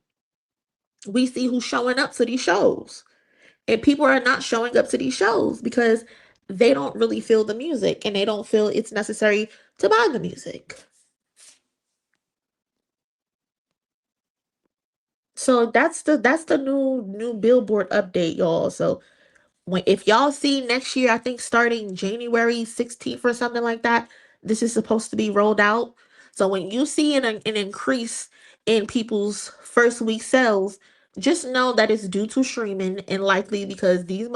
we see who's showing up to these shows. And people are not showing up to these shows because they don't really feel the music, and they don't feel it's necessary to buy the music. So that's the new Billboard update, y'all. So if y'all see next year, I think starting January 16th or something like that, this is supposed to be rolled out. So when you see an increase in people's first week sales, just know that it's due to streaming, and likely because these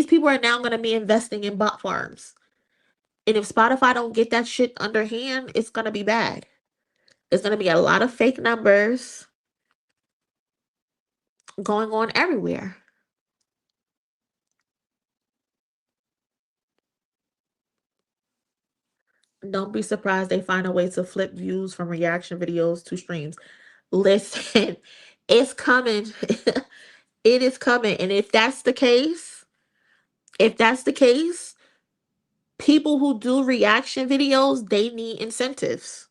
people are now going to be investing in bot farms. And if Spotify don't get that shit under hand, it's going to be bad. There's going to be a lot of fake numbers going on everywhere. Don't be surprised they find a way to flip views from reaction videos to streams. Listen, it's coming. It is coming. And if that's the case, people who do reaction videos, they need incentives.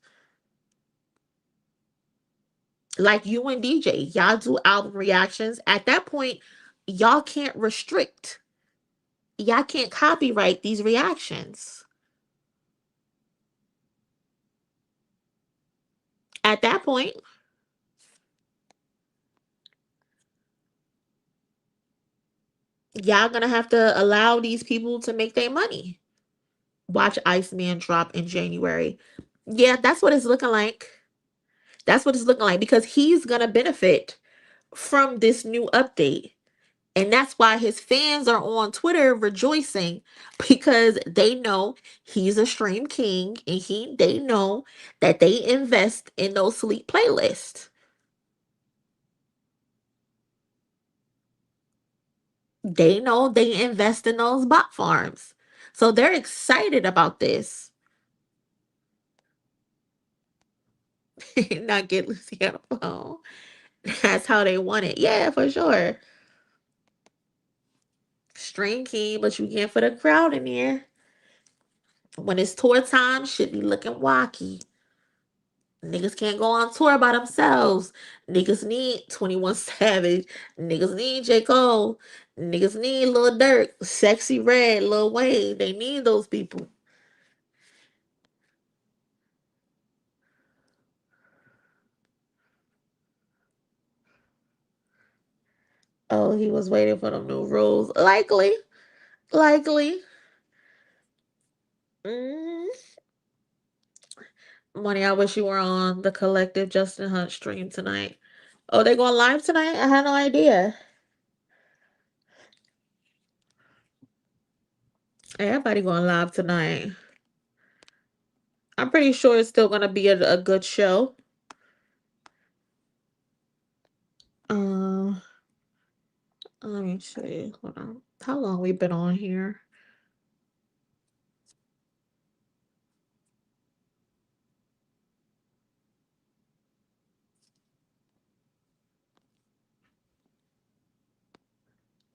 Like you and DJ, y'all do album reactions. At that point, y'all can't restrict. Y'all can't copyright these reactions. At that point, y'all gonna have to allow these people to make their money. Watch Iceman drop in January. Yeah, that's what it's looking like. That's what it's looking like, because he's gonna benefit from this new update. And that's why his fans are on Twitter rejoicing, because they know he's a stream king, and they know that they invest in those sleep playlists. They know they invest in those bot farms. So they're excited about this. Not get Lucy on the phone. That's how they want it. Yeah, for sure. Stream king, but you can't put a crowd in here. When it's tour time, should be looking wacky. Niggas can't go on tour by themselves. Niggas need 21 Savage. Niggas need J. Cole. Niggas need Lil Durk, Sexy Red, Lil Wayne. They need those people. Oh, he was waiting for them new rules. Likely. Likely. Mm. Money, I wish you were on the collective Justin Hunt stream tonight. Oh, they going live tonight? I had no idea. Everybody going live tonight. I'm pretty sure it's still gonna be a good show. Uh, Let me see. Hold on. How long we been on here?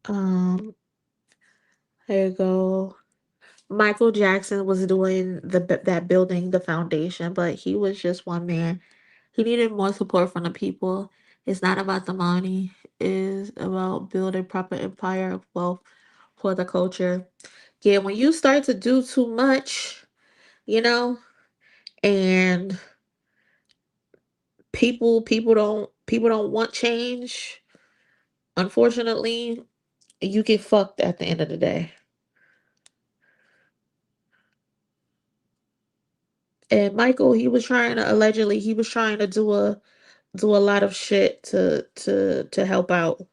Um, Here you go. Michael Jackson was doing that building the foundation, but he was just one man. He needed more support from the people. It's not about the money. It's about building proper empire of wealth for the culture. Yeah, when you start to do too much, you know, and people don't want change, unfortunately, you get fucked at the end of the day. And Michael, he was trying to do a lot of shit to help out.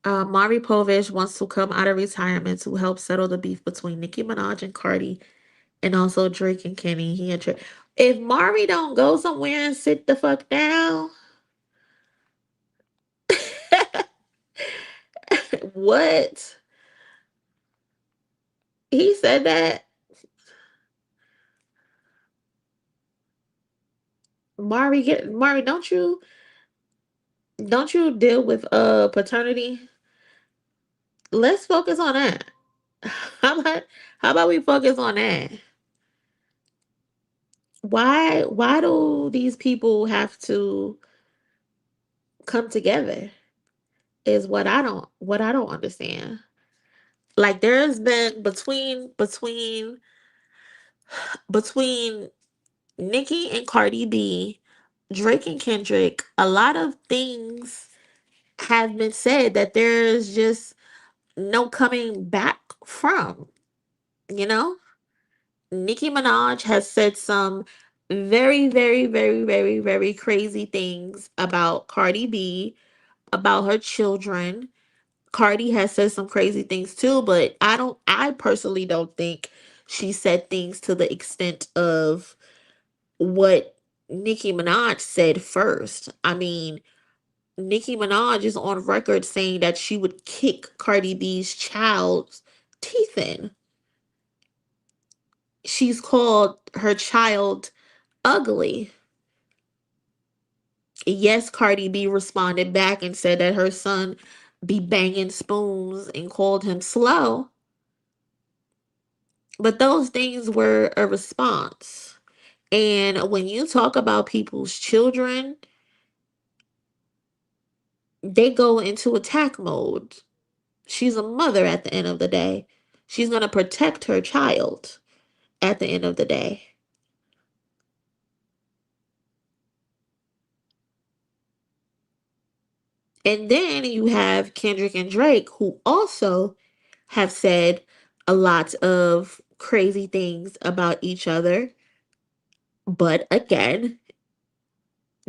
Mari Povich wants to come out of retirement to help settle the beef between Nicki Minaj and Cardi, and also Drake and Kenny. If Mari don't go somewhere and sit the fuck down, what? He said that. Mari, don't you deal with paternity? Let's focus on that. How about how about we focus on that? Why do these people have to come together? Is what I don't understand. Like there's been between Nicki and Cardi B, Drake and Kendrick, a lot of things have been said that there's just no coming back from, you know? Nicki Minaj has said some very, very, very, very, very crazy things about Cardi B, about her children. Cardi has said some crazy things too, but I personally don't think she said things to the extent of what Nicki Minaj said first. I mean, Nicki Minaj is on record saying that she would kick Cardi B's child's teeth in. She's called her child ugly. Yes, Cardi B responded back and said that her son be banging spoons and called him slow. But those things were a response. And when you talk about people's children, they go into attack mode. She's a mother at the end of the day. She's going to protect her child at the end of the day. And then you have Kendrick and Drake, who also have said a lot of crazy things about each other. But again,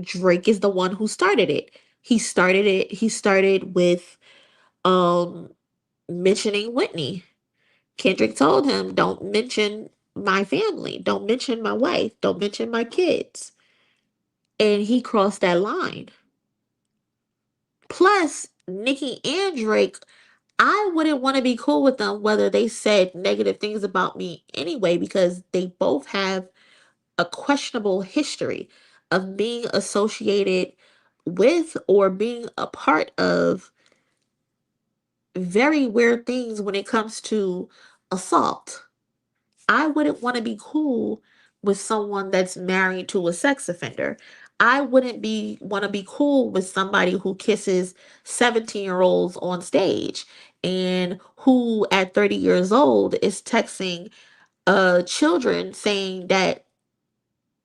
Drake is the one who started it. He started with um mentioning Whitney. Kendrick told him, "Don't mention my family. Don't mention my wife. Don't mention my kids." And he crossed that line. Plus, Nicki and Drake, I wouldn't want to be cool with them whether they said negative things about me anyway, because they both have a questionable history of being associated with or being a part of very weird things when it comes to assault. I wouldn't want to be cool with someone that's married to a sex offender. I wouldn't be want to be cool with somebody who kisses 17-year-olds on stage and who at 30 years old is texting children saying that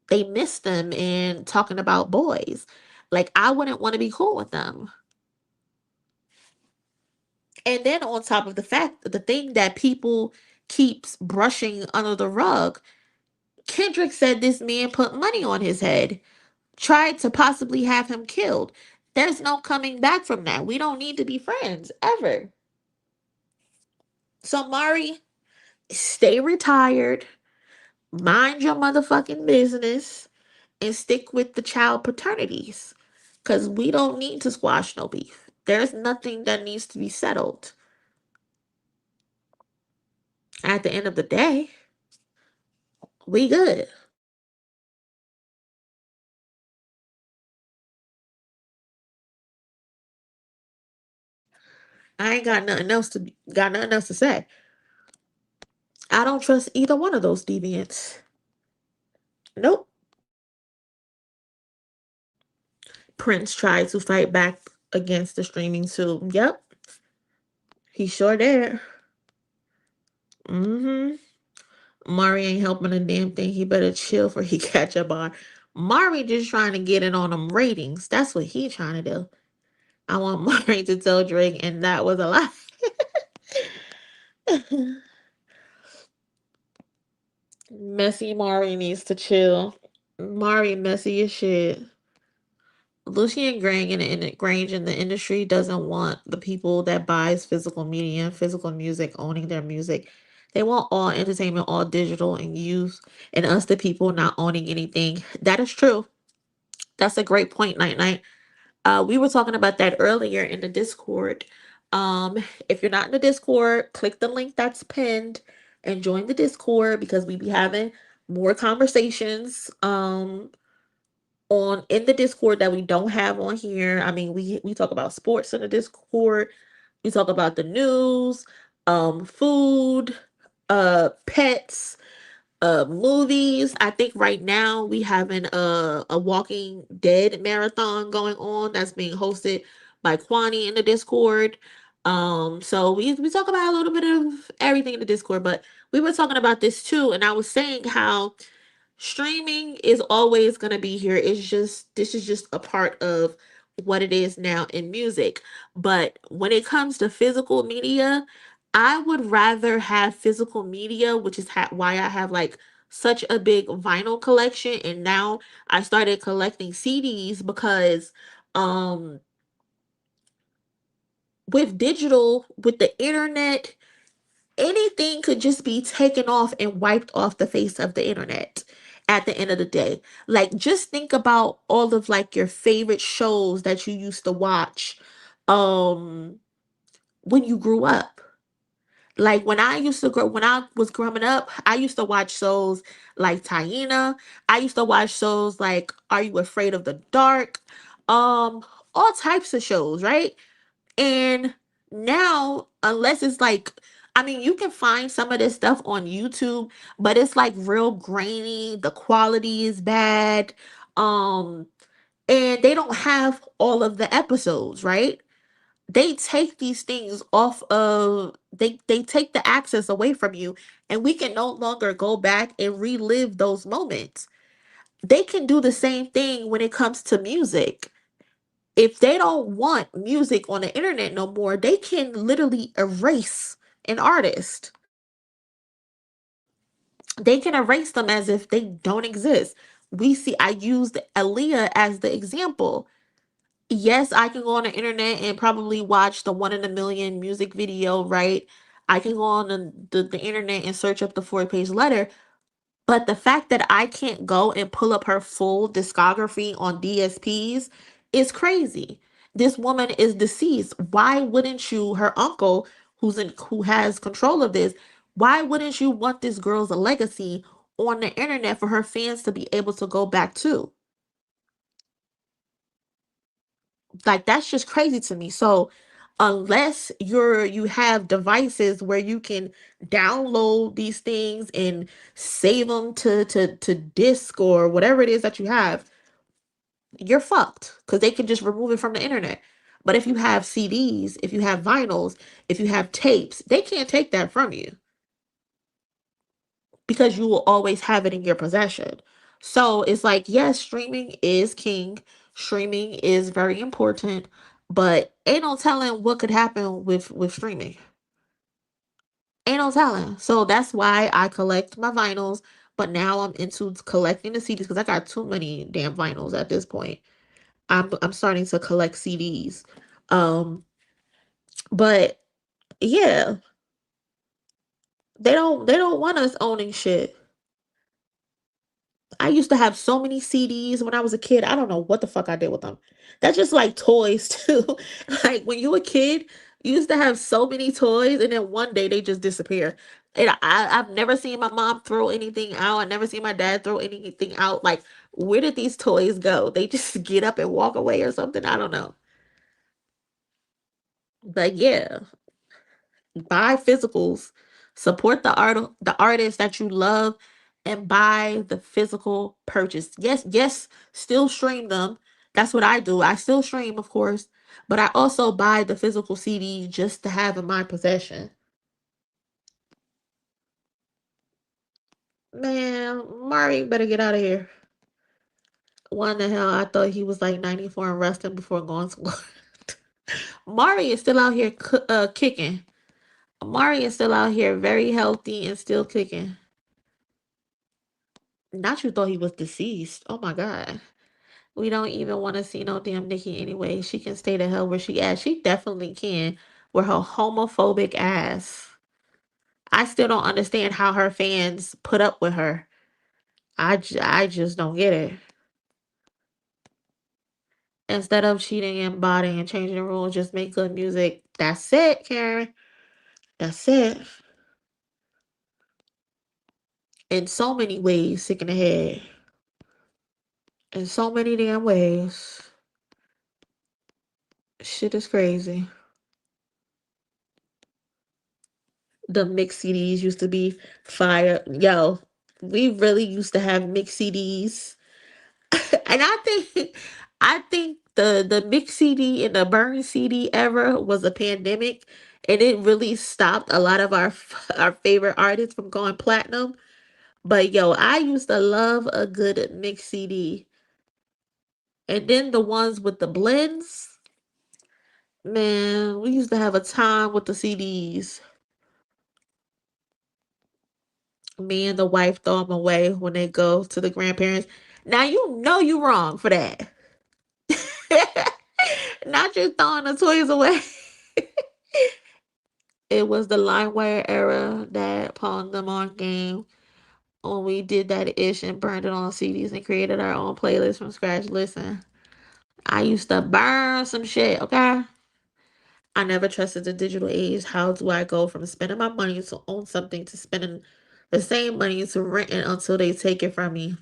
they miss them and talking about boys. Like, I wouldn't want to be cool with them. And then on top of the fact, the thing that people keeps brushing under the rug, Kendrick said this man put money on his head, tried to possibly have him killed. There's no coming back from that. We don't need to be friends ever. So Mari, stay retired, mind your motherfucking business, and stick with the child paternities. Because we don't need to squash no beef. There's nothing that needs to be settled. At the end of the day, we good. I ain't got nothing else to say. I don't trust either one of those deviants. Nope. Prince tried to fight back against the streaming too. Yep, he sure did. Mm-hmm. Mari ain't helping a damn thing. He better chill for he catch up on. Mari just trying to get in on them ratings. That's what he trying to do. I want Mari to tell Drake, and that was a lie. Messy Mari needs to chill. Mari messy as shit. Lucian Grange in the industry doesn't want the people that buys physical media and physical music owning their music. They want all entertainment, all digital and use, and us the people not owning anything. That is true. That's a great point, Night Night. We were talking about that earlier in the Discord. If you're not in the Discord, click the link that's pinned and join the Discord because we be having more conversations. On in the Discord that we don't have on here. I mean, we talk about sports in the Discord. We talk about the news, food, pets, movies. I think right now we having a Walking Dead marathon going on that's being hosted by Kwani in the Discord. So we talk about a little bit of everything in the Discord, but we were talking about this too, and I was saying how streaming is always going to be here. It's just, this is just a part of what it is now in music. But when it comes to physical media, I would rather have physical media, which is why I have like such a big vinyl collection. And now I started collecting CDs because um with digital, with the internet, anything could just be taken off and wiped off the face of the internet at the end of the day. Like, just think about all of like your favorite shows that you used to watch um when you grew up. Like, when I was growing up, I used to watch shows like Taina. I used to watch shows like Are You Afraid of the Dark? Um all types of shows, right? And now, unless it's like, I mean, you can find some of this stuff on YouTube, but it's like real grainy. The quality is bad. Um, and they don't have all of the episodes, right? They take these things off of they take the access away from you, and we can no longer go back and relive those moments. They can do the same thing when it comes to music. If they don't want music on the internet no more, they can literally erase an artist. They can erase them as if they don't exist. I used Aaliyah as the example. Yes, I can go on the internet and probably watch the One in a Million music video, right? I can go on the internet and search up the 4-page letter. But the fact that I can't go and pull up her full discography on DSPs is crazy. This woman is deceased. Why wouldn't you, her uncle, who has control of this, why wouldn't you want this girl's legacy on the internet for her fans to be able to go back to? Like, that's just crazy to me. So unless you have devices where you can download these things and save them to disk or whatever it is that you have, you're fucked, because they can just remove it from the internet. But if you have CDs, if you have vinyls, if you have tapes, they can't take that from you, because you will always have it in your possession. So it's like, yes, streaming is king. Streaming is very important, but ain't no telling what could happen with streaming. Ain't no telling. So that's why I collect my vinyls, but now I'm into collecting the CDs because I got too many damn vinyls at this point. I'm starting to collect CDs. Um, but yeah, they don't want us owning shit. I used to have so many CDs when I was a kid. I don't know what the fuck I did with them. That's just like toys too. Like when you were a kid, you used to have so many toys, and then one day they just disappear. And I've never seen my mom throw anything out. I never seen my dad throw anything out. Like, where did these toys go? They just get up and walk away or something. I don't know. But yeah, buy physicals, support the artist that you love, and buy the physical purchase. Yes, yes, still stream them. That's what I do. I still stream, of course, but I also buy the physical CD just to have in my possession. Man, Mari better get out of here. Why the hell? I thought he was like 94 and resting before going to Mari is still out here kicking. Mari is still out here very healthy and still kicking. Not you thought he was deceased. Oh my God. We don't even want to see no damn Nikki anyway. She can stay the hell where she at. She definitely can with her homophobic ass. I still don't understand how her fans put up with her. I just don't get it. Instead of cheating and botting and changing the rules, just make good music. That's it, Karen. That's it. In so many ways, sick in the head. In so many damn ways. Shit is crazy. The mixed CDs used to be fire. Yo, we really used to have mixed CDs. And I think the mixed CD and the burn CD era was a pandemic, and it really stopped a lot of our favorite artists from going platinum. But yo, I used to love a good mixed CD. And then the ones with the blends, man, we used to have a time with the CDs. Me and the wife throw them away when they go to the grandparents. Now you know you wrong for that. Not just throwing the toys away. It was the LimeWire era that pawned them on game when we did that ish and burned it on CDs and created our own playlist from scratch. Listen, I used to burn some shit, okay? I never trusted the digital age. How do I go from spending my money to own something to spending the same money to renting until they take it from me?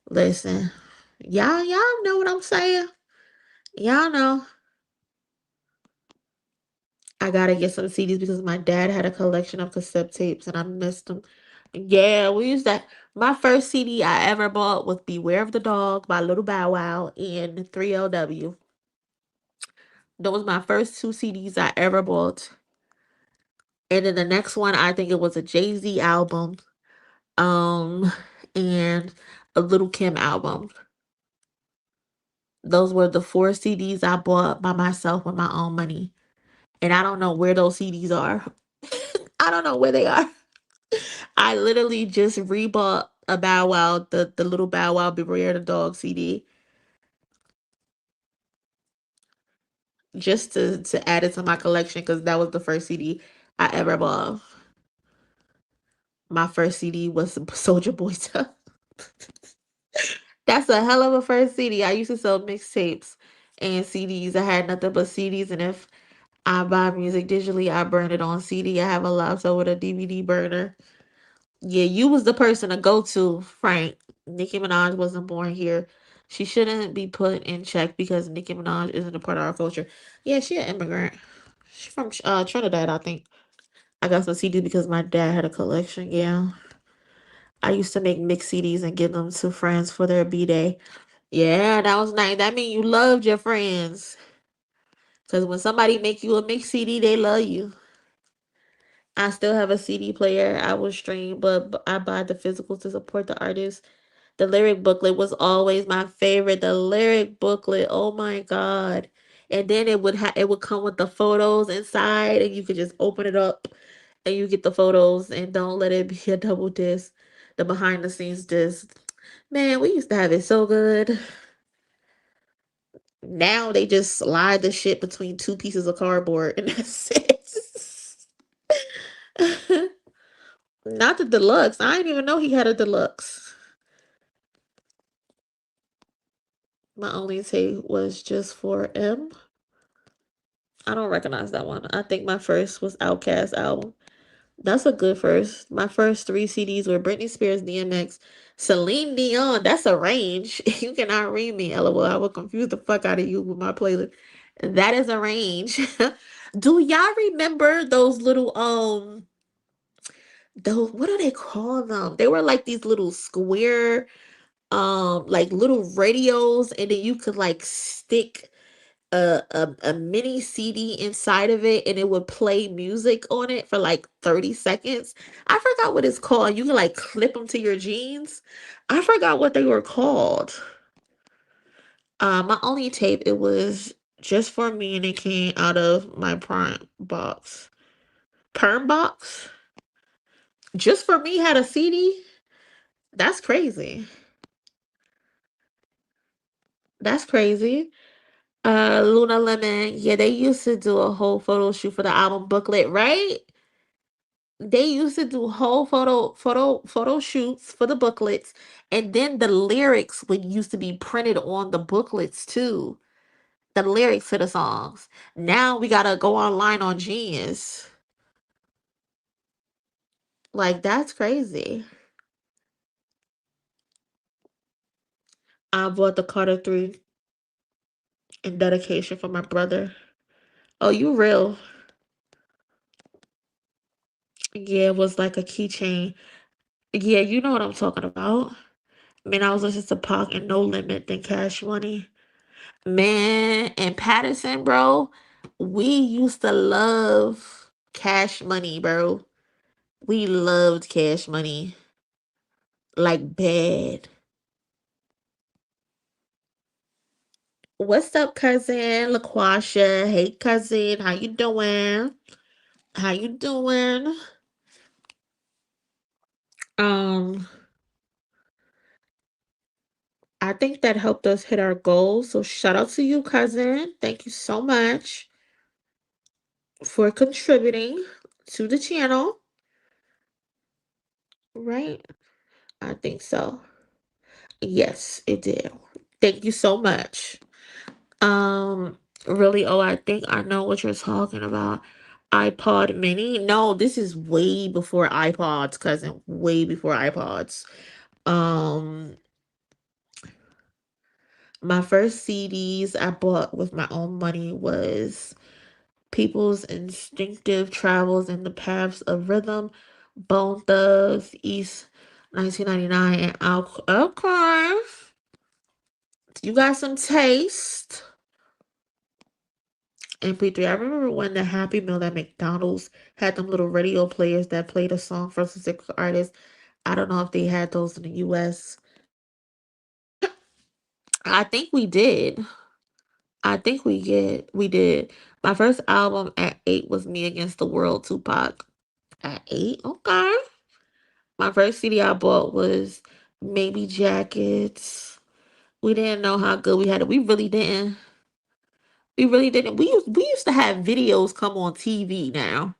Listen, y'all know what I'm saying. Y'all know. I gotta get some CDs because my dad had a collection of cassette tapes and I missed them. Yeah, we used that. My first CD I ever bought was Beware of the Dog by Little Bow Wow and 3LW. Those was my first two CDs I ever bought. And then the next one, I think it was a Jay-Z album, um, and a Little Kim album. Those were the four CDs I bought by myself with my own money. And I don't know where those CDs are. I don't know where they are. I literally just rebought a Bow Wow, the little Bow Wow Beware the Dog CD, just to add it to my collection because that was the first CD I ever bought. My first CD was Soldier Boy Tough. That's a hell of a first CD. I used to sell mixtapes and CDs. I had nothing but CDs, and if I buy music digitally, I burn it on CD. I have a laptop with a DVD burner. Yeah, you was the person to go to, Frank. Nicki Minaj wasn't born here. She shouldn't be put in check because Nicki Minaj isn't a part of our culture. Yeah, she an immigrant. She from Trinidad, I think. I got some CDs because my dad had a collection. Yeah, I used to make mix CDs and give them to friends for their B-day. Yeah, that was nice. That mean you loved your friends. Cause when somebody make you a mix CD, they love you. I still have a CD player. I will stream, but I buy the physical to support the artist. The lyric booklet was always my favorite. The lyric booklet, oh my god! And then it would come with the photos inside, and you could just open it up, and you get the photos. And don't let it be a double disc, the behind the scenes disc. Man, we used to have it so good. Now they just slide the shit between two pieces of cardboard, and that's it. Not the deluxe. I didn't even know he had a deluxe. My only take was just for M. I don't recognize that one. I think my first was Outkast album. That's a good first. My first three CDs were Britney Spears, DMX, Celine Dion. That's a range. You cannot read me, LOL. I will confuse the fuck out of you with my playlist. That is a range. Do y'all remember those little those, what do they call them? They were like these little square like little radios, and then you could like stick a mini CD inside of it, and it would play music on it for like 30 seconds. I forgot what it's called. You can like clip them to your jeans. I forgot what they were called. My only tape, it was just for me, and it came out of my prime box. Perm box? Just for me had a CD? That's crazy. That's crazy. Luna Lemon, yeah, they used to do a whole photo shoot for the album booklet, right? They used to do whole photo shoots for the booklets, and then the lyrics would used to be printed on the booklets too. The lyrics to the songs. Now we gotta go online on Genius. Like that's crazy. I bought the Carter 3 in dedication for my brother. Oh, you real? Yeah, it was like a keychain. Yeah, you know what I'm talking about. I mean, I was listening to Pac and No Limit than Cash Money. Man, and Patterson, bro, we used to love Cash Money, bro. We loved Cash Money. Like bad. What's up, cousin? LaQuasha. Hey, cousin. How you doing? How you doing? Um, I think that helped us hit our goals. So shout out to you, cousin. Thank you so much for contributing to the channel. Right? I think so. Yes, it did. Thank you so much. Um, really, oh, I think I know what you're talking about. iPod mini. No, this is way before iPods, cousin. Way before iPods. Um, my first CDs I bought with my own money was People's Instinctive Travels in the Paths of Rhythm, Bone Thugs, East 1999, and Okay. You got some taste. MP3. I remember when the Happy Meal at McDonald's had them little radio players that played a song from a specific artist. I don't know if they had those in the US. I think we did. I think we did. My first album at 8 was Me Against the World, Tupac. At 8? Okay. My first CD I bought was Maybe Jackets. We didn't know how good we had it. We really didn't. We really didn't. We used to have videos come on TV now.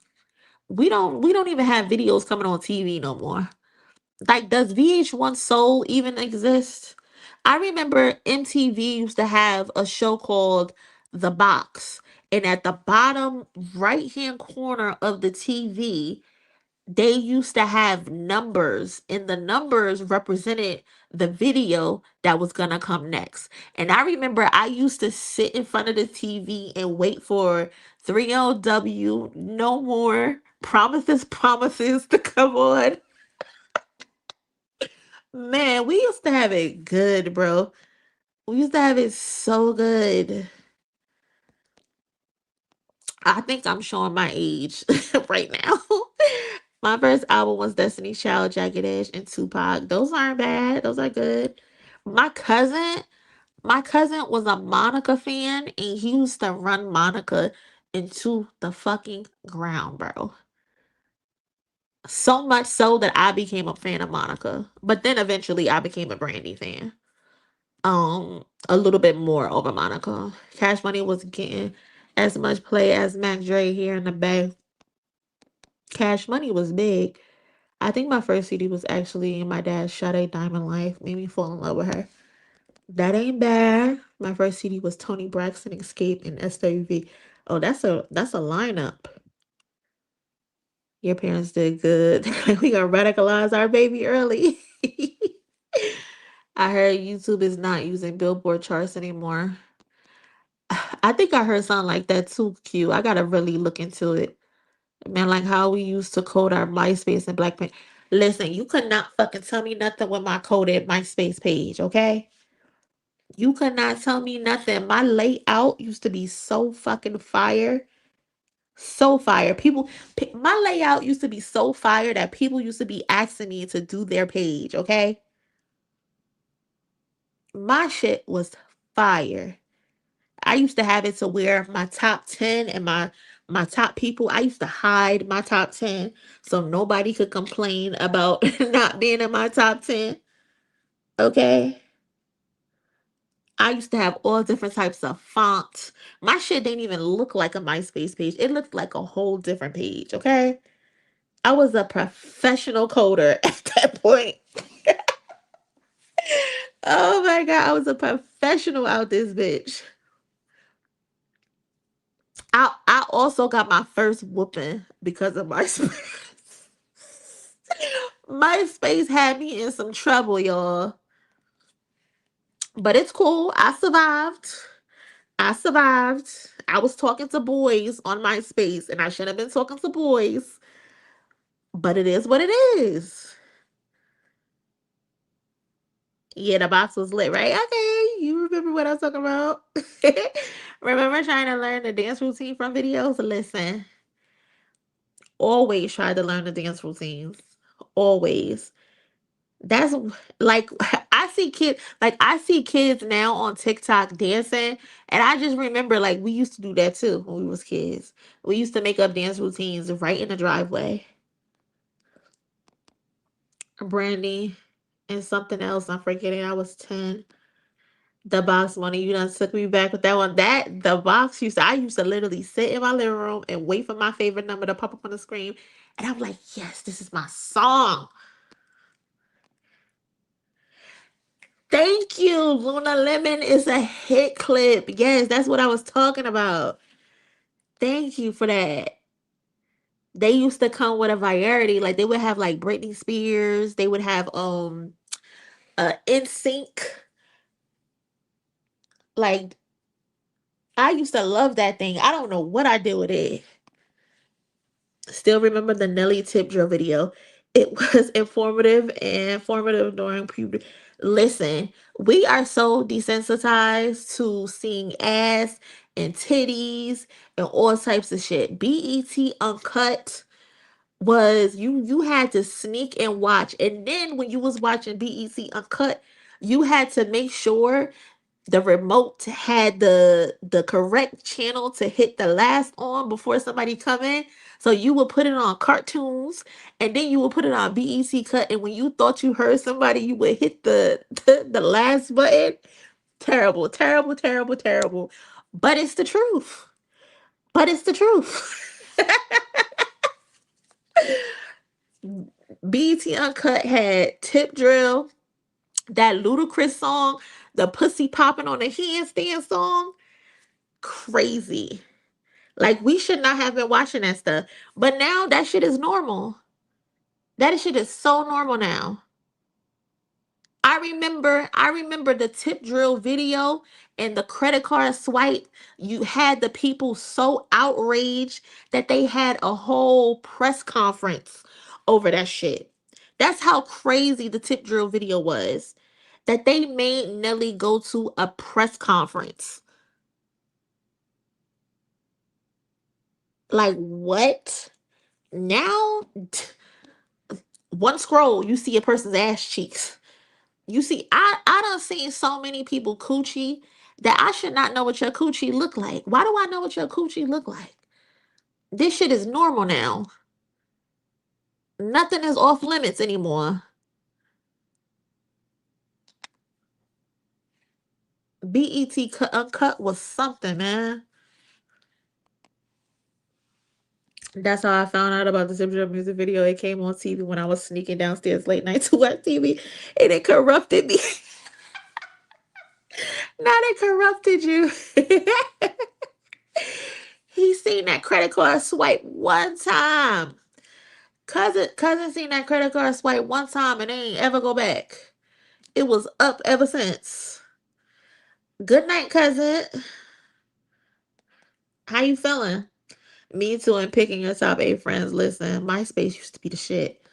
We don't even have videos coming on TV no more. Like, does VH1 Soul even exist? I remember MTV used to have a show called The Box. And at the bottom right hand corner of the TV, they used to have numbers, and the numbers represented the video that was gonna come next. And I remember I used to sit in front of the TV and wait for 3LW, No More, Promises to come on. Man, we used to have it good, bro. We used to have it so good. I think I'm showing my age right now. My first album was Destiny's Child, Jagged Edge, and Tupac. Those aren't bad. Those are good. My cousin, my cousin was a Monica fan, and he used to run Monica into the fucking ground, bro. So much so that I became a fan of Monica. But then eventually I became a Brandy fan. A little bit more over Monica. Cash Money was getting as much play as Mac Dre here in the Bay. Cash Money was big. I think my first CD was actually my dad's Sade Diamond Life. Made me fall in love with her. That ain't bad. My first CD was Tony Braxton Escape and SWV. Oh, that's a lineup. Your parents did good. We gonna radicalize our baby early. I heard YouTube is not using Billboard charts anymore. I think I heard something like that too, Q. I gotta really look into it. Man, like how we used to code our MySpace and Blackpink. Listen, you could not fucking tell me nothing with my coded MySpace page, okay? You could not tell me nothing. My layout used to be so fucking fire. So fire. My layout used to be so fire that people used to be asking me to do their page, okay? My shit was fire. I used to have it to where my top 10 and my top people, I used to hide my top 10 so nobody could complain about not being in my top 10. Okay? I used to have all different types of fonts. My shit didn't even look like a MySpace page. It looked like a whole different page, okay? I was a professional coder at that point. Oh my god, I was a professional out this bitch. I also got my first whooping because of MySpace. MySpace had me in some trouble, y'all. But it's cool. I survived. I survived. I was talking to boys on MySpace, and I shouldn't have been talking to boys. But it is what it is. Yeah, the box was lit, right? Okay, you remember what I was talking about? Remember trying to learn the dance routine from videos? Listen, always try to learn the dance routines. Always. That's like I see kids now on TikTok dancing, and I just remember like we used to do that too when we was kids. We used to make up dance routines right in the driveway. Brandy and something else I'm forgetting. I was 10. The box money, you done took me back with that one. That the box I used to literally sit in my living room and wait for my favorite number to pop up on the screen. And I'm like, yes, this is my song. Thank you. Luna Lemon is a hit clip. Yes, that's what I was talking about. Thank you for that. They used to come with a variety. Like they would have like Britney Spears. They would have NSYNC. Like I used to love that thing. I don't know what I did with it. Still remember the Nelly tip drill video. It was informative during puberty. Listen, we are so desensitized to seeing ass and titties and all types of shit. BET Uncut was you had to sneak and watch. And then when you was watching BET Uncut, you had to make sure the remote had the correct channel to hit the last on before somebody come in. So you would put it on cartoons, and then you would put it on BET cut. And when you thought you heard somebody, you would hit the last button. Terrible, terrible, terrible, terrible. But it's the truth. But it's the truth. BET Uncut had Tip Drill, that Ludacris song, the pussy popping on the handstand song. Crazy. Like, we should not have been watching that stuff. But now that shit is normal. That shit is so normal now. I remember the tip drill video and the credit card swipe. You had the people so outraged that they had a whole press conference over that shit. That's how crazy the tip drill video was. That they made Nelly go to a press conference. Like, what? Now, one scroll, you see a person's ass cheeks. You see, I done seen so many people coochie that I should not know what your coochie look like. Why do I know what your coochie look like? This shit is normal now. Nothing is off limits anymore. Uncut was something, man. That's how I found out about the Zip Drip music video. It came on TV when I was sneaking downstairs late night to watch TV, and it corrupted me. Now they corrupted you. He seen that credit card swipe one time. Cousin seen that credit card swipe one time and they ain't ever go back. It was up ever since. Good night, cousin. How you feeling? Me too, and picking your top 8 friends. Listen, MySpace used to be the shit.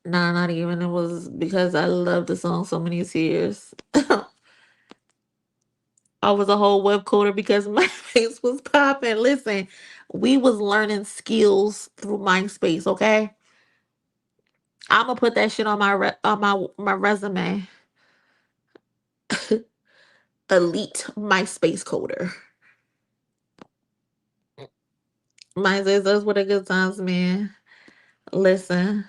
Nah, not even. It was because I loved the song so many years. I was a whole web coder because MySpace was popping. Listen, we was learning skills through MySpace, okay? I'm gonna put that shit on my resume. Elite MySpace coder. MySpace, those were the good times, man. Listen,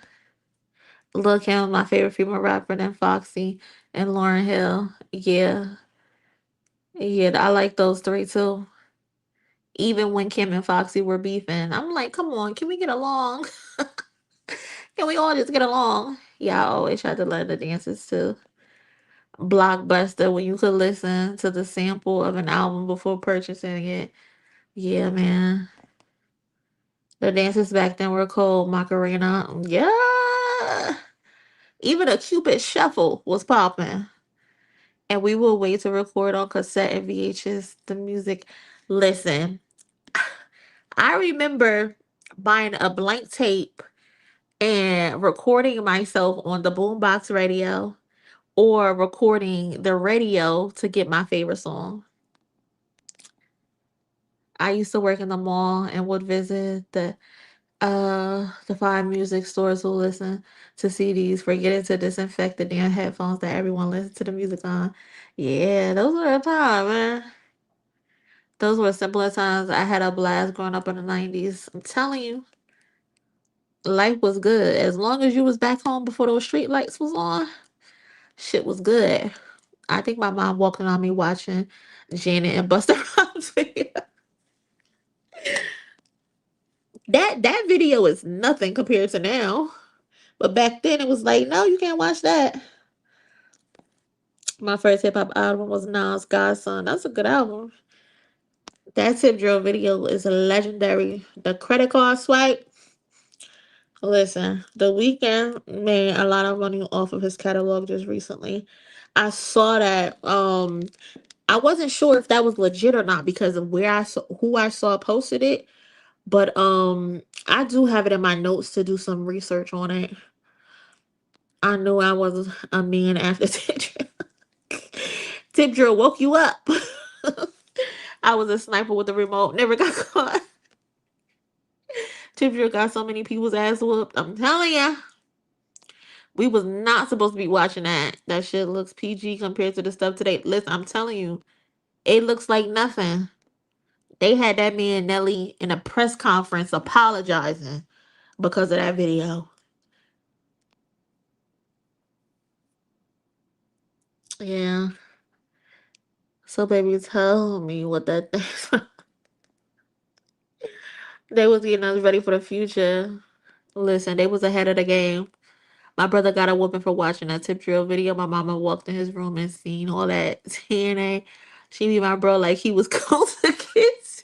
Lil' Kim, my favorite female rapper, then Foxy and Lauryn Hill. Yeah, yeah, I like those three too. Even when Kim and Foxy were beefing, I'm like, come on, can we get along? Can we all just get along? Yeah, I always tried to learn the dances too. Blockbuster, when you could listen to the sample of an album before purchasing it. Yeah, man. The dances back then were cold. Macarena. Yeah. Even a Cupid shuffle was popping. And we will wait to record on cassette and VHS the music. Listen, I remember buying a blank tape and recording myself on the boombox radio or recording the radio to get my favorite song. I used to work in the mall and would visit the five music stores who listen to CDs, forgetting to disinfect the damn headphones that everyone listens to the music on. Yeah, those were the time, man. Those were simpler times. I had a blast growing up in the 90s. I'm telling you, life was good. As long as you was back home before those street lights was on, shit was good. I think my mom walking on me watching Janet and Busta Rhymes video. That video is nothing compared to now. But back then it was like, no, you can't watch that. My first hip hop album was Nas Godson. That's a good album. That tip drill video is legendary. The credit card swipe. Listen, The Weeknd made a lot of money off of his catalog just recently. I saw that. I wasn't sure if that was legit or not because of where I saw who I saw posted it. But I do have it in my notes to do some research on it. I knew I was a man after tip drill. Tip drill woke you up. I was a sniper with the remote, never got caught. Tip drill got so many people's ass whooped. I'm telling ya. We was not supposed to be watching that. That shit looks PG compared to the stuff today. Listen, I'm telling you, it looks like nothing. They had that man Nelly in a press conference apologizing because of that video. Yeah. So baby, tell me what that thing. They was getting us ready for the future. Listen, they was ahead of the game. My brother got a whooping for watching that tip drill video. My mama walked in his room and seen all that TNA. She beat my bro like he was close to kids.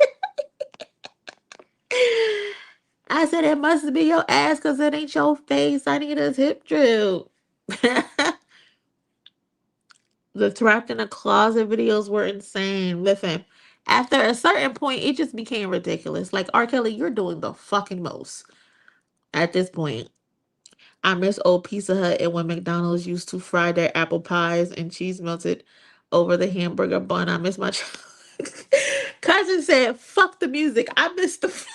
I said, it must be your ass because it ain't your face. I need a tip drill. The trapped in a closet videos were insane. Listen, after a certain point, it just became ridiculous. Like, R. Kelly, you're doing the fucking most at this point. I miss old Pizza Hut and when McDonald's used to fry their apple pies and cheese melted over the hamburger bun. I miss my cousin said, fuck the music. I miss the food.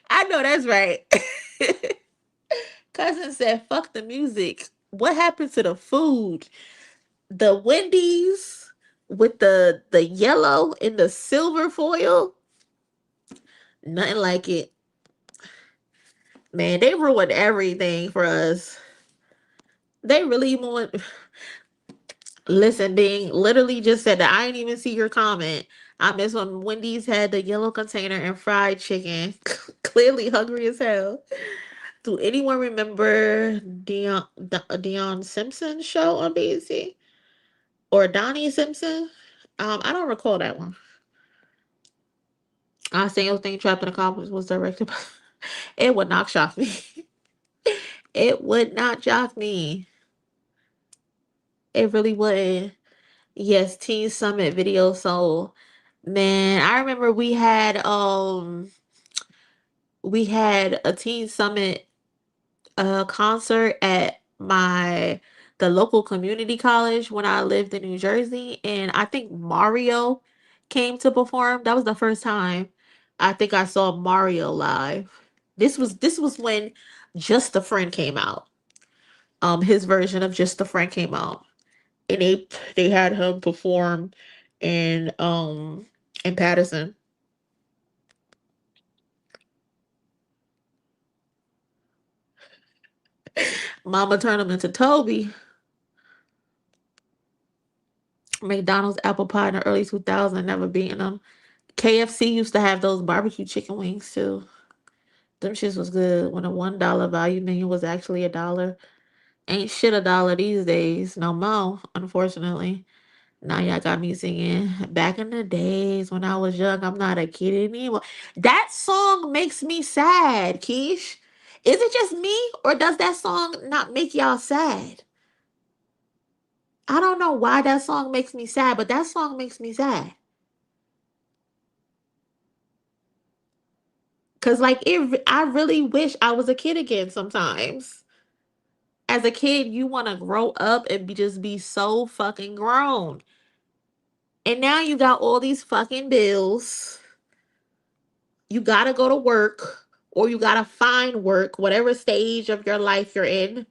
I know that's right. Cousin said, fuck the music. What happened to the food? The Wendy's with the yellow and the silver foil? Nothing like it. Man, they ruined everything for us. They really want. Listen, Bing literally just said that. I didn't even see your comment. I miss when Wendy's had the yellow container and fried chicken. Clearly hungry as hell. Do anyone remember Dion Simpson show on BBC? Or Donnie Simpson? I don't recall that one. I single thing trapped in a complex was directed by. It would not shock me. It would not shock me. It really wouldn't. Yes, Teen Summit video. So, man, I remember we had a Teen Summit concert at the local community college when I lived in New Jersey, and I think Mario came to perform. That was the first time I think I saw Mario live. This was when Just a Friend came out. His version of Just a Friend came out, and they had him perform in Patterson. Mama turned him into Toby. McDonald's apple pie in the early 2000s, never beaten them. KFC used to have those barbecue chicken wings too. Them shits was good when a $1 value menu was actually $1. Ain't shit $1 these days, no more, unfortunately. Now y'all got me singing back in the days when I was young. I'm not a kid anymore. That song makes me sad, Keish. Is it just me or does that song not make y'all sad? I don't know why that song makes me sad, but that song makes me sad. Cause like I really wish I was a kid again sometimes. As a kid, you want to grow up and just be so fucking grown. And now you got all these fucking bills. You gotta go to work or you gotta find work, whatever stage of your life you're in.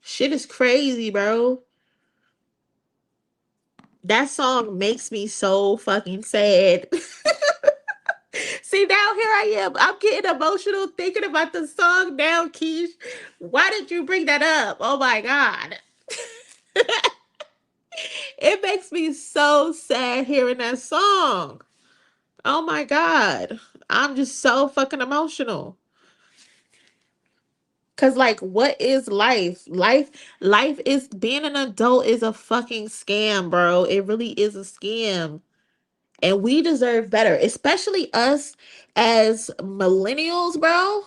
Shit is crazy, bro. That song makes me so fucking sad. See, now here I am. I'm getting emotional thinking about the song now, Keish. Why did you bring that up? Oh my God. It makes me so sad hearing that song. Oh my God. I'm just so fucking emotional. Cause like what is life? Life is being an adult is a fucking scam, bro. It really is a scam. And we deserve better, especially us as millennials, bro.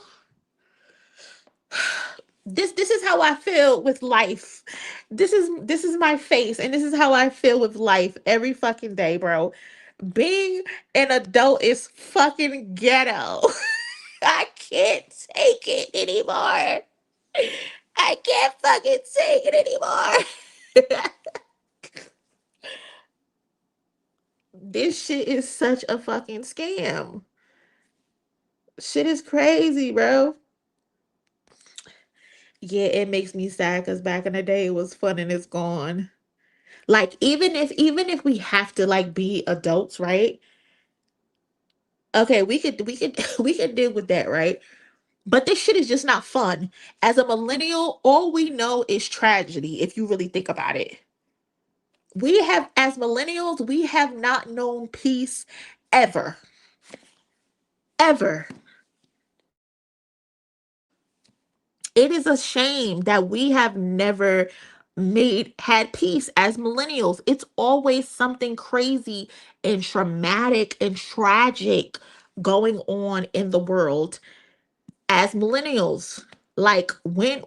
This is how I feel with life. This is my face and this is how I feel with life every fucking day, bro. Being an adult is fucking ghetto. I can't take it anymore. I can't fucking take it anymore. This shit is such a fucking scam. Shit is crazy, bro. Yeah, it makes me sad because back in the day it was fun and it's gone. Like even if we have to like be adults, right? Okay, we could we could deal with that, right? But this shit is just not fun. As a millennial, all we know is tragedy if you really think about it. We have, as millennials, we have not known peace ever. Ever. It is a shame that we have never had peace as millennials. It's always something crazy and traumatic and tragic going on in the world as millennials. Like when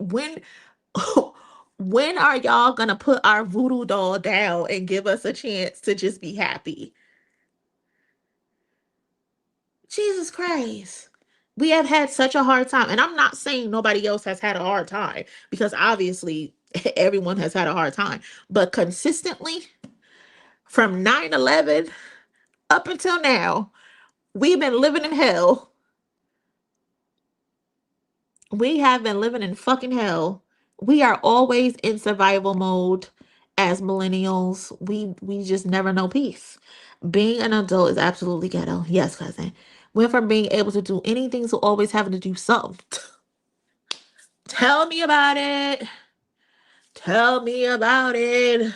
when are y'all gonna put our voodoo doll down and give us a chance to just be happy? Jesus Christ. We have had such a hard time. And I'm not saying nobody else has had a hard time because obviously everyone has had a hard time. But consistently from 9/11 up until now, we've been living in hell. We have been living in fucking hell. We are always in survival mode as millennials. We just never know peace. Being an adult is absolutely ghetto. Yes, cousin. Went from being able to do anything to always having to do something. Tell me about it. Tell me about it.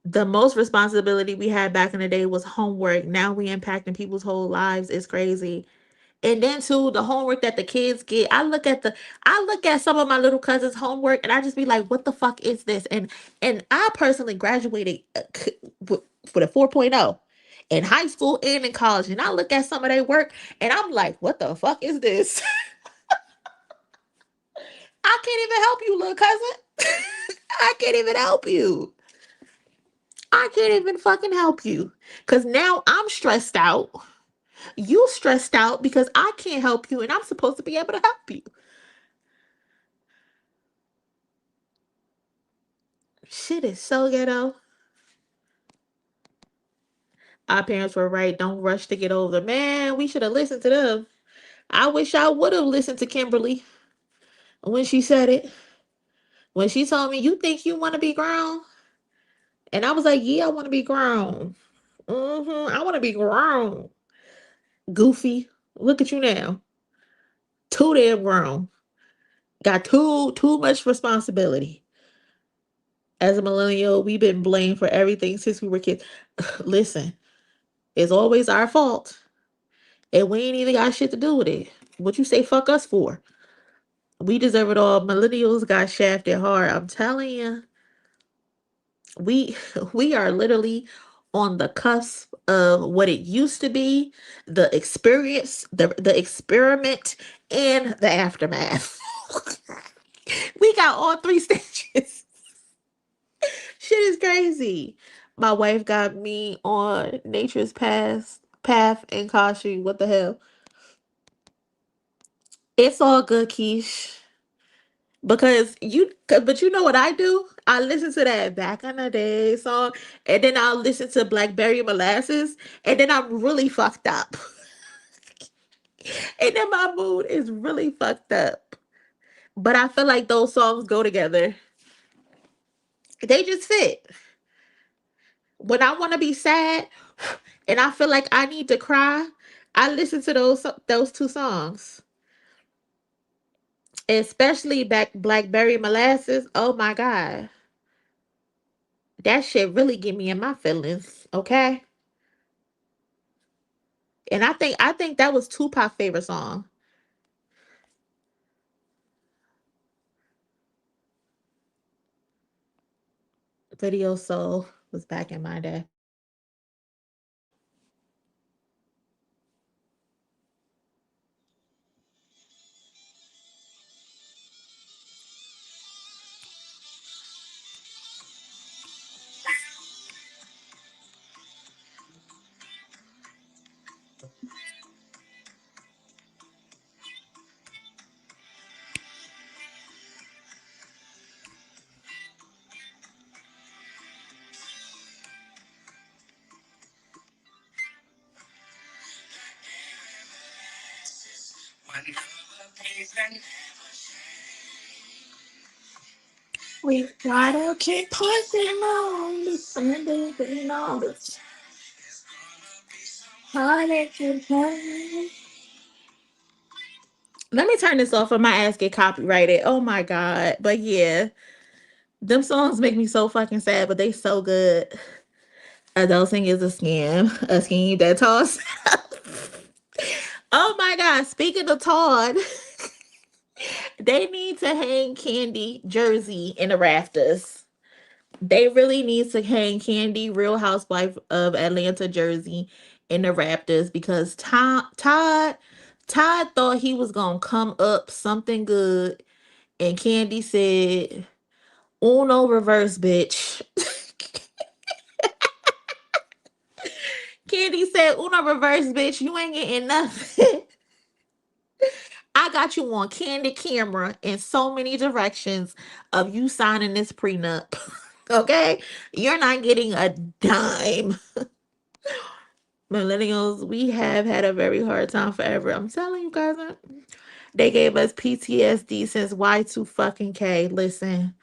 The most responsibility we had back in the day was homework. Now we impacting people's whole lives. It's crazy. And then too, the homework that the kids get, I look at some of my little cousins' homework and I just be like, what the fuck is this? And I personally graduated with a 4.0 in high school and in college. And I look at some of their work and I'm like, what the fuck is this? I can't even help you, little cousin. I can't even help you. I can't even fucking help you. Cause now I'm stressed out. You stressed out because I can't help you and I'm supposed to be able to help you. Shit is so ghetto. Our parents were right. Don't rush to get older. Man, we should have listened to them. I wish I would have listened to Kimberly when she said it. When she told me, you think you want to be grown? And I was like, yeah, I want to be grown. I want to be grown. Goofy. Look at you now. Too damn grown. Got too much responsibility. As a millennial, we've been blamed for everything since we were kids. Listen, it's always our fault. And we ain't even got shit to do with it. What you say fuck us for? We deserve it all. Millennials got shafted hard. I'm telling you. We we are literally on the cusp of what it used to be, the experience, the experiment, and the aftermath. We got all three stages. Shit is crazy. My wife got me on nature's path and caution. What the hell? It's all good, Keish. But you know what I do? I listen to that back in the day song, and then I'll listen to Blackberry Molasses, and then I'm really fucked up. And then my mood is really fucked up. But I feel like those songs go together. They just fit. When I want to be sad and I feel like I need to cry, I listen to those two songs. Especially back Blackberry Molasses. Oh my god. That shit really get me in my feelings, okay? And I think that was Tupac's favorite song. Video Soul was back in my day. We gotta keep pushing on this and living on this. Heartache and pain. Let me turn this off or my ass get copyrighted. Oh my god. But yeah, them songs make me so fucking sad, but they so good. Adulting is a scam. A scheme that toss. Oh my god. Speaking of Todd, they need to hang Candy Jersey in the rafters. They really need to hang Candy, Real Housewife of Atlanta Jersey, in the Raptors because Todd thought he was gonna come up something good, and Candy said, "Uno reverse, bitch." Candy said, "Uno reverse, bitch. You ain't getting nothing." I got you on candid camera in so many directions of you signing this prenup. Okay? You're not getting a dime. Millennials, we have had a very hard time forever. I'm telling you guys, they gave us PTSD since Y2 fucking K. Listen,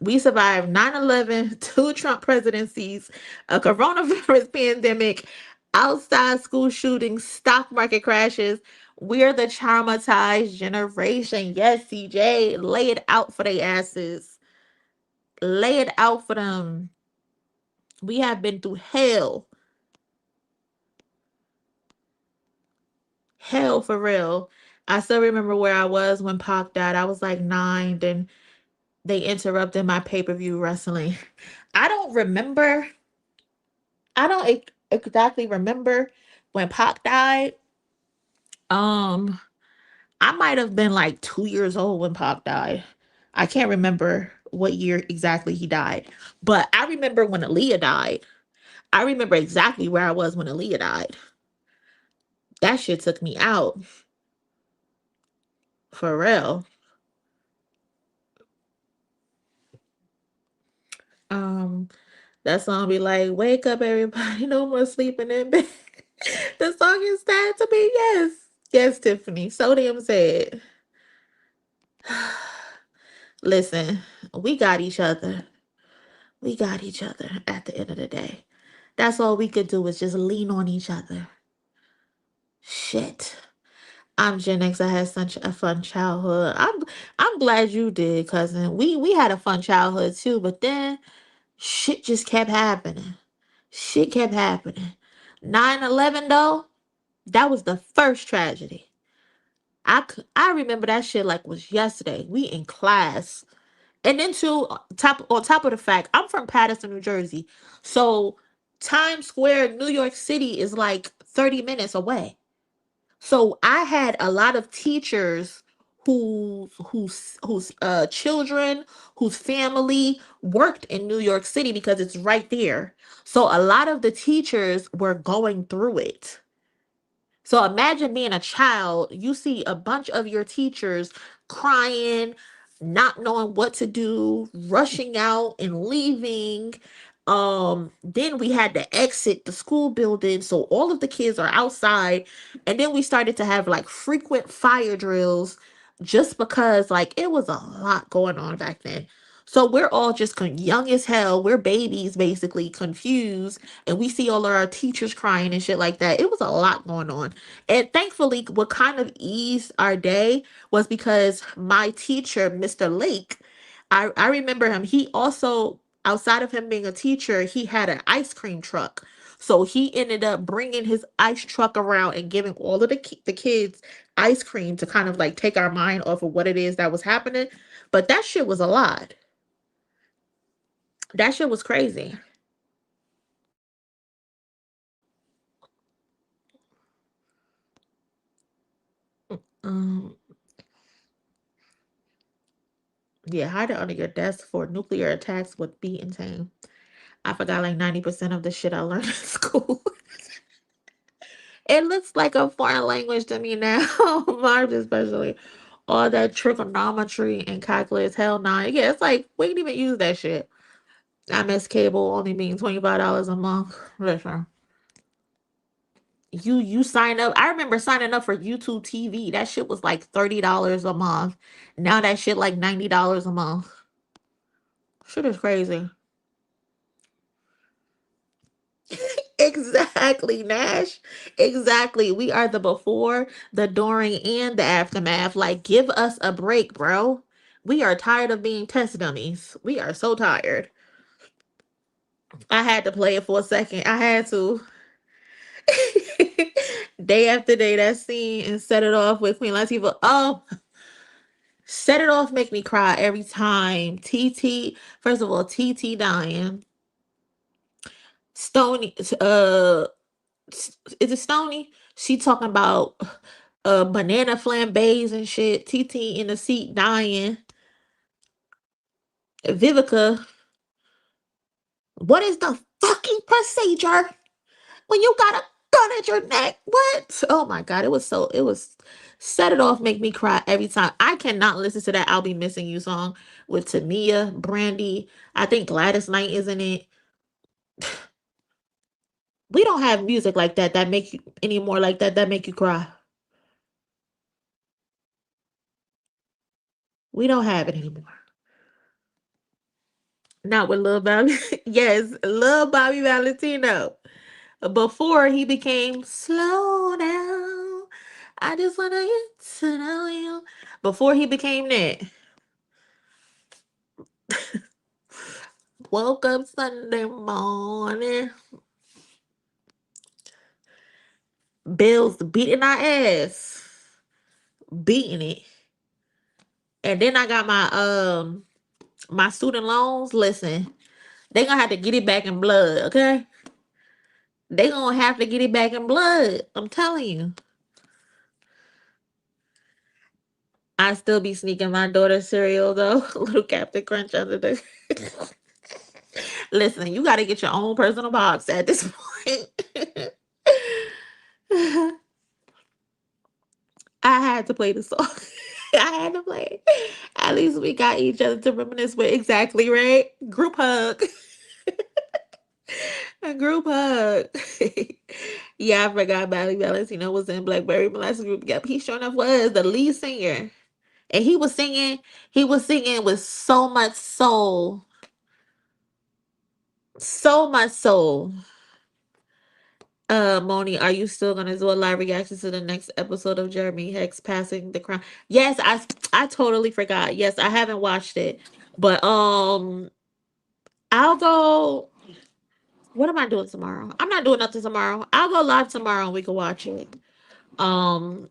we survived 9/11, two Trump presidencies, a coronavirus pandemic, outside school shootings, stock market crashes. We're the traumatized generation. Yes, CJ, lay it out for their asses. Lay it out for them. We have been through hell. Hell for real. I still remember where I was when Pac died. I was like 9, then they interrupted my pay-per-view wrestling. I don't remember. I don't exactly remember when Pac died. Um, I might have been like 2 years old when Pac died. I can't remember what year exactly he died, but I remember when Aaliyah died. I remember exactly where I was when Aaliyah died. That shit took me out for real. Um, that song be like, "Wake up, everybody! No more sleeping in bed." The song is sad to me. Yes, yes, Tiffany. So damn sad. Listen, we got each other. We got each other at the end of the day. That's all we could do is just lean on each other. Shit. I'm Gen X. I had such a fun childhood. I'm glad you did, cousin. We had a fun childhood too, but then shit just kept happening. Shit kept happening. 9/11 though, that was the first tragedy. I remember that shit like was yesterday. We in class. And then too, on top of the fact, I'm from Paterson, New Jersey. So Times Square, New York City is like 30 minutes away. So I had a lot of teachers whose children, whose family worked in New York City because it's right there. So a lot of the teachers were going through it. So imagine being a child, you see a bunch of your teachers crying, not knowing what to do, rushing out and leaving. Then we had to exit the school building, so all of the kids are outside, and then we started to have like frequent fire drills just because like it was a lot going on back then. So we're all just young as hell. We're babies, basically confused, and we see all of our teachers crying and shit like that. It was a lot going on. And thankfully, what kind of eased our day was because my teacher, Mr. Lake, I remember him. He also, outside of him being a teacher, he had an ice cream truck. So he ended up bringing his ice truck around and giving all of the kids ice cream to kind of like take our mind off of what it is that was happening. But that shit was a lot. That shit was crazy. Um, yeah, hide it under your desk for nuclear attacks would be insane. I forgot like 90% of the shit I learned in school. It looks like a foreign language to me now. Mars especially. All that trigonometry and calculus, hell nah. Yeah, it's like we didn't even use that shit. MS cable only being $25 a month. Listen. You sign up. I remember signing up for YouTube TV. That shit was like $30 a month. Now that shit like $90 a month. Shit is crazy. Exactly, Nash. Exactly. We are the before, the during, and the aftermath. Like, give us a break, bro. We are tired of being test dummies. We are so tired. I had to play it for a second. I had to. Day after day, that scene and set it off with Queen Latifah. Oh, set it off make me cry every time. TT, first of all, TT dying. Stony, is it Stony? She talking about banana flambés and shit. TT in the seat dying. Vivica, what is the fucking procedure when you got a gun at your neck? What? Oh my god, it was set it off, make me cry every time. I cannot listen to that I'll Be Missing You song with Tamia, Brandy. I think Gladys Knight is in it. We don't have music like that make you anymore like that make you cry. We don't have it anymore. Not with Lil Bobby. Yes, Lil Bobby Valentino. Before he became Slow Down. I just wanna get to know you. Before he became that. Woke up Sunday morning. Bills beating our ass. Beating it. And then I got my student loans. Listen, they gonna have to get it back in blood, okay? They gonna have to get it back in blood. I'm telling you. I still be sneaking my daughter's cereal though. Little Captain Crunch under the. Listen, you got to get your own personal box at this point. I had to play the song. I had to play it. At least we got each other to reminisce with. Exactly, right? Group hug. A group hug. Yeah, I forgot Bally Valentino was in Blackberry Molasses Group. Yep, he sure enough was the lead singer. And he was singing with so much soul. So much soul. Moni, are you still gonna do a live reaction to the next episode of Jeremy Hex passing the crown? Yes, I totally forgot. Yes, I haven't watched it. But I'll go. What am I doing tomorrow? I'm not doing nothing tomorrow. I'll go live tomorrow and we can watch it. Um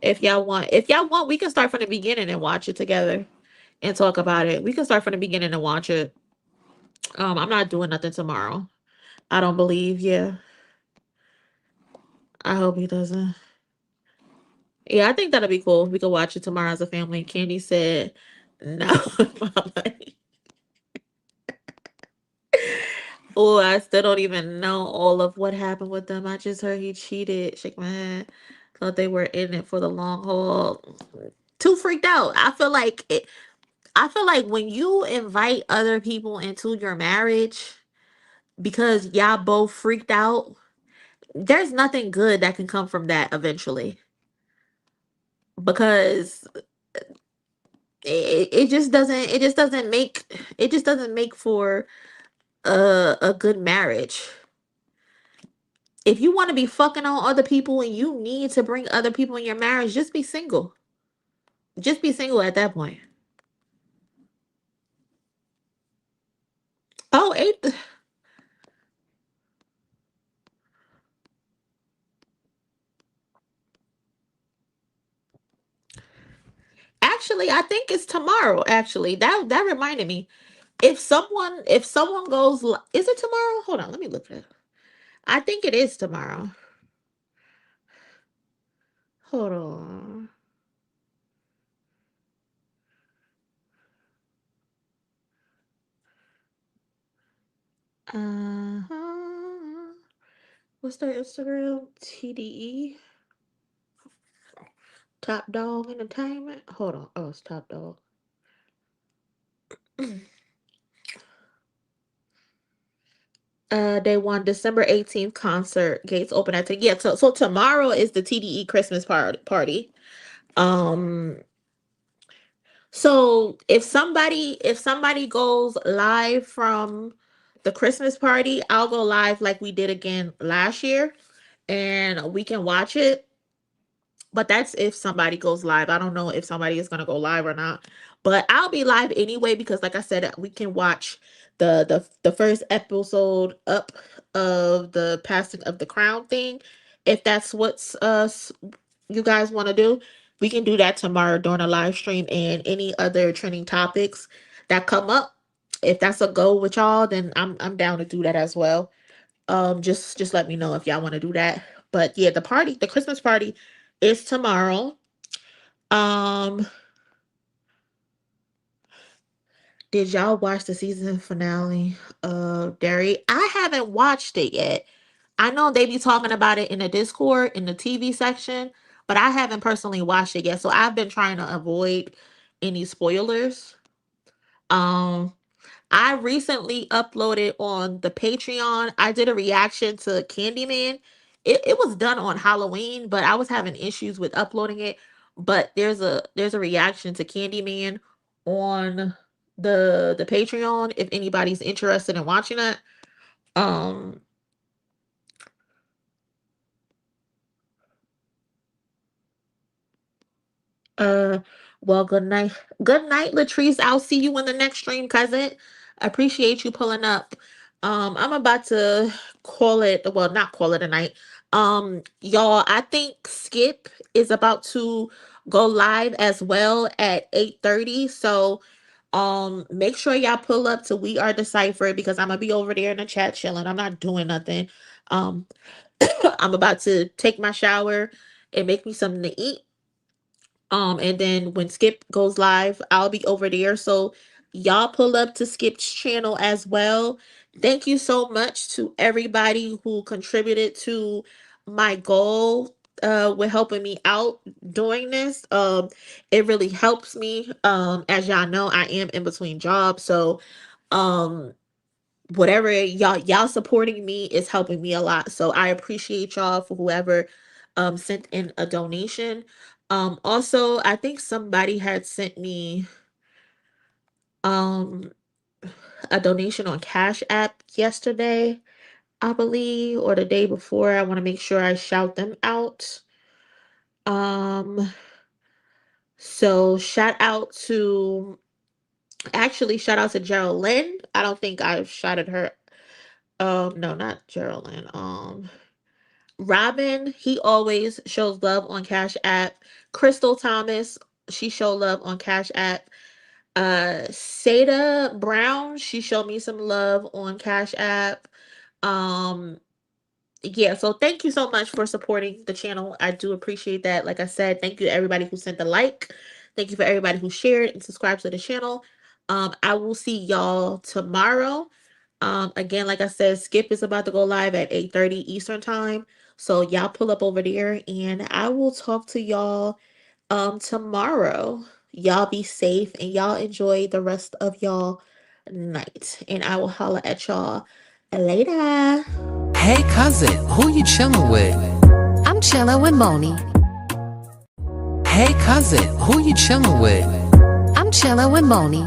if y'all want, we can start from the beginning and watch it together and talk about it. We can start from the beginning and watch it. I'm not doing nothing tomorrow. I don't believe, yeah. I hope he doesn't. Yeah, I think that'll be cool. We can watch it tomorrow as a family. Candy said, no, Mama. Oh, I still don't even know all of what happened with them. I just heard he cheated. Shake my head. Thought they were in it for the long haul. Too freaked out. I feel like when you invite other people into your marriage because y'all both freaked out, there's nothing good that can come from that eventually. Because it just doesn't make for a good marriage. If you want to be fucking on other people and you need to bring other people in your marriage, just be single. Just be single at that point. Oh, eight. Actually, I think it's tomorrow. Actually, that reminded me. If someone goes, is it tomorrow? Hold on, let me look at it. I think it is tomorrow. Hold on. Uh-huh. What's their Instagram? TDE? Top Dog Entertainment? Hold on. Oh, it's Top Dog. They won December 18th concert. Gates open at 10. Yeah, so tomorrow is the TDE Christmas party. Um So if somebody goes live from the Christmas party, I'll go live like we did again last year, and we can watch it. But that's if somebody goes live. I don't know if somebody is gonna go live or not. But I'll be live anyway because, like I said, we can watch the first episode up of the passing of the crown thing. If that's what's you guys want to do, we can do that tomorrow during a live stream, and any other trending topics that come up. If that's a go with y'all, then I'm down to do that as well. Just let me know if y'all want to do that. But yeah, the Christmas party is tomorrow. Um, did y'all watch the season finale of Dairy? I haven't watched it yet. I know they be talking about it in the Discord in the TV section, but I haven't personally watched it yet. So I've been trying to avoid any spoilers. Um, I recently uploaded on the Patreon. I did a reaction to Candyman. It was done on Halloween, but I was having issues with uploading it. But there's a reaction to Candyman on the Patreon if anybody's interested in watching that. Um Uh, well, good night. Good night, Latrice. I'll see you in the next stream, cousin. Appreciate you pulling up. I'm about to call it, well, not call it a night. Y'all, I think Skip is about to go live as well at 8:30. So, make sure y'all pull up to We Are Deciphered because I'm gonna be over there in the chat chilling. I'm not doing nothing. Um, I'm about to take my shower and make me something to eat. And then when Skip goes live, I'll be over there. So y'all pull up to Skip's channel as well. Thank you so much to everybody who contributed to my goal with helping me out doing this. It really helps me. As y'all know, I am in between jobs. So um whatever y'all supporting me is helping me a lot. So I appreciate y'all for whoever sent in a donation. Also, I think somebody had sent me um a donation on Cash App yesterday, I believe, or the day before. I want to make sure I shout them out. Um so shout out to Geraldine. I don't think I've shouted her. No, not Geraldine. Robin, he always shows love on Cash App. Crystal Thomas, she showed love on Cash App. Seda Brown, she showed me some love on Cash App. Um, yeah, so thank you so much for supporting the channel. I do appreciate that. Like I said, thank you to everybody who sent the like. Thank you for everybody who shared and subscribed to the channel. I will see y'all tomorrow. Again, like I said, Skip is about to go live at 8:30 Eastern time. So y'all pull up over there and I will talk to y'all tomorrow. Y'all be safe and y'all enjoy the rest of y'all night. And I will holla at y'all later. Hey cousin, who you chilling with? I'm chilling with Moni. Hey cousin, who you chilling with? I'm chilling with Moni.